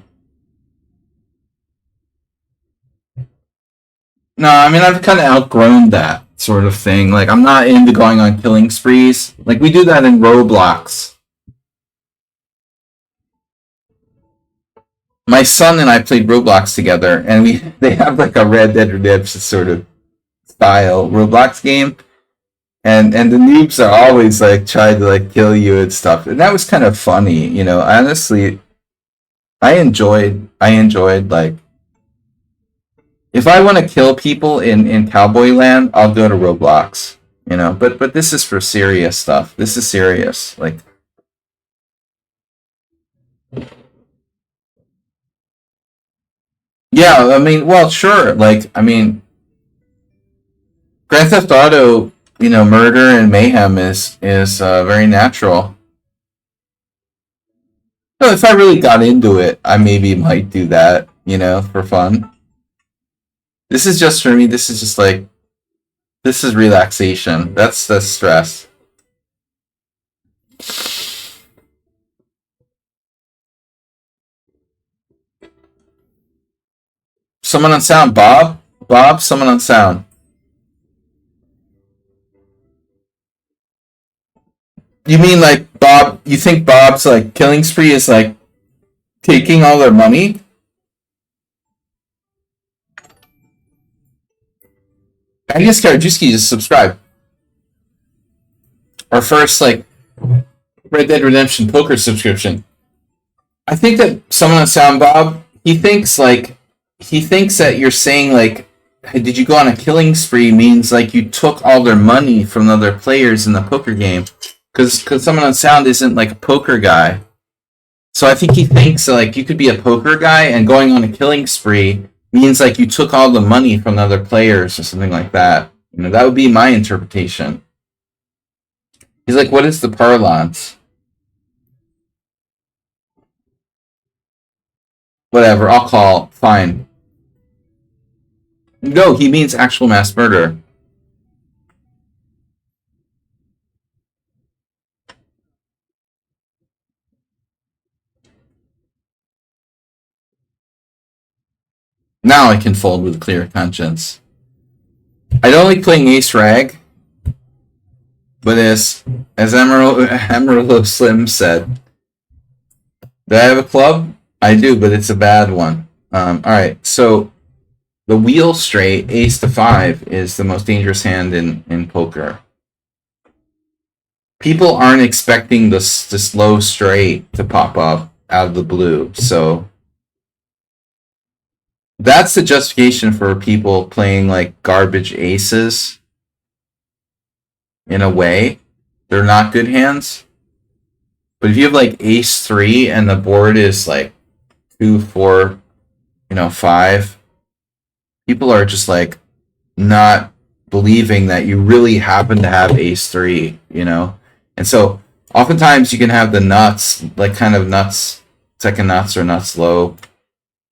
No, I mean, I've kind of outgrown that sort of thing. Like, I'm not into going on killing sprees. Like, we do that in Roblox. My son and I played Roblox together, and they have like a Red Dead Redemption sort of style Roblox game, and the noobs are always like trying to like kill you and stuff, and that was kind of funny, you know. Honestly, I enjoyed like, if I want to kill people in Cowboy Land, I'll go to Roblox, you know. But this is for serious stuff. This is serious, like. Yeah, I mean, well, sure. Like, I mean, Grand Theft Auto, you know, murder and mayhem is very natural. So if I really got into it, I maybe might do that, you know, for fun. This is just for me. This is just like, this is relaxation. That's the stress. Someone on sound, Bob. Bob, someone on sound. You mean like Bob? You think Bob's like killing spree is like taking all their money? I guess Karajuski just subscribed. Our first like Red Dead Redemption poker subscription. I think that someone on sound, Bob, he thinks that you're saying like, hey, did you go on a killing spree means like you took all their money from the other players in the poker game, because someone on sound isn't like a poker guy. So I think he thinks like you could be a poker guy and going on a killing spree means like you took all the money from the other players or something like that. You know, that would be my interpretation. He's like, what is the parlance? Whatever, I'll call. Fine. No, he means actual mass murder. Now I can fold with a clear conscience. I don't like playing Ace Rag, but as Amarillo Slim said, do I have a club? I do, but it's a bad one. Alright, so the wheel straight, ace to 5, is the most dangerous hand in poker. People aren't expecting this low straight to pop up out of the blue, so that's the justification for people playing like garbage aces in a way. They're not good hands. But if you have like ace 3 and the board is like 2, 4, 5, people are just like not believing that you really happen to have ace 3, And so oftentimes you can have the nuts, like kind of nuts, second nuts or nuts low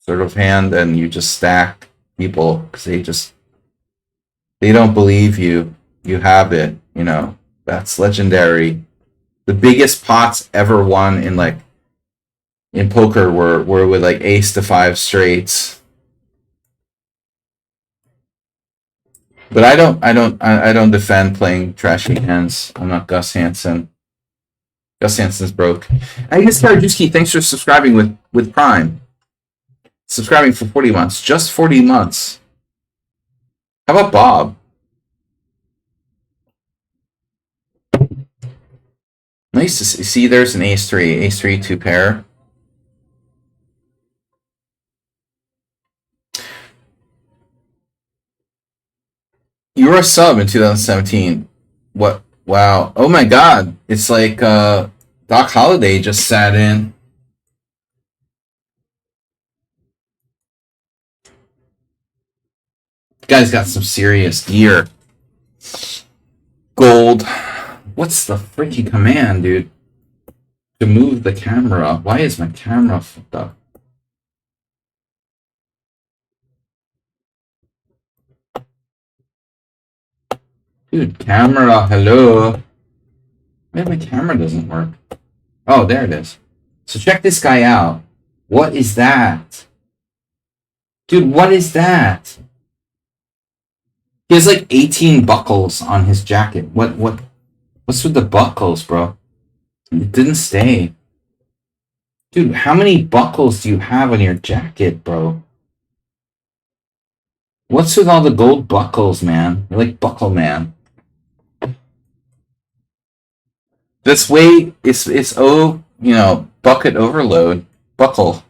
sort of hand, and you just stack people because they don't believe you have it. That's legendary. The biggest pots ever won in poker were with like ace to 5 straights. But I don't defend playing trashy hands. I'm not Gus Hansen. Gus Hansen's broke. I guess Karajuski, thanks for subscribing with Prime. Subscribing for 40 months. Just 40 months. How about Bob? Nice to see. There's an ace 3. Ace 3, 2 pair. You were a sub in 2017. What? Wow. Oh my god. It's like Doc Holliday just sat in. The guy's got some serious gear. Gold. What's the freaking command, dude? To move the camera. Why is my camera fucked up? Dude, camera, hello. Maybe my camera doesn't work. Oh, there it is. So check this guy out. What is that? Dude, what is that? He has like 18 buckles on his jacket. What's with the buckles, bro? It didn't stay. Dude, how many buckles do you have on your jacket, bro? What's with all the gold buckles, man? You're like Buckle Man. This way, it's bucket overload. Buckle.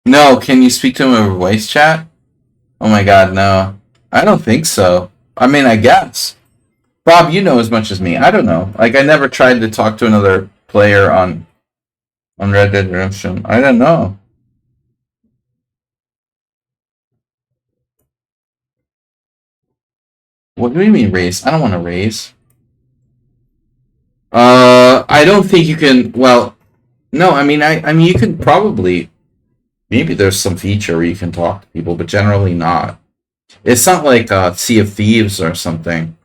No, can you speak to him over voice chat? Oh my god, no. I don't think so. I mean, I guess. Bob, you know as much as me. I don't know. Like, I never tried to talk to another player on Red Dead Redemption. I don't know. What do you mean raise? I don't want to raise. I don't think you can. Well, no. I mean, you could probably. Maybe there's some feature where you can talk to people, but generally not. It's not like Sea of Thieves or something.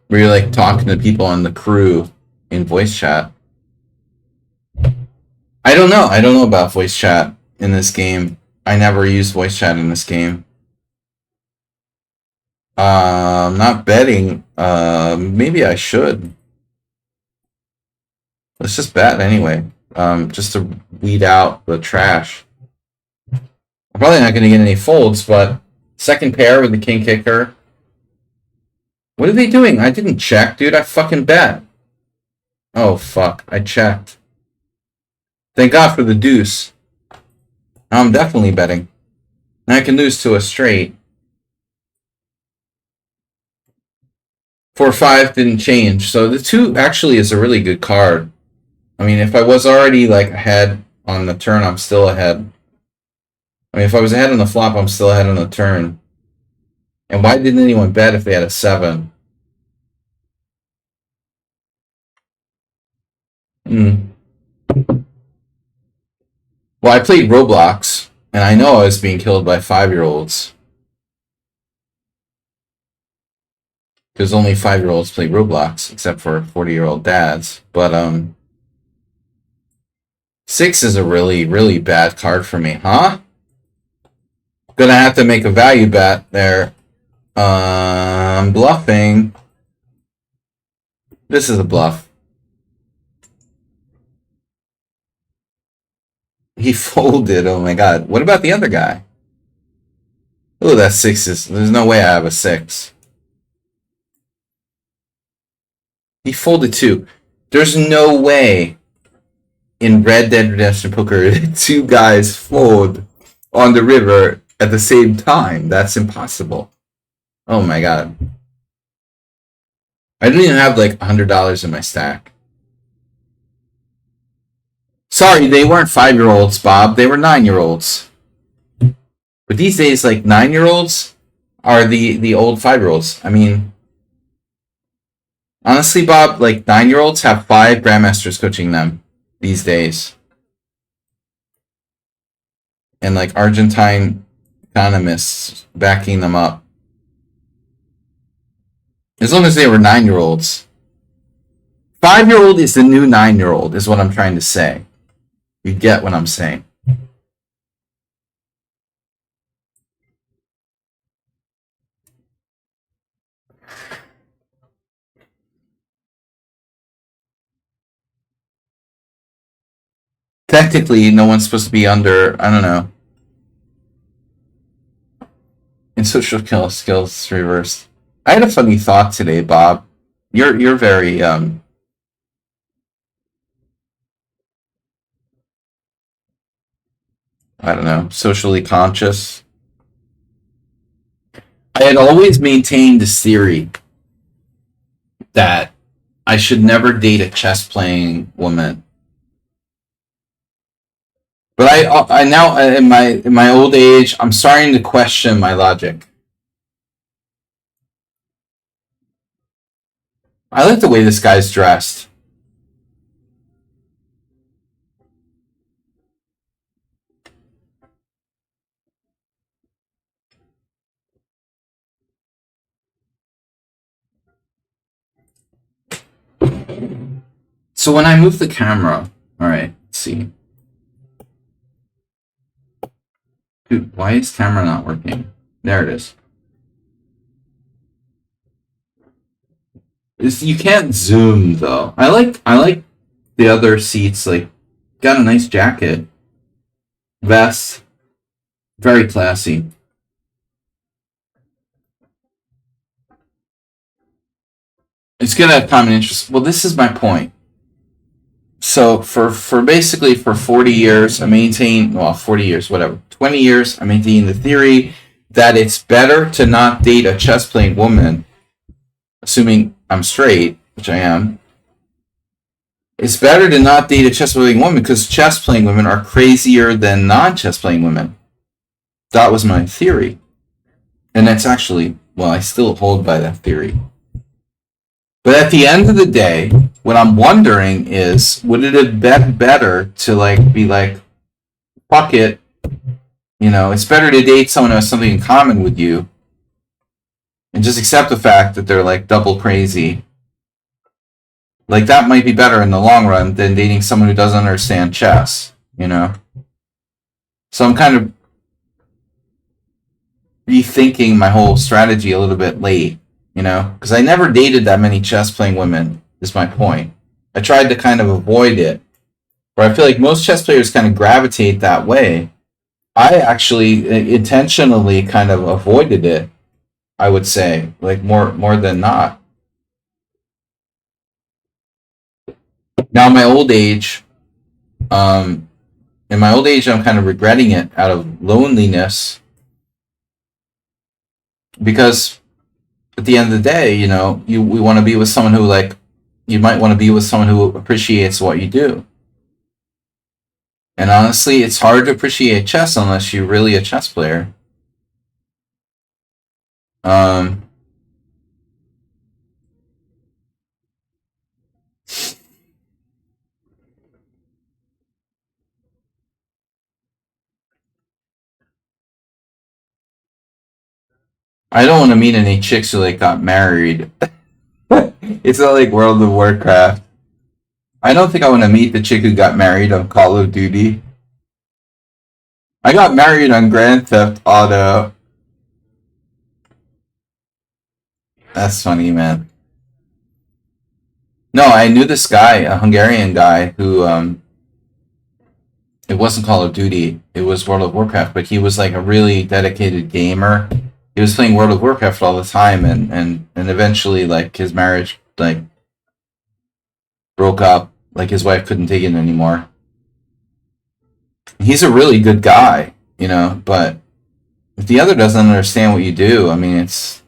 Where you're like talking to people on the crew in voice chat. I don't know. I don't know about voice chat in this game. I never used voice chat in this game. Not betting. Maybe I should. Let's just bet anyway. Just to weed out the trash. I'm probably not going to get any folds, but second pair with the king kicker. What are they doing? I didn't check, dude. I fucking bet. Oh, fuck. I checked. Thank God for the deuce. Now I'm definitely betting. Now I can lose to a straight. 4-5 didn't change. So the 2 actually is a really good card. I mean, if I was already like ahead on the turn, I'm still ahead. I mean, if I was ahead on the flop, I'm still ahead on the turn. And why didn't anyone bet if they had a 7? Well, I played Roblox, and I know I was being killed by 5-year-olds. Because only 5-year-olds play Roblox, except for 40-year-old dads. But, 6 is a really, really bad card for me, huh? Gonna have to make a value bet there. I'm bluffing. This is a bluff. He folded, oh my god. What about the other guy? Oh, that 6 is... There's no way I have a 6. He folded two. There's no way in Red Dead Redemption Poker two guys fold on the river at the same time. That's impossible. Oh my god. I didn't even have like $100 in my stack. Sorry, they weren't 5-year-olds, Bob. They were 9-year-olds. But these days, like 9-year-olds are the old 5-year-olds. I mean, honestly, Bob, like 9-year-olds have 5 grandmasters coaching them these days, and like Argentine economists backing them up. As long as they were 9-year-olds. 5-year-old is the new 9-year-old, is what I'm trying to say. You get what I'm saying. Technically, no one's supposed to be under, I don't know. In social skills reversed. I had a funny thought today, Bob. You're very I don't know, socially conscious. I had always maintained this theory that I should never date a chess playing woman. But I now in my old age, I'm starting to question my logic. I like the way this guy's dressed. So when I move the camera, all right, let's see. Dude, why is camera not working? There it is. You can't zoom though. I like the other seats. Like, got a nice jacket, vest, very classy. It's gonna have common interest. Well, this is my point. So for basically for 40 years, I maintain, well, 40 years, whatever, 20 years, I maintain the theory that it's better to not date a chess playing woman, assuming I'm straight, which I am. It's better to not date a chess playing woman because chess playing women are crazier than non chess playing women. That was my theory. And that's actually, well, I still hold by that theory. But at the end of the day, what I'm wondering is, would it have been better to like be like, fuck it, you know, it's better to date someone who has something in common with you, and just accept the fact that they're like double crazy. Like that might be better in the long run than dating someone who doesn't understand chess, you know. So I'm kind of rethinking my whole strategy a little bit late. You know, because I never dated that many chess playing women, is my point. I tried to kind of avoid it. But I feel like most chess players kind of gravitate that way. I actually intentionally kind of avoided it, I would say, like more than not. Now, in my old age, I'm kind of regretting it out of loneliness because at the end of the day, you know, we want to be with someone who like, you might want to be with someone who appreciates what you do. And honestly, it's hard to appreciate chess unless you're really a chess player. Um, I don't want to meet any chicks who like got married. It's not like World of Warcraft. I don't think I want to meet the chick who got married on Call of Duty. I got married on Grand Theft Auto. That's funny, man. No, I knew this guy, a Hungarian guy, who it wasn't Call of Duty, it was World of Warcraft, but he was like a really dedicated gamer. He was playing World of Warcraft all the time, and eventually, like his marriage, like broke up. Like, his wife couldn't take it anymore. He's a really good guy, you know, but if the other doesn't understand what you do, I mean, it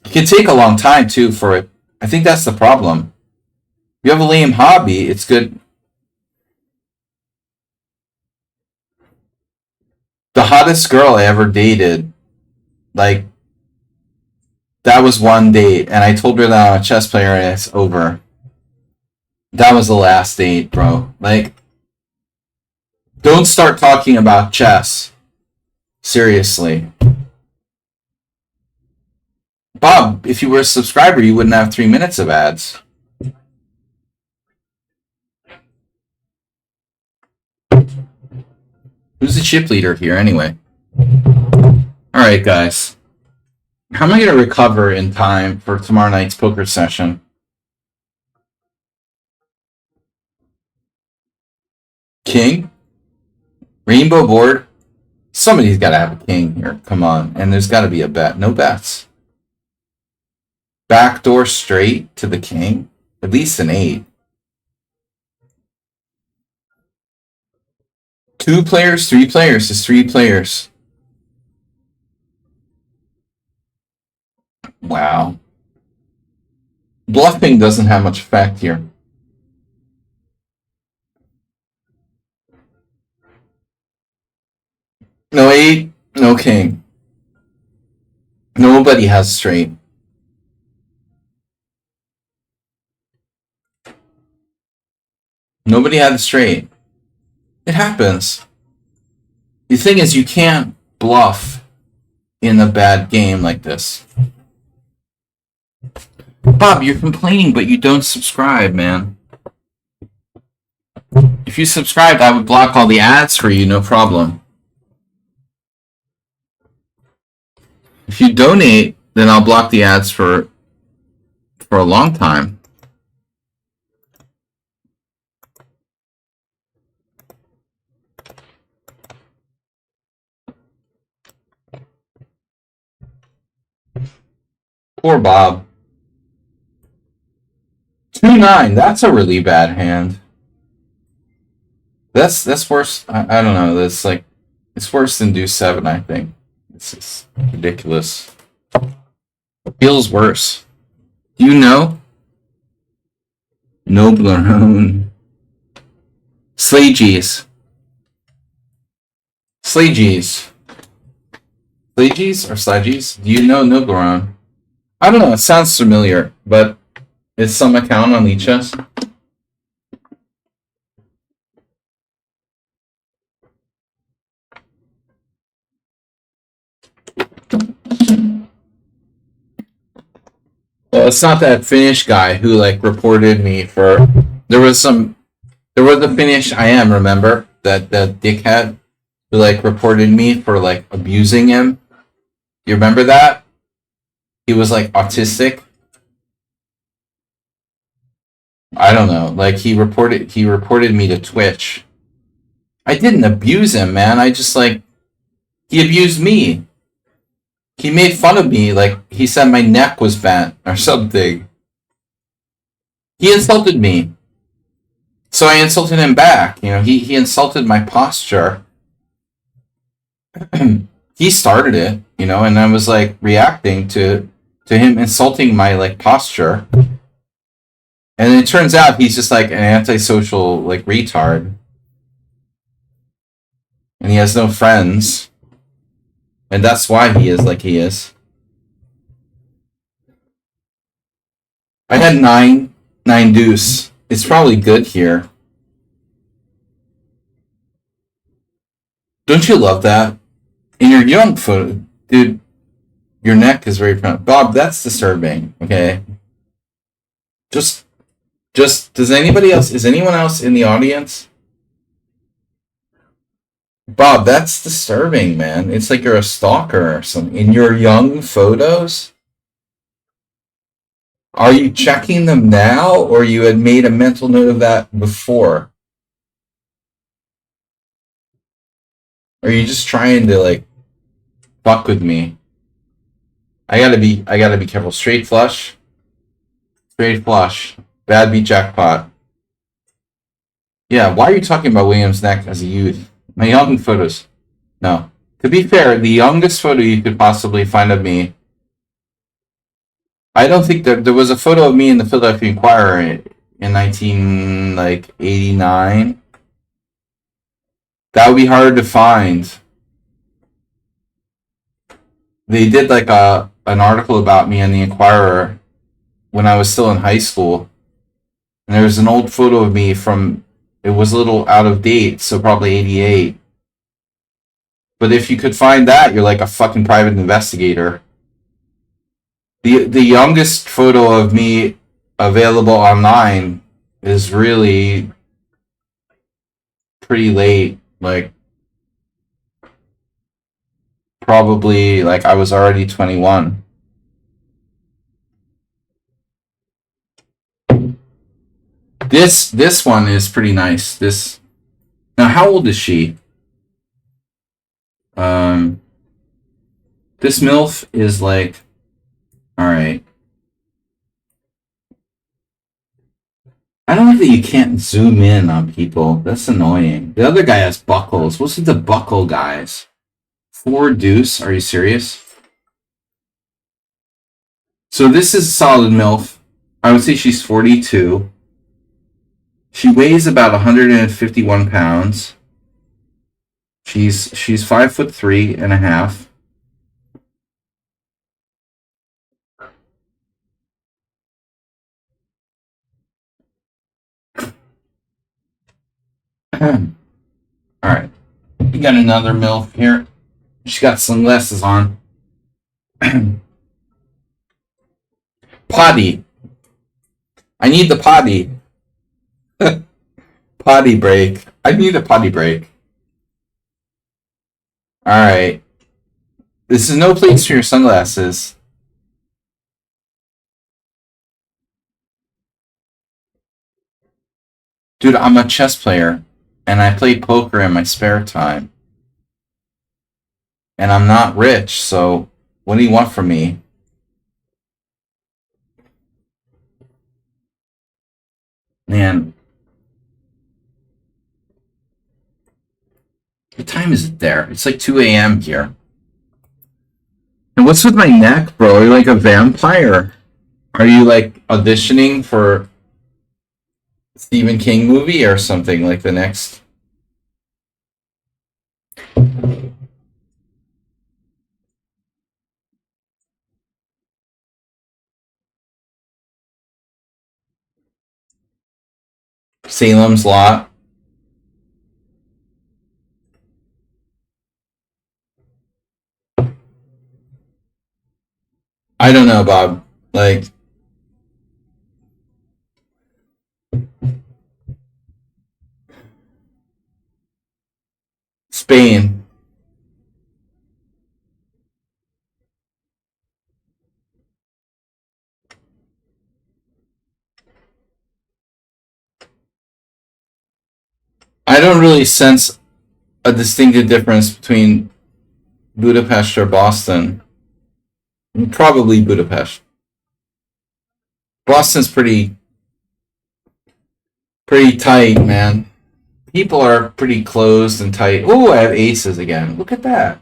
can take a long time, too, for it. I think that's the problem. If you have a lame hobby, it's good. The hottest girl I ever dated, like, that was one date, and I told her that I'm a chess player and it's over. That was the last date, bro. Like, don't start talking about chess. Seriously. Bob, if you were a subscriber, you wouldn't have 3 minutes of ads. Who's the chip leader here, anyway? Alright, guys. How am I going to recover in time for tomorrow night's poker session? King? Rainbow board? Somebody's got to have a king here. Come on. And there's got to be a bet. No bets. Backdoor straight to the king? At least an 8. 2 players, 3 players is 3 players. Wow. Bluffing doesn't have much effect here. No 8, no king. Nobody has straight. Nobody had a straight. It happens. The thing is, you can't bluff in a bad game like this. Bob, you're complaining, but you don't subscribe, man. If you subscribed, I would block all the ads for you, no problem. If you donate, then I'll block the ads for a long time. Poor Bob. 2-9. That's a really bad hand. That's worse. I don't know. That's like, it's worse than deuce 7. I think this is ridiculous. Feels worse. Do you know? Noblerone. Slages. Slages. Slages or Slages? Do you know Noblerone? I don't know. It sounds familiar, but it's some account on Lichess. Well, it's not that Finnish guy who like reported me for. There was a Finnish remember that dickhead who like reported me for like abusing him. You remember that? He was like autistic. I don't know. Like he reported me to Twitch. I didn't abuse him, man. I just like he abused me. He made fun of me, like he said my neck was bent or something. He insulted me. So I insulted him back. You know, he insulted my posture. He started it, you know, and I was like reacting to him insulting my like posture. And it turns out he's just like an antisocial like retard. And he has no friends. And that's why he is like he is. I had 9 deuce. It's probably good here. Don't you love that? In your young photo, dude, your neck is very proud. Bob, that's disturbing, okay? Just, is anyone else in the audience? Bob, that's disturbing, man. It's like you're a stalker or something. In your young photos? Are you checking them now, or you had made a mental note of that before? Or are you just trying to, like, fuck with me? I gotta be careful. Straight flush. Straight flush. Bad beat jackpot. Yeah, why are you talking about William's neck as a youth? My young photos. No. To be fair, the youngest photo you could possibly find of me, I don't think there was a photo of me in the Philadelphia Inquirer in 1989. That would be hard to find. They did like an article about me in the Inquirer when I was still in high school. And there was an old photo of me from, it was a little out of date, so probably 88. But if you could find that, you're like a fucking private investigator. The youngest photo of me available online is really pretty late. Like, probably, like, I was already 21. This one is pretty nice. This, now, how old is she? This MILF is like, alright. I don't like that you can't zoom in on people. That's annoying. The other guy has buckles. What's with the buckle guys? 4 deuce? Are you serious? So this is a solid MILF. I would say she's 42. She weighs about 151 pounds. She's 5'3.5". Alright. We got another MILF here. She got sunglasses on. Potty. I need the potty. Potty break. I need a potty break. Alright. This is no place for your sunglasses. Dude, I'm a chess player. And I play poker in my spare time. And I'm not rich, so what do you want from me? Man. What time is it there? It's like 2 a.m. here. And what's with my neck, bro? Are you like a vampire? Are you like auditioning for Stephen King movie or something like the next? Salem's Lot. I don't know, Bob. Like, Spain. I don't really sense a distinctive difference between Budapest or Boston. Probably Budapest. Boston's pretty tight, man. People are pretty closed and tight. Oh, I have aces again. Look at that.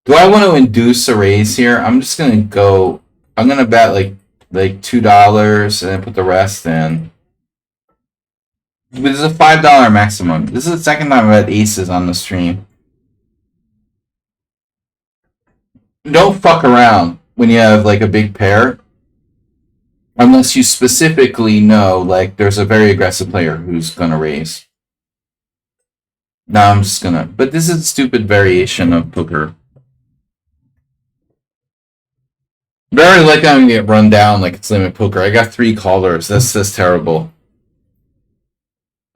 Do I want to induce a raise here? I'm just gonna go. I'm gonna bet like $2 and then put the rest in. This is a $5 maximum. This is the second time I've had aces on the stream. Don't fuck around when you have like a big pair. Unless you specifically know, like, there's a very aggressive player who's gonna raise. Now I'm just gonna. But this is a stupid variation of poker. Very likely I'm gonna get run down like it's limit poker. I got 3 callers. That's terrible.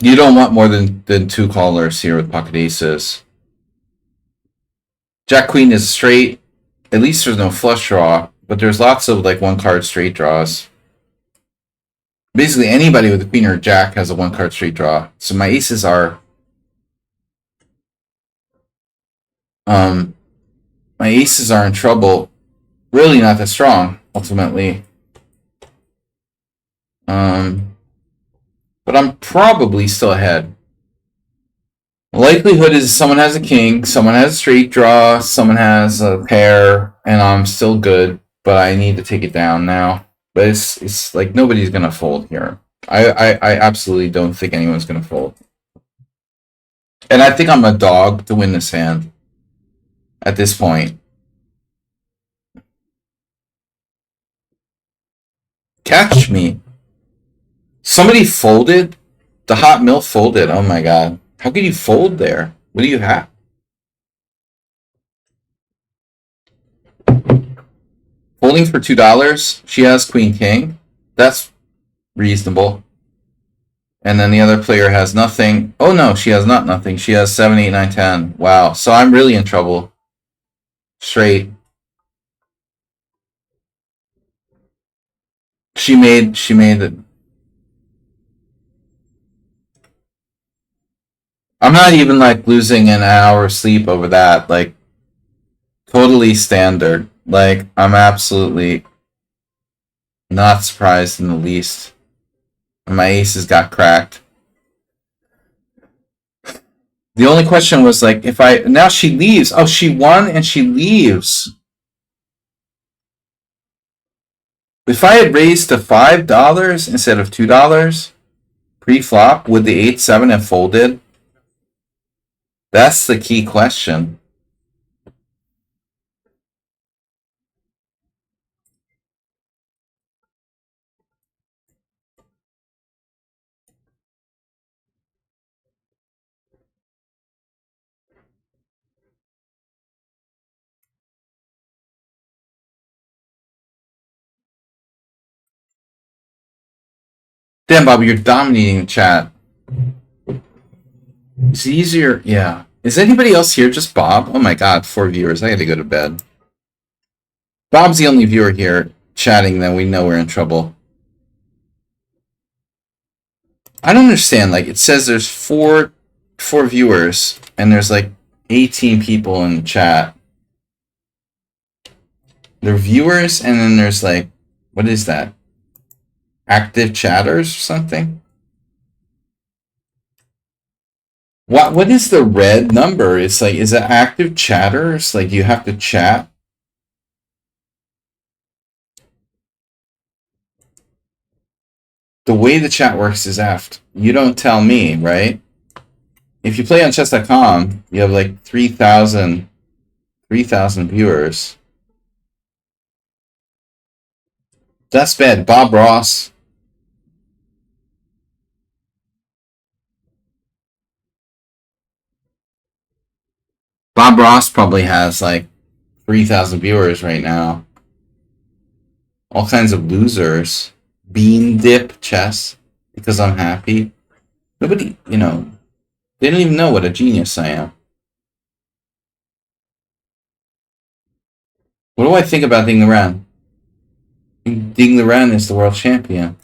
You don't want more than 2 callers here with pocket aces. Jack Queen is straight. At least there's no flush draw, but there's lots of like 1-card straight draws. Basically, anybody with a queen or jack has a 1-card straight draw. So my aces are, my aces are in trouble. Really not that strong, ultimately. But I'm probably still ahead. The likelihood is someone has a king, someone has a straight draw, someone has a pair, and I'm still good. But I need to take it down now. But it's like nobody's gonna fold here. I absolutely don't think anyone's gonna fold. And I think I'm a dog to win this hand at this point. Catch me. Somebody folded? The hot milk folded. Oh my god. How could you fold there? What do you have? Folding for $2. She has Queen King. That's reasonable. And then the other player has nothing. Oh no, she has not nothing. She has 7, 8, 9, 10. Wow. So I'm really in trouble. Straight. She made it. I'm not even like losing an hour of sleep over that. Like totally standard. Like I'm absolutely not surprised in the least. My aces got cracked. The only question was like if I now she leaves. Oh, she won and she leaves. If I had raised to $5 instead of $2 pre-flop, would the 8-7 have folded? That's the key question. Damn, Bobby, you're dominating the chat. It's easier, yeah. Is anybody else here? Just Bob? Oh my god, 4 viewers. I gotta go to bed. Bob's the only viewer here chatting, then we know we're in trouble. I don't understand. Like, it says there's four viewers, and there's like 18 people in the chat. They're viewers, and then there's like, what is that? Active chatters or something? What is the red number? It's like, is it active chatters? Like, you have to chat? The way the chat works is aft. You don't tell me, right? If you play on chess.com, you have like 3,000 viewers. That's bad. Bob Ross. Bob Ross probably has like 3,000 viewers right now. All kinds of losers. Bean dip chess because I'm happy. Nobody, you know, they don't even know what a genius I am. What do I think about Ding Liren? Ding Liren is the world champion.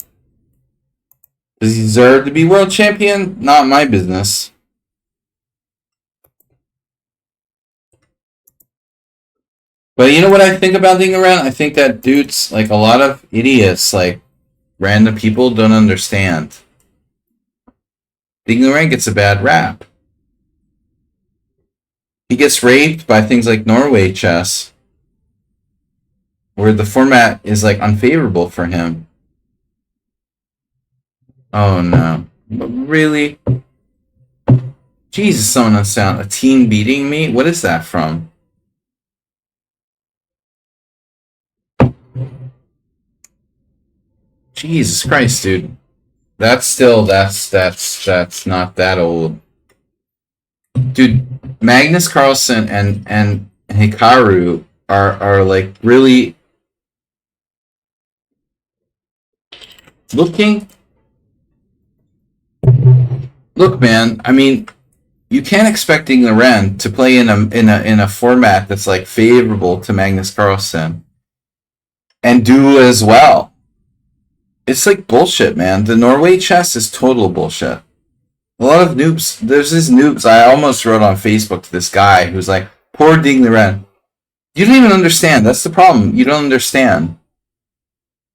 Does he deserve to be world champion? Not my business. But you know what I think about Ding Liren? I think that dudes, like a lot of idiots, like random people don't understand. Ding Liren gets a bad rap. He gets raped by things like Norway chess, where the format is like unfavorable for him. Oh no. Really? Jesus, someone unsound. A team beating me? What is that from? Jesus Christ, dude. That's not that old. Dude, Magnus Carlsen and Hikaru are like really looking. Look, man, I mean, you can't expect Ding Liren to play in a format that's like favorable to Magnus Carlsen and do as well. It's like bullshit, man. The Norway chess is total bullshit. A lot of noobs. There's this noobs. I almost wrote on Facebook to this guy who's like, poor Ding Liren. You don't even understand. That's the problem. You don't understand.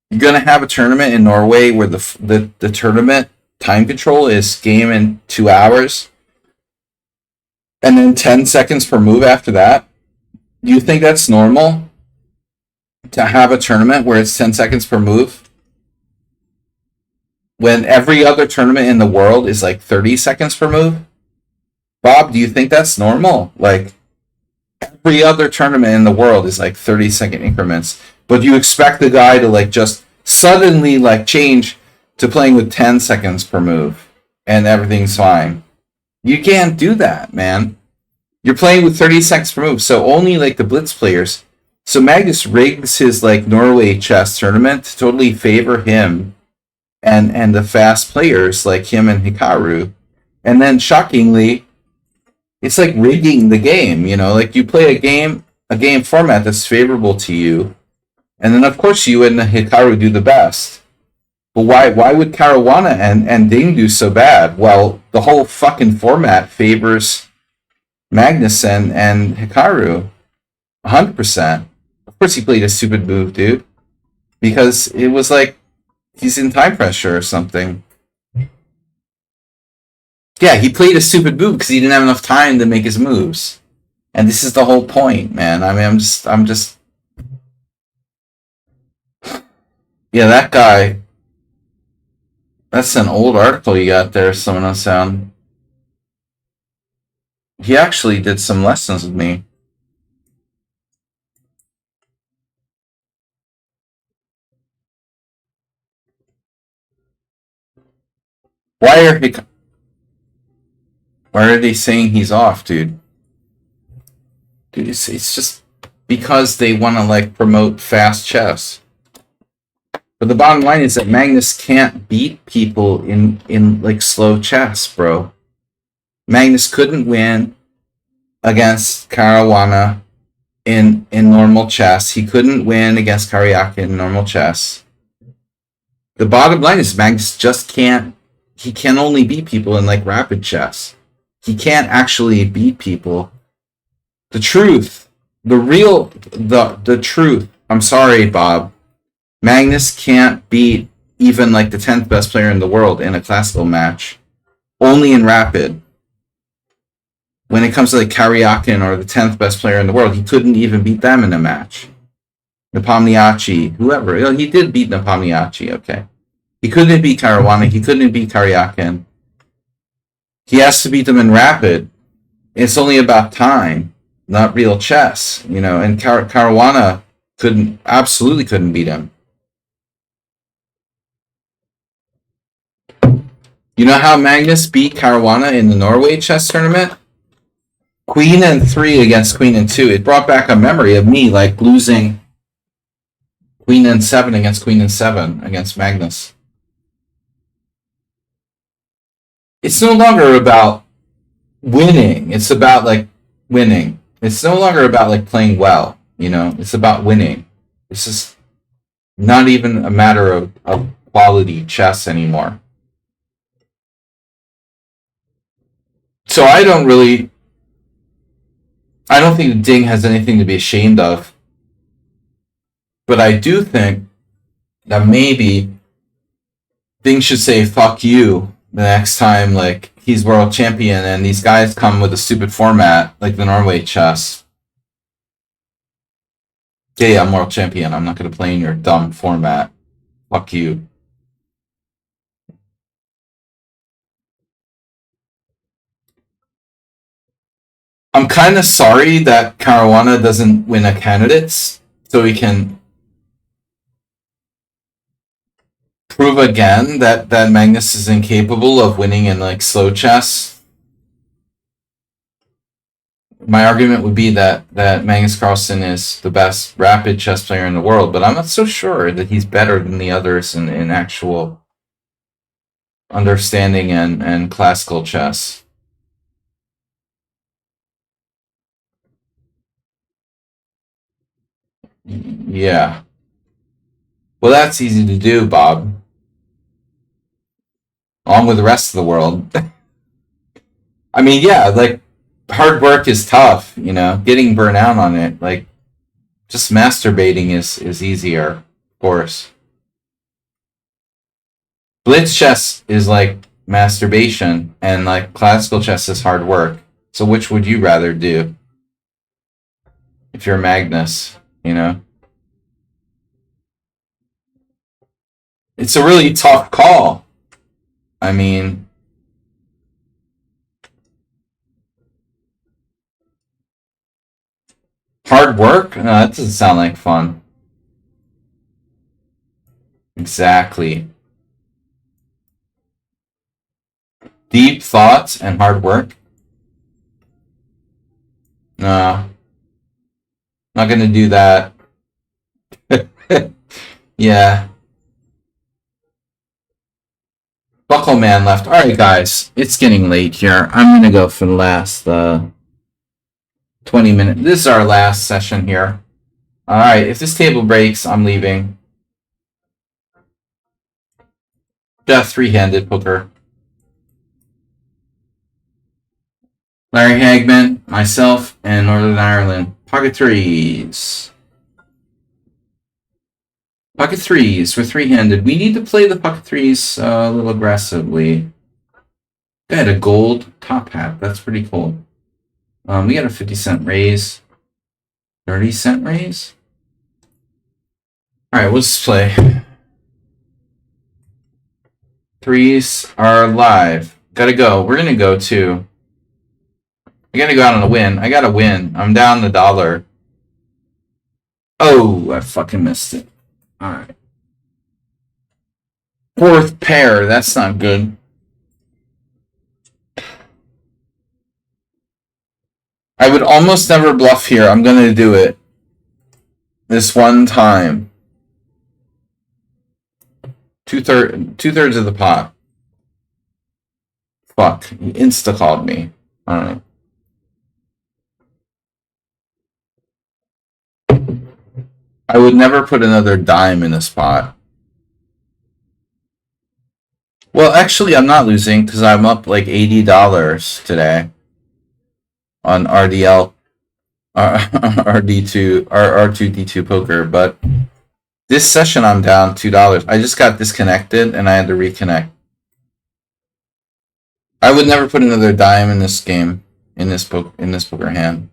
You're gonna have a tournament in Norway where the tournament time control is game in 2 hours, and then 10 seconds per move after that. Do you think that's normal to have a tournament where it's 10 seconds per move when every other tournament in the world is like 30 seconds per move? Bob, do you think that's normal? Like every other tournament in the world is like 30-second increments, but you expect the guy to like just suddenly like change to playing with 10 seconds per move and everything's fine. You can't do that, man. You're playing with 30 seconds per move, so only like the blitz players. So Magnus rigs his like Norway chess tournament to totally favor him and the fast players like him and Hikaru. And then shockingly, it's like rigging the game, you know, like you play a game format that's favorable to you, and then of course you and Hikaru do the best. But why would Caruana and Ding do so bad? Well, the whole fucking format favors Magnus and Hikaru 100%. Of course he played a stupid move, dude. Because it was like he's in time pressure or something. Yeah, he played a stupid move because he didn't have enough time to make his moves. And this is the whole point, man. I mean, I'm just yeah, that guy. That's an old article you got there, Someone on Sound. He actually did some lessons with me. Why are they saying he's off, dude? Dude, it's just because they want to like promote fast chess. But the bottom line is that Magnus can't beat people in like slow chess, bro. Magnus couldn't win against Caruana in normal chess. He couldn't win against Kariaka in normal chess. The bottom line is Magnus just can't. He can only beat people in like rapid chess. He can't actually beat people. The truth, the truth. I'm sorry, Bob. Magnus can't beat even like the 10th best player in the world in a classical match. Only in rapid. When it comes to like Karyakin or the 10th best player in the world, he couldn't even beat them in a match. Nepomniachtchi, whoever. He did beat Nepomniachtchi, okay. He couldn't beat Caruana, he couldn't beat Karyakin. He has to beat them in rapid. It's only about time, not real chess, you know, and Caruana absolutely couldn't beat him. You know how Magnus beat Caruana in the Norway chess tournament? Queen and 3 against Queen and 2. It brought back a memory of me like losing Queen and 7 against Queen and 7 against Magnus. It's no longer about winning. It's about like winning. It's no longer about like playing well, you know. It's about winning. It's just not even a matter of quality chess anymore. So I don't think Ding has anything to be ashamed of. But I do think that maybe Ding should say fuck you the next time like he's world champion and these guys come with a stupid format like the Norway chess. Yeah, I'm world champion. I'm not going to play in your dumb format. Fuck you. I'm kind of sorry that Caruana doesn't win a candidates so he can prove again that Magnus is incapable of winning in like slow chess. My argument would be that Magnus Carlsen is the best rapid chess player in the world, but I'm not so sure that he's better than the others in actual understanding and classical chess. Yeah. Well, that's easy to do, Bob. Along with the rest of the world. I mean, yeah, like hard work is tough, you know. Getting burnt out on it, like just masturbating is easier, of course. Blitz chess is like masturbation, and like classical chess is hard work. So which would you rather do? If you're Magnus, you know? It's a really tough call. I mean, hard work? No, that doesn't sound like fun. Exactly. Deep thoughts and hard work? No. Not gonna do that. Yeah. Buckle Man left. Alright, guys. It's getting late here. I'm gonna go for the last 20 minutes. This is our last session here. Alright, if this table breaks, I'm leaving. Death three-handed poker. Larry Hagman, myself, and Northern Ireland. Pocket threes. Pocket threes. We're three-handed. We need to play the pocket threes a little aggressively. I had a gold top hat. That's pretty cool. We got a 50-cent raise. 30-cent raise? Alright, let's play. Threes are live. Gotta go. We're gonna go too. I gotta go out on a win. I gotta win. I'm down $1. Oh, I fucking missed it. Alright. Fourth pair. That's not good. I would almost never bluff here. I'm gonna do it. This one time. Two-thirds of the pot. Fuck. He insta-called me. Alright. I would never put another dime in this pot. Well, actually, I'm not losing because I'm up like $80 today on RDL, RD2, R2D2 poker. But this session, I'm down $2. I just got disconnected and I had to reconnect. I would never put another dime in this game, in this poker hand.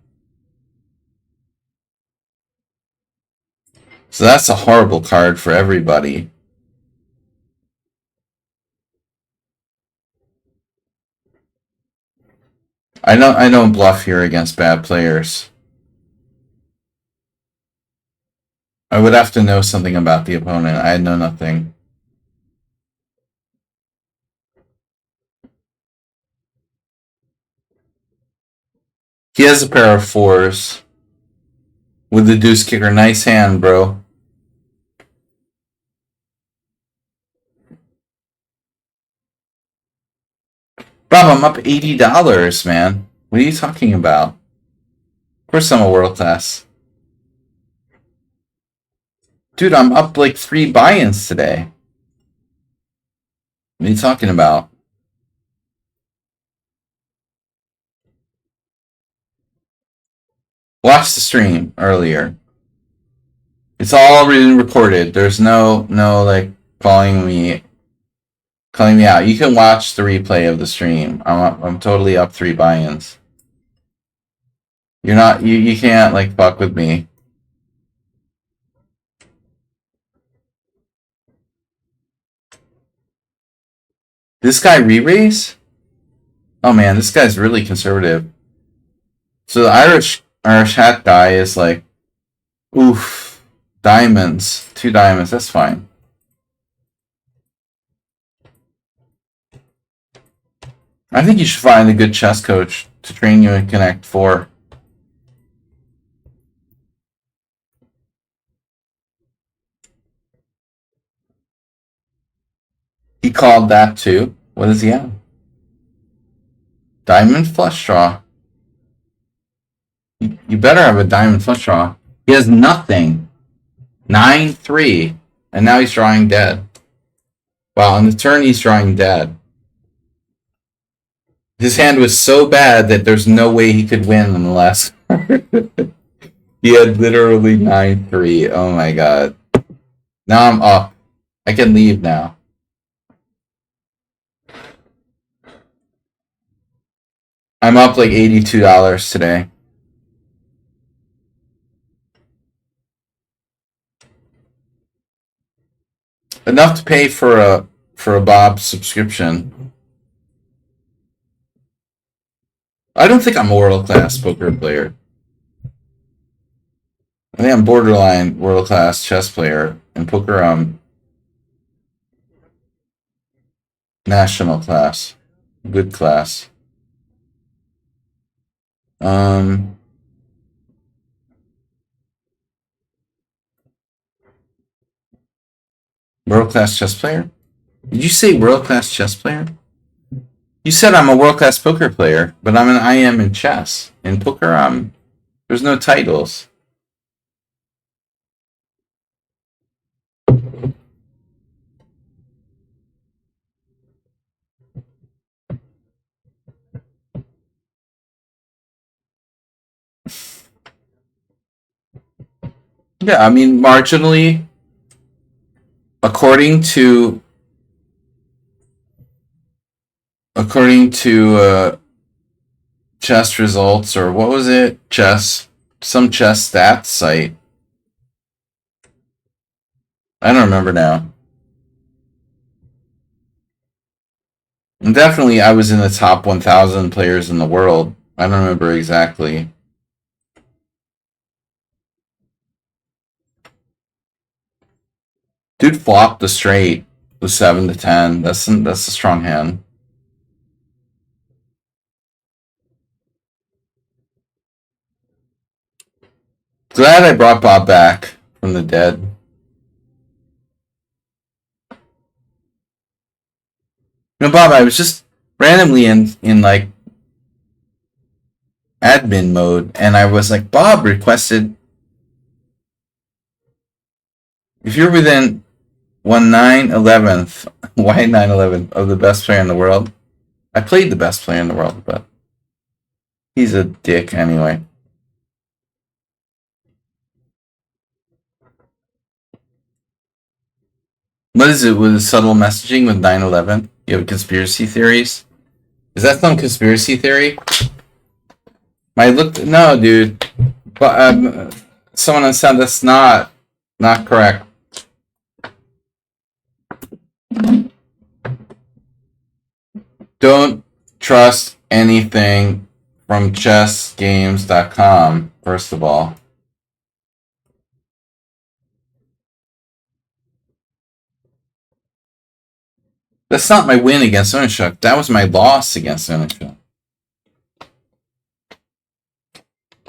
So that's a horrible card for everybody. I don't bluff here against bad players. I would have to know something about the opponent. I know nothing. He has a pair of fours with the deuce kicker. Nice hand, bro. Bob, I'm up $80, man. What are you talking about? Of course I'm a world class. Dude, I'm up like 3 buy-ins today. What are you talking about? Watch the stream earlier. It's all recorded. There's no like calling me out. You can watch the replay of the stream. I'm totally up 3 buy-ins. You're not you can't like fuck with me. This guy re-raise? Oh man, this guy's really conservative. So the Irish hat guy is like, oof, diamonds, 2 diamonds. That's fine. I think you should find a good chess coach to train you in Connect 4. He called that too. What does he have? Diamond flush draw. You better have a diamond flush draw. He has nothing. 9-3. And now he's drawing dead. Wow, on the turn he's drawing dead. His hand was so bad that there's no way he could win in the last card. He had literally 9-3. Oh my god. Now I'm up. I can leave now. I'm up like $82 today. Enough to pay for a Bob subscription. I don't think I'm a world-class poker player. I think I'm borderline world-class chess player. In poker, I'm national class. Good class. World-class chess player? Did you say world-class chess player? You said I'm a world-class poker player, but I'm an IM in chess. In poker, there's no titles. Yeah, I mean, marginally, according to chess results, or what was it? Some chess stats site. I don't remember now. And definitely, I was in the top 1,000 players in the world. I don't remember exactly. Dude flopped the straight with 7 to 10. That's a strong hand. Glad I brought Bob back from the dead. No, Bob, I was just randomly in like admin mode, and I was like, Bob requested if you're within 1/9/11th, why 9/11th of the best player in the world. I played the best player in the world, but he's a dick anyway. What is it with subtle messaging with 9/11? You have conspiracy theories? Is that some conspiracy theory? No, dude. But someone said that's not correct. Don't trust anything from chessgames.com, first of all. That's not my win against Onishuk. That was my loss against Onishuk.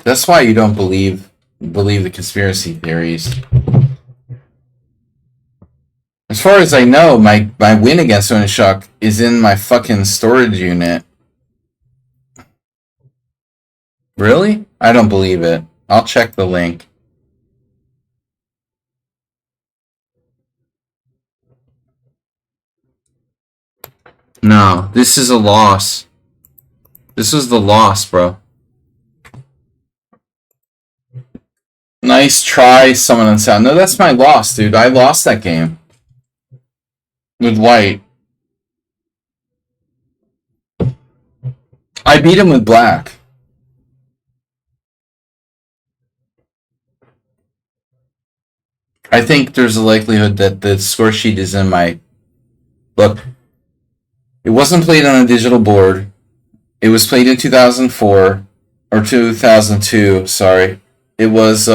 That's why you don't believe the conspiracy theories. As far as I know, my win against Onishuk is in my fucking storage unit. Really? I don't believe it. I'll check the link. No, this is a loss. This was the loss, bro. Nice try, someone on sound. No, that's my loss, dude. I lost that game. With white. I beat him with black. I think there's a likelihood that the score sheet is in my... Look, it wasn't played on a digital board. It was played in 2004, or 2002, sorry. It was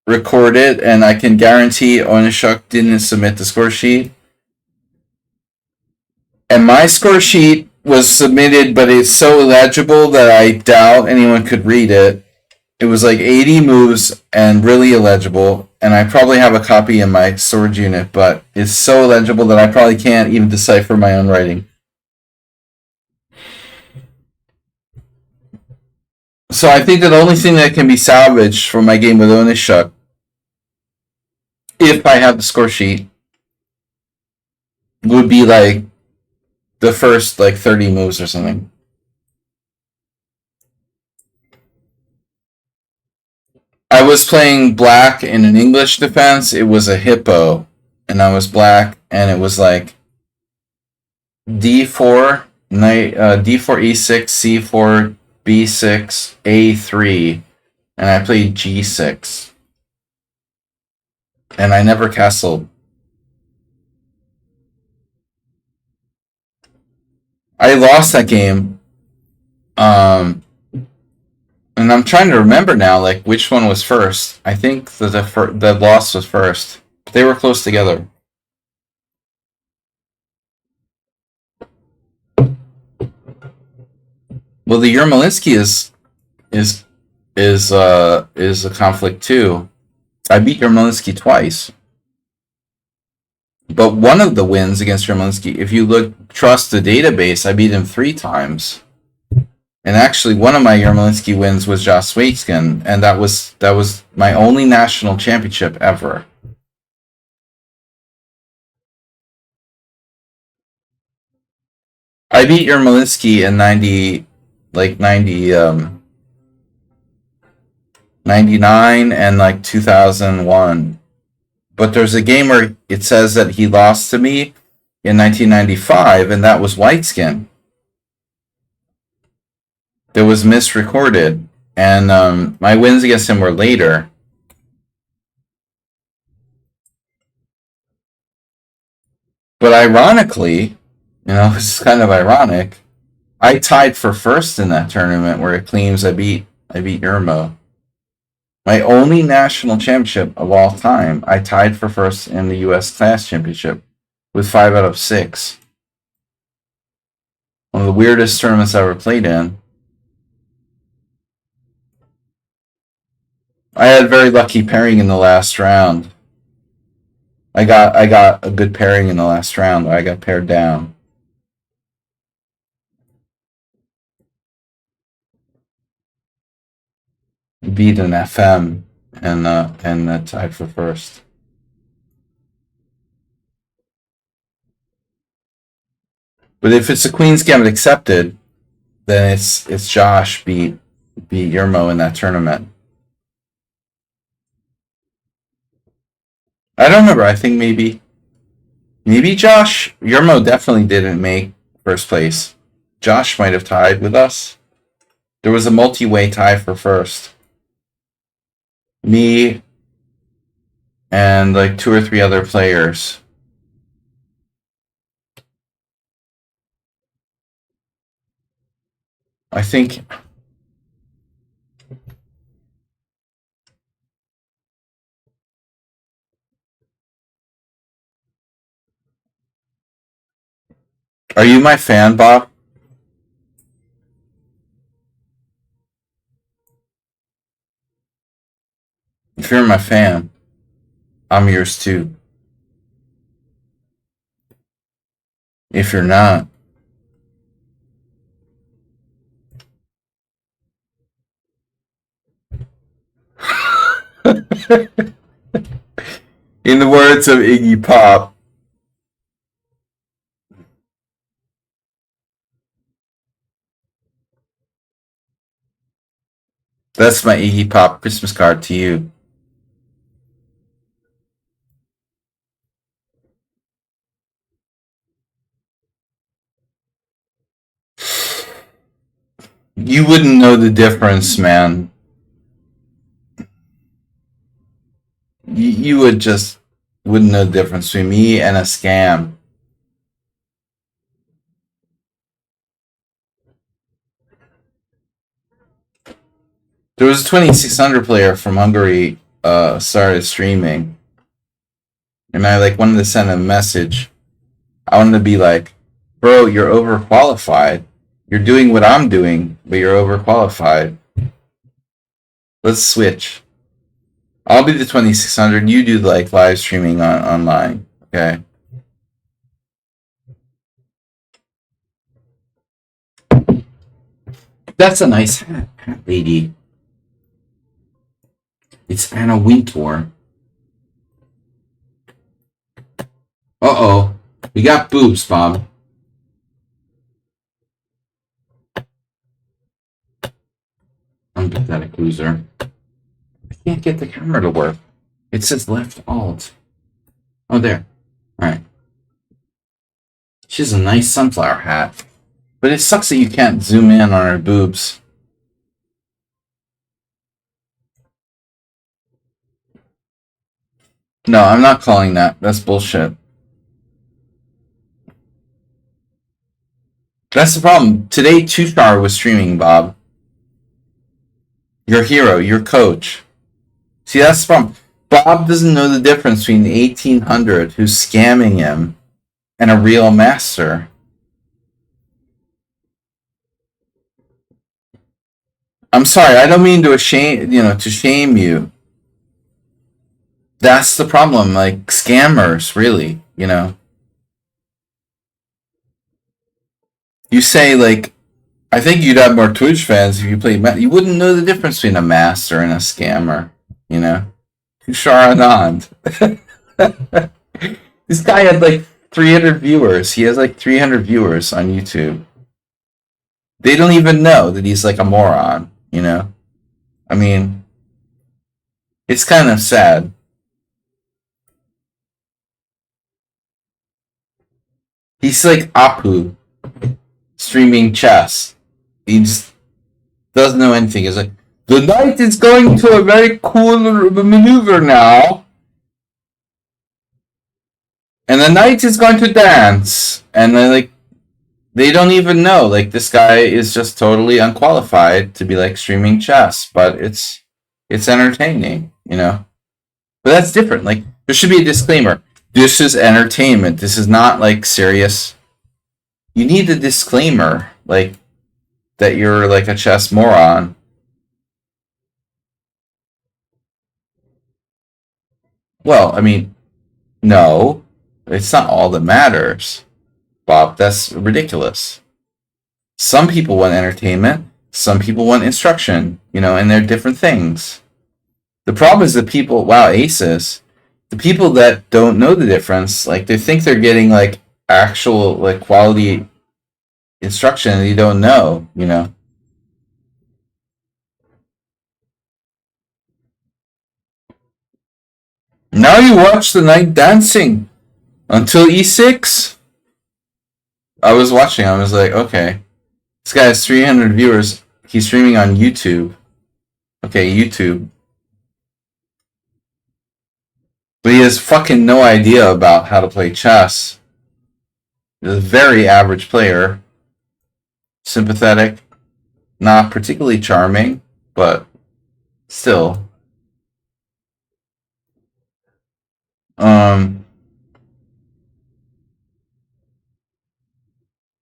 recorded, and I can guarantee Onishuk didn't submit the score sheet. And my score sheet was submitted, but it's so illegible that I doubt anyone could read it. It was like 80 moves and really illegible, and I probably have a copy in my storage unit, but it's so illegible that I probably can't even decipher my own writing. So I think that the only thing that can be salvaged from my game with Onishuk, if I have the score sheet, would be like the first like 30 moves or something. I was playing black in an English defense. It was a hippo, and I was black, and it was like D4 Knight d4 e6, c4 b6, a3, and I played g6, and I never castled. I lost that game. And I'm trying to remember now, like which one was first. I think the loss was first. They were close together. Well, the Yermolinsky is a conflict too. I beat Yermolinsky twice, but one of the wins against Yermolinsky, if you trust the database, I beat him 3 times. And actually, one of my Yermolinsky wins was Josh Waitzkin, and that was my only national championship ever. I beat Yermolinsky in 99 and like 2001. But there's a game where it says that he lost to me in 1995, and that was Whiteskin. That was misrecorded, and my wins against him were later. But ironically, it's kind of ironic, I tied for first in that tournament where it claims I beat Yermo. My only national championship of all time, I tied for first in the U.S. Class Championship with 5 out of 6. One of the weirdest tournaments I ever played in. I had very lucky pairing in the last round. I got a good pairing in the last round. I got paired down. Beat an FM and tied for first. But if it's a Queen's Gambit accepted, then it's Josh beat Yermo in that tournament. I don't remember. I think maybe Josh. Yermo definitely didn't make first place. Josh might have tied with us. There was a multi-way tie for first. Me and like 2 or 3 other players. I think. Are you my fan, Bob? If you're my fan, I'm yours too. If you're not, in the words of Iggy Pop, that's my Iggy Pop Christmas card to you. You wouldn't know the difference, man. You wouldn't know the difference between me and a scam. There was a 2600 player from Hungary started streaming, and I wanted to send a message. I wanted to be like, bro, you're overqualified. You're doing what I'm doing, but you're overqualified. Let's switch. I'll be the 2600. You do live streaming online. Okay. That's a nice hat, lady. It's Anna Wintour. Uh-oh. We got boobs, Bob. Unpathetic loser. I can't get the camera to work. It says left alt. Oh, there. Alright. She has a nice sunflower hat. But it sucks that you can't zoom in on her boobs. No, I'm not calling that. That's bullshit. That's the problem. Today, Tushar was streaming, Bob. Your hero, your coach. See, that's the problem. Bob doesn't know the difference between the 1800 who's scamming him and a real master. I'm sorry, I don't mean to shame you. That's the problem, like scammers, really, You say like, I think you'd have more Twitch fans if you played. You wouldn't know the difference between a master and a scammer, you know. Tushar Anand. This guy had like 300 viewers. He has like 300 viewers on YouTube. They don't even know that he's like a moron, I mean, it's kind of sad. He's like Apu streaming chess. He just doesn't know anything. He's like, the knight is going to a very cool maneuver now. And the knight is going to dance. And then, like, they don't even know. Like, this guy is just totally unqualified to be, like, streaming chess. But it's entertaining, But that's different. Like, there should be a disclaimer. This is entertainment. This is not, like, serious. You need a disclaimer, like, that you're, like, a chess moron. Well, I mean, no. It's not all that matters, Bob. That's ridiculous. Some people want entertainment. Some people want instruction, and they're different things. The problem is the people, wow, aces. The people that don't know the difference, like, they think they're getting, like, actual, like, quality instruction and they don't know, Now you watch the knight dancing until e6. I was watching, I was like, okay. This guy has 300 viewers. He's streaming on YouTube. Okay, YouTube. But he has fucking no idea about how to play chess. He's a very average player. Sympathetic. Not particularly charming, but still. Um,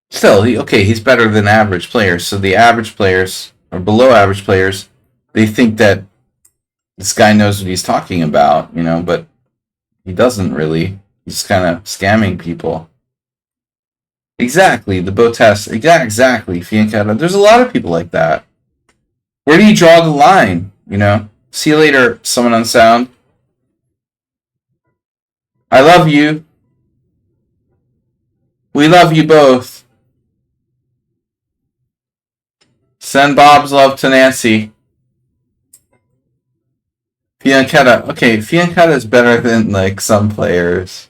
Still, he's better than average players. So the average players, or below average players, they think that this guy knows what he's talking about, but he doesn't really. He's kind of scamming people. Exactly, the Botes. Exactly, Fiancetta. There's a lot of people like that. Where do you draw the line, See you later, someone on sound. I love you. We love you both. Send Bob's love to Nancy. Fiancetta. Okay, Fiancetta is better than, like, some players.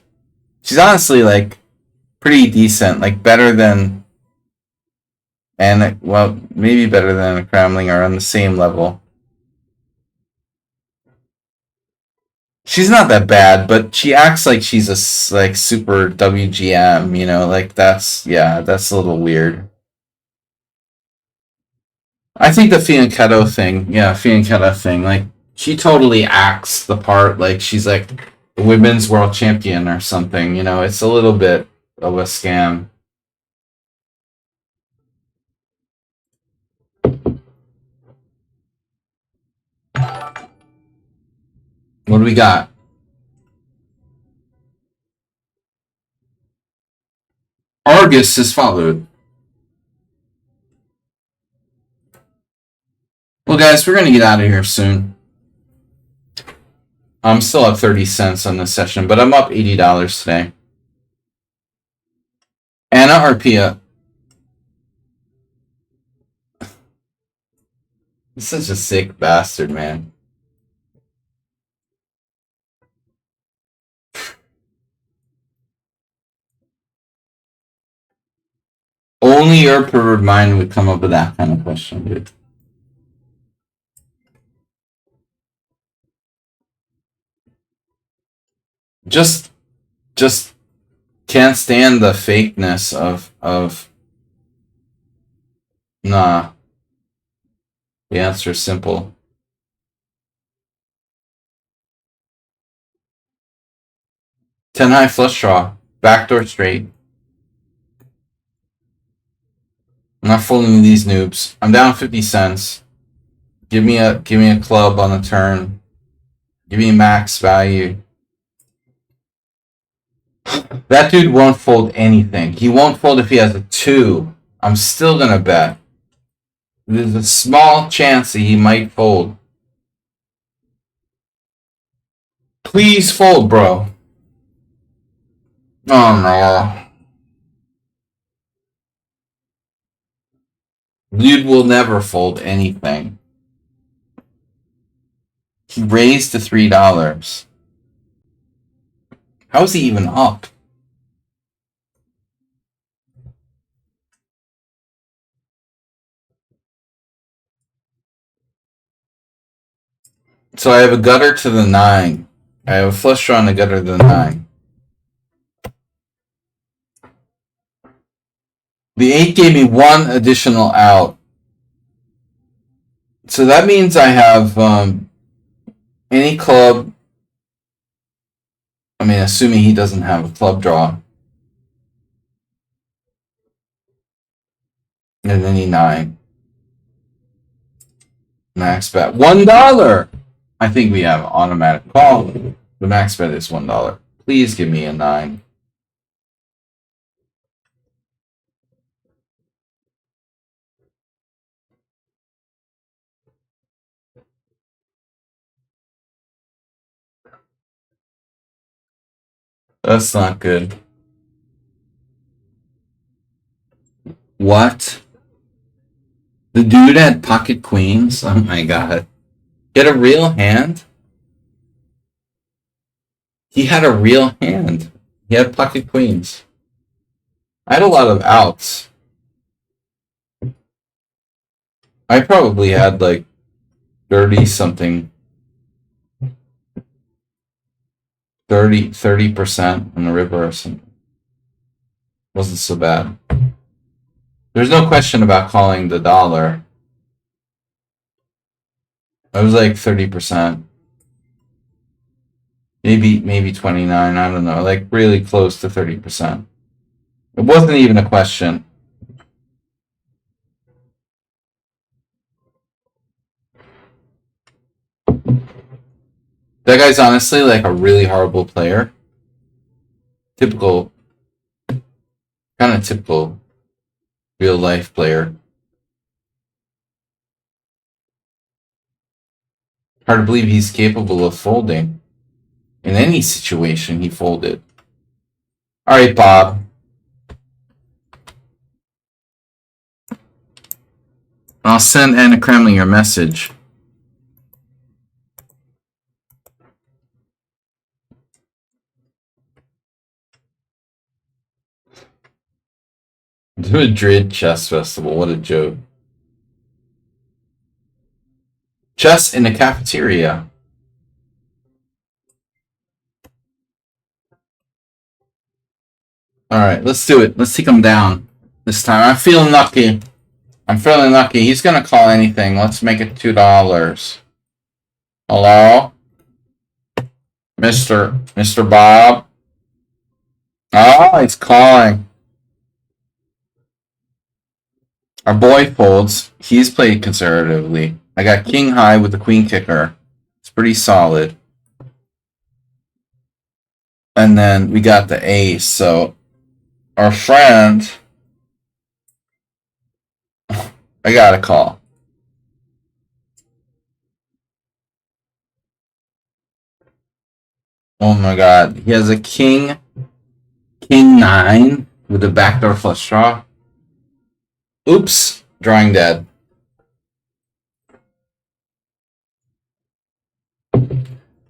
She's honestly, like, pretty decent. Like, better than... And, well, maybe better than a Kremling or on the same level. She's not that bad, but she acts like she's a, like, super WGM, Like, that's a little weird. I think the Fiancetta thing, like, she totally acts the part like she's like a women's world champion or something, It's a little bit of a scam. What do we got? Argus is followed. Well, guys, we're gonna get out of here soon. I'm still up 30 cents on this session, but I'm up $80 today. Anna or Pia? Such a sick bastard, man. Only your perverted mind would come up with that kind of question, dude. Just can't stand the fakeness of. Nah. The answer is simple. Ten high flush draw. Backdoor straight. I'm not fooling these noobs. I'm down 50 cents. Give me a club on the turn. Give me max value. That dude won't fold anything. He won't fold if he has a 2. I'm still gonna bet. There's a small chance that he might fold. Please fold, bro. Oh no. Dude will never fold anything. He raised to $3. How is he even up? So I have a gutter to the 9. I have a flush draw and a gutter to the 9. The 8 gave me 1 additional out. So that means I have any club. I mean, assuming he doesn't have a club draw. And any 9. Max bet $1. I think we have automatic call. The max bet is $1. Please give me a 9. That's not good. What? The dude had pocket queens? Oh my god. He had a real hand? He had a real hand. He had pocket queens. I had a lot of outs. I probably had like 30 something. 30% on the river or something. Wasn't so bad. There's no question about calling the dollar. I was like 30%. Maybe 29, I don't know. Like really close to 30%. It wasn't even a question. That guy's honestly like a really horrible player. Typical, kind of typical real life player. Hard to believe he's capable of folding. In any situation, he folded. All right, Bob. I'll send Anna Kremlin your message. The Madrid Chess Festival, what a joke. Chess in a cafeteria. Alright, let's do it. Let's take him down this time. I'm feeling lucky. He's gonna call anything. Let's make it $2. Hello? Mr. Bob? Oh, he's calling. Our boy folds. He's played conservatively. I got king high with the queen kicker. It's pretty solid. And then we got the ace. So our friend, I got a call. Oh my god. He has a king 9 with a backdoor flush draw. Oops. Drawing dead.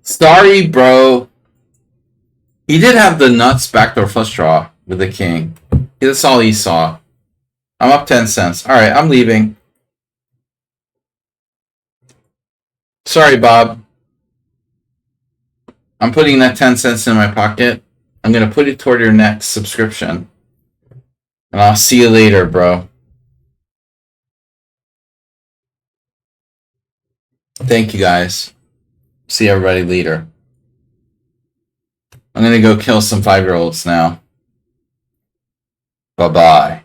Sorry, bro. He did have the nuts backdoor flush draw with the king. That's all he saw. I'm up 10 cents. Alright, I'm leaving. Sorry, Bob. I'm putting that 10 cents in my pocket. I'm going to put it toward your next subscription. And I'll see you later, bro. Thank you, guys. See everybody later. I'm going to go kill some 5-year-olds now. Bye-bye.